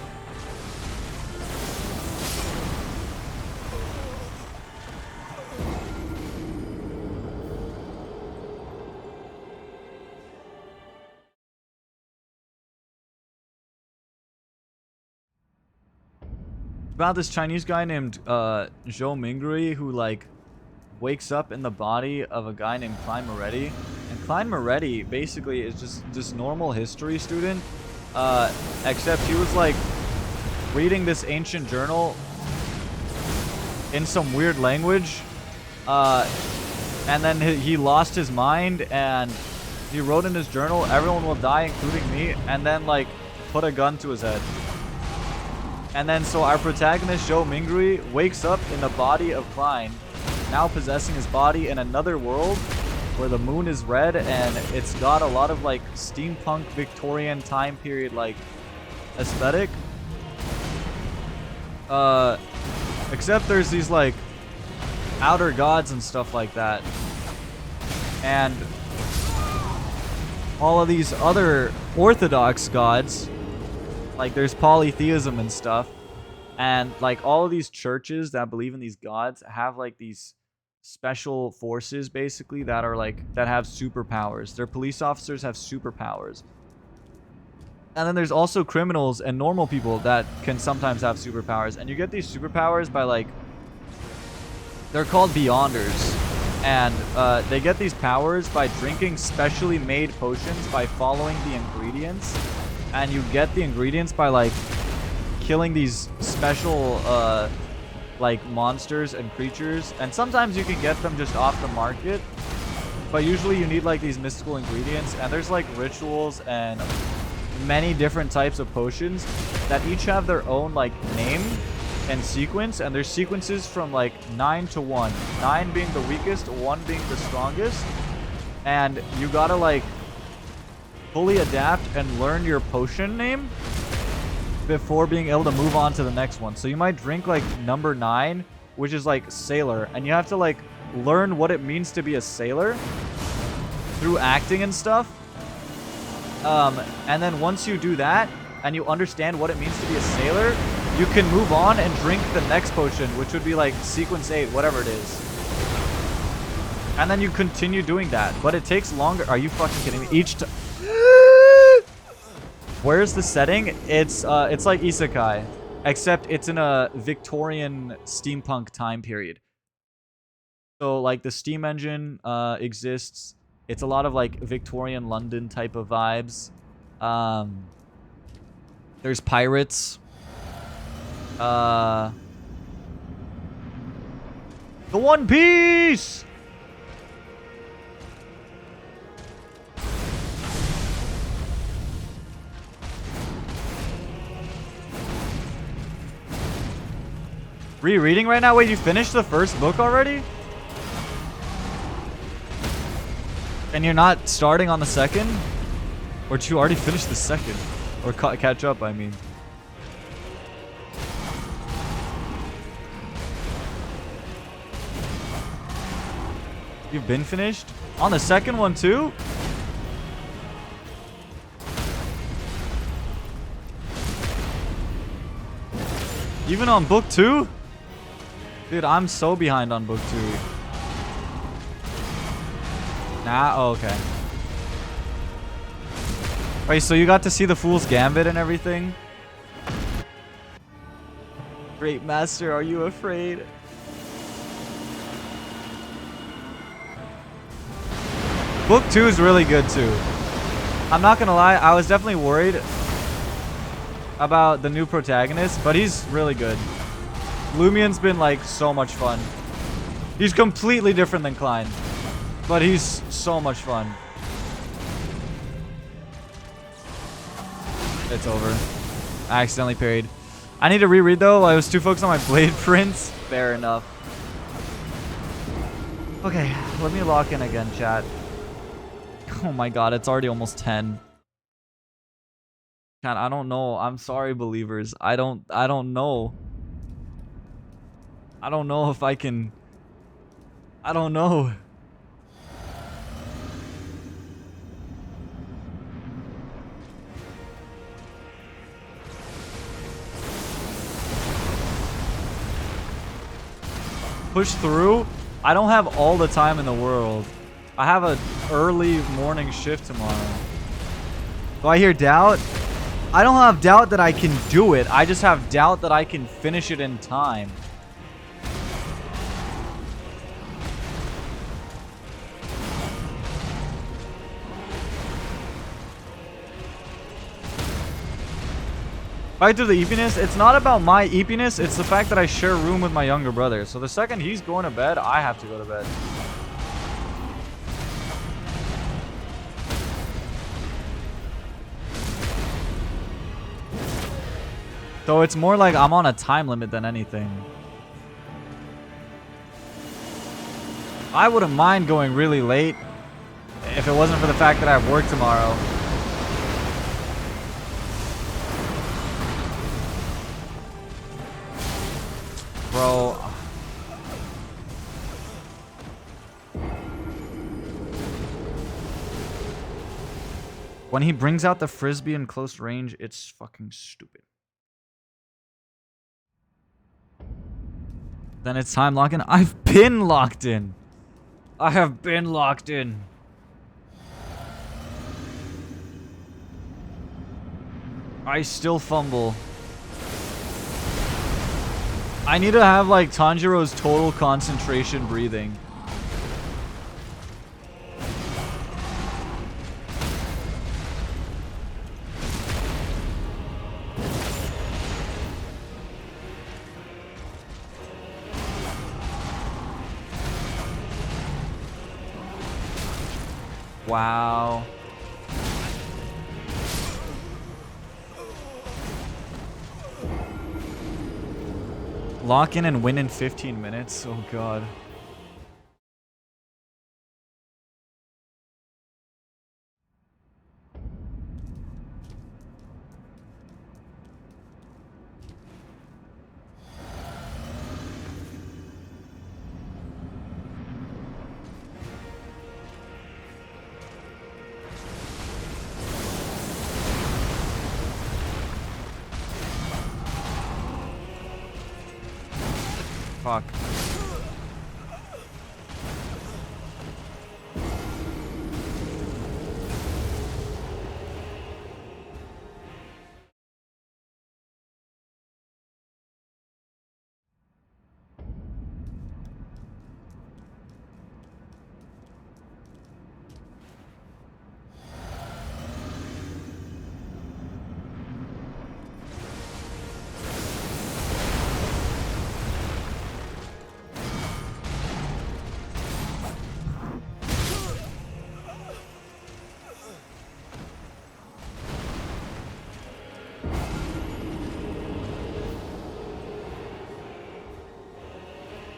About this Chinese guy named Zhou Mingrui who like wakes up in the body of a guy named Klein Moretti. And Klein Moretti basically is just this normal history student, except he was like reading this ancient journal in some weird language, and then he lost his mind and he wrote in his journal, "Everyone will die, including me," and then like put a gun to his head. And then so our protagonist, Zhou Mingrui, wakes up in the body of Klein, now possessing his body in another world where the moon is red and it's got a lot of like steampunk Victorian time period like aesthetic. Except there's these like outer gods and stuff like that. And all of these other orthodox gods, like there's polytheism and stuff, and like all of these churches that believe in these gods have like these special forces basically that are like that have superpowers. Their police officers have superpowers. And then there's also criminals and normal people that can sometimes have superpowers, and you get these superpowers by like, they're called Beyonders, and they get these powers by drinking specially made potions by following the ingredients. And you get the ingredients by like killing these special like monsters and creatures, and sometimes you can get them just off the market, but usually you need like these mystical ingredients. And there's like rituals and many different types of potions that each have their own like name and sequence, and there's sequences from like 9 to 1, 9 being the weakest, 1 being the strongest, and you gotta like fully adapt and learn your potion name before being able to move on to the next one. So you might drink like number 9, which is like sailor, and you have to like learn what it means to be a sailor through acting and stuff. And then once you do that and you understand what it means to be a sailor, you can move on and drink the next potion, which would be like sequence 8, whatever it is. And then you continue doing that, but it takes longer. Are you fucking kidding me? Each time. Where's the setting? It's like isekai, except it's in a Victorian steampunk time period. So like the steam engine exists. It's a lot of like Victorian London type of vibes. There's pirates. The One Piece. Rereading right now? Wait, you finished the first book already? And you're not starting on the second? Or did you already finish the second? Or catch up, I mean. You've been finished? On the second one too? Even on book 2? Dude, I'm so behind on book 2. Nah, oh, okay. Wait, so you got to see the Fool's Gambit and everything? Great Master, are you afraid? Book 2 is really good too. I'm not gonna lie, I was definitely worried about the new protagonist, but he's really good. Lumian's been like so much fun. He's completely different than Klein, but he's so much fun. It's over. I accidentally parried. I need to reread though. I was too focused on my blade prints. Fair enough. Okay, let me lock in again, chat. Oh my god, it's already almost 10. God, I don't know. I'm sorry, believers. I don't know. I don't know if I can. I don't know. Push through? I don't have all the time in the world. I have an early morning shift tomorrow. Do I hear doubt? I don't have doubt that I can do it. I just have doubt that I can finish it in time. Back to the eepiness. It's not about my eepiness. It's the fact that I share a room with my younger brother. So the second he's going to bed, I have to go to bed. So it's more like I'm on a time limit than anything. I wouldn't mind going really late if it wasn't for the fact that I have work tomorrow. Bro. When he brings out the frisbee in close range, it's fucking stupid. Then it's time lock in. I've been locked in. I have been locked in. I still fumble. I need to have like Tanjiro's total concentration breathing. Wow. Lock in and win in 15 minutes? Oh god. Fuck.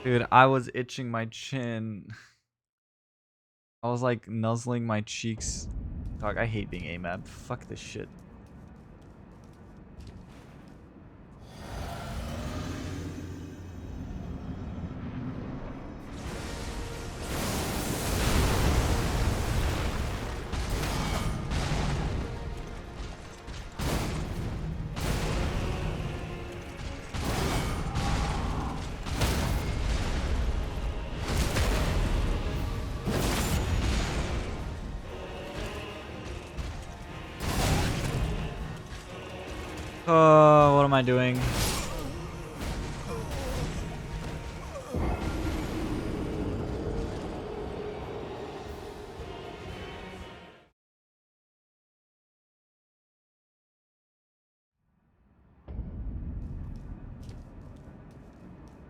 Dude, I was itching my chin. I was like nuzzling my cheeks. Dog, I hate being AMAB. Fuck this shit. Oh, what am I doing?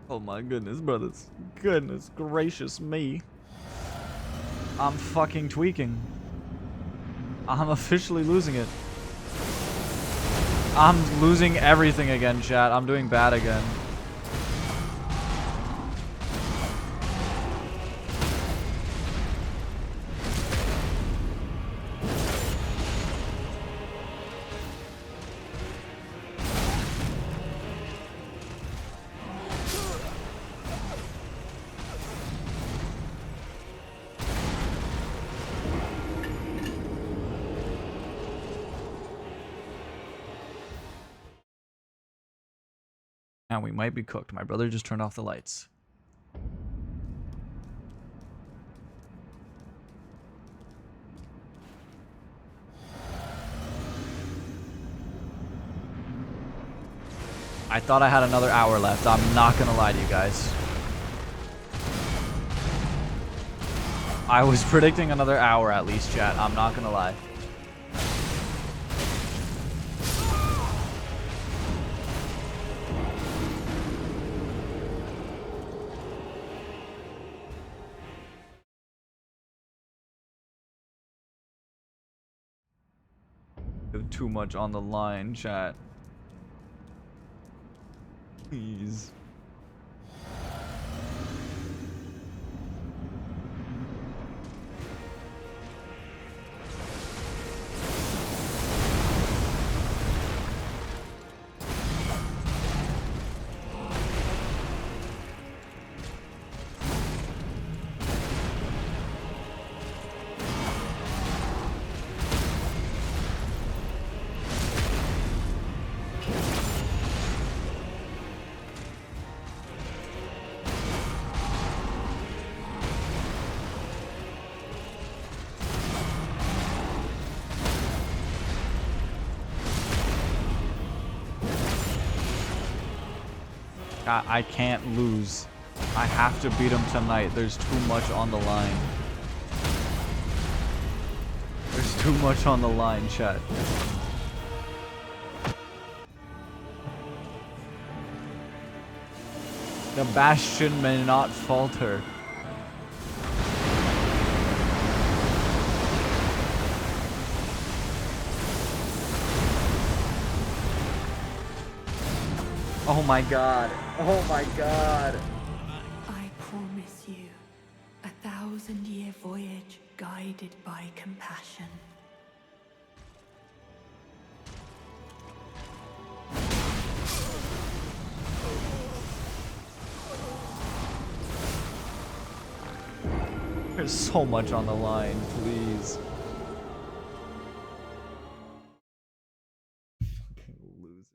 Oh my goodness, brothers. Goodness gracious me. I'm fucking tweaking. I'm officially losing it. I'm losing everything again, chat. I'm doing bad again. Now we might be cooked. My brother just turned off the lights. I thought I had another hour left. I'm not gonna lie to you guys. I was predicting another hour at least, chat. I'm not gonna lie. Too much on the line, chat. Please. I can't lose. I have to beat him tonight. There's too much on the line. There's too much on the line, chat. The Bastion may not falter. Oh my god. Oh my god. I promise you, 1,000-year voyage guided by compassion. There's so much on the line, please. Fucking lose it.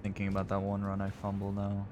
Thinking about that one run I fumbled now.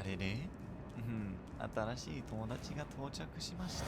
あれれ、うん、新しい友達が到着しました。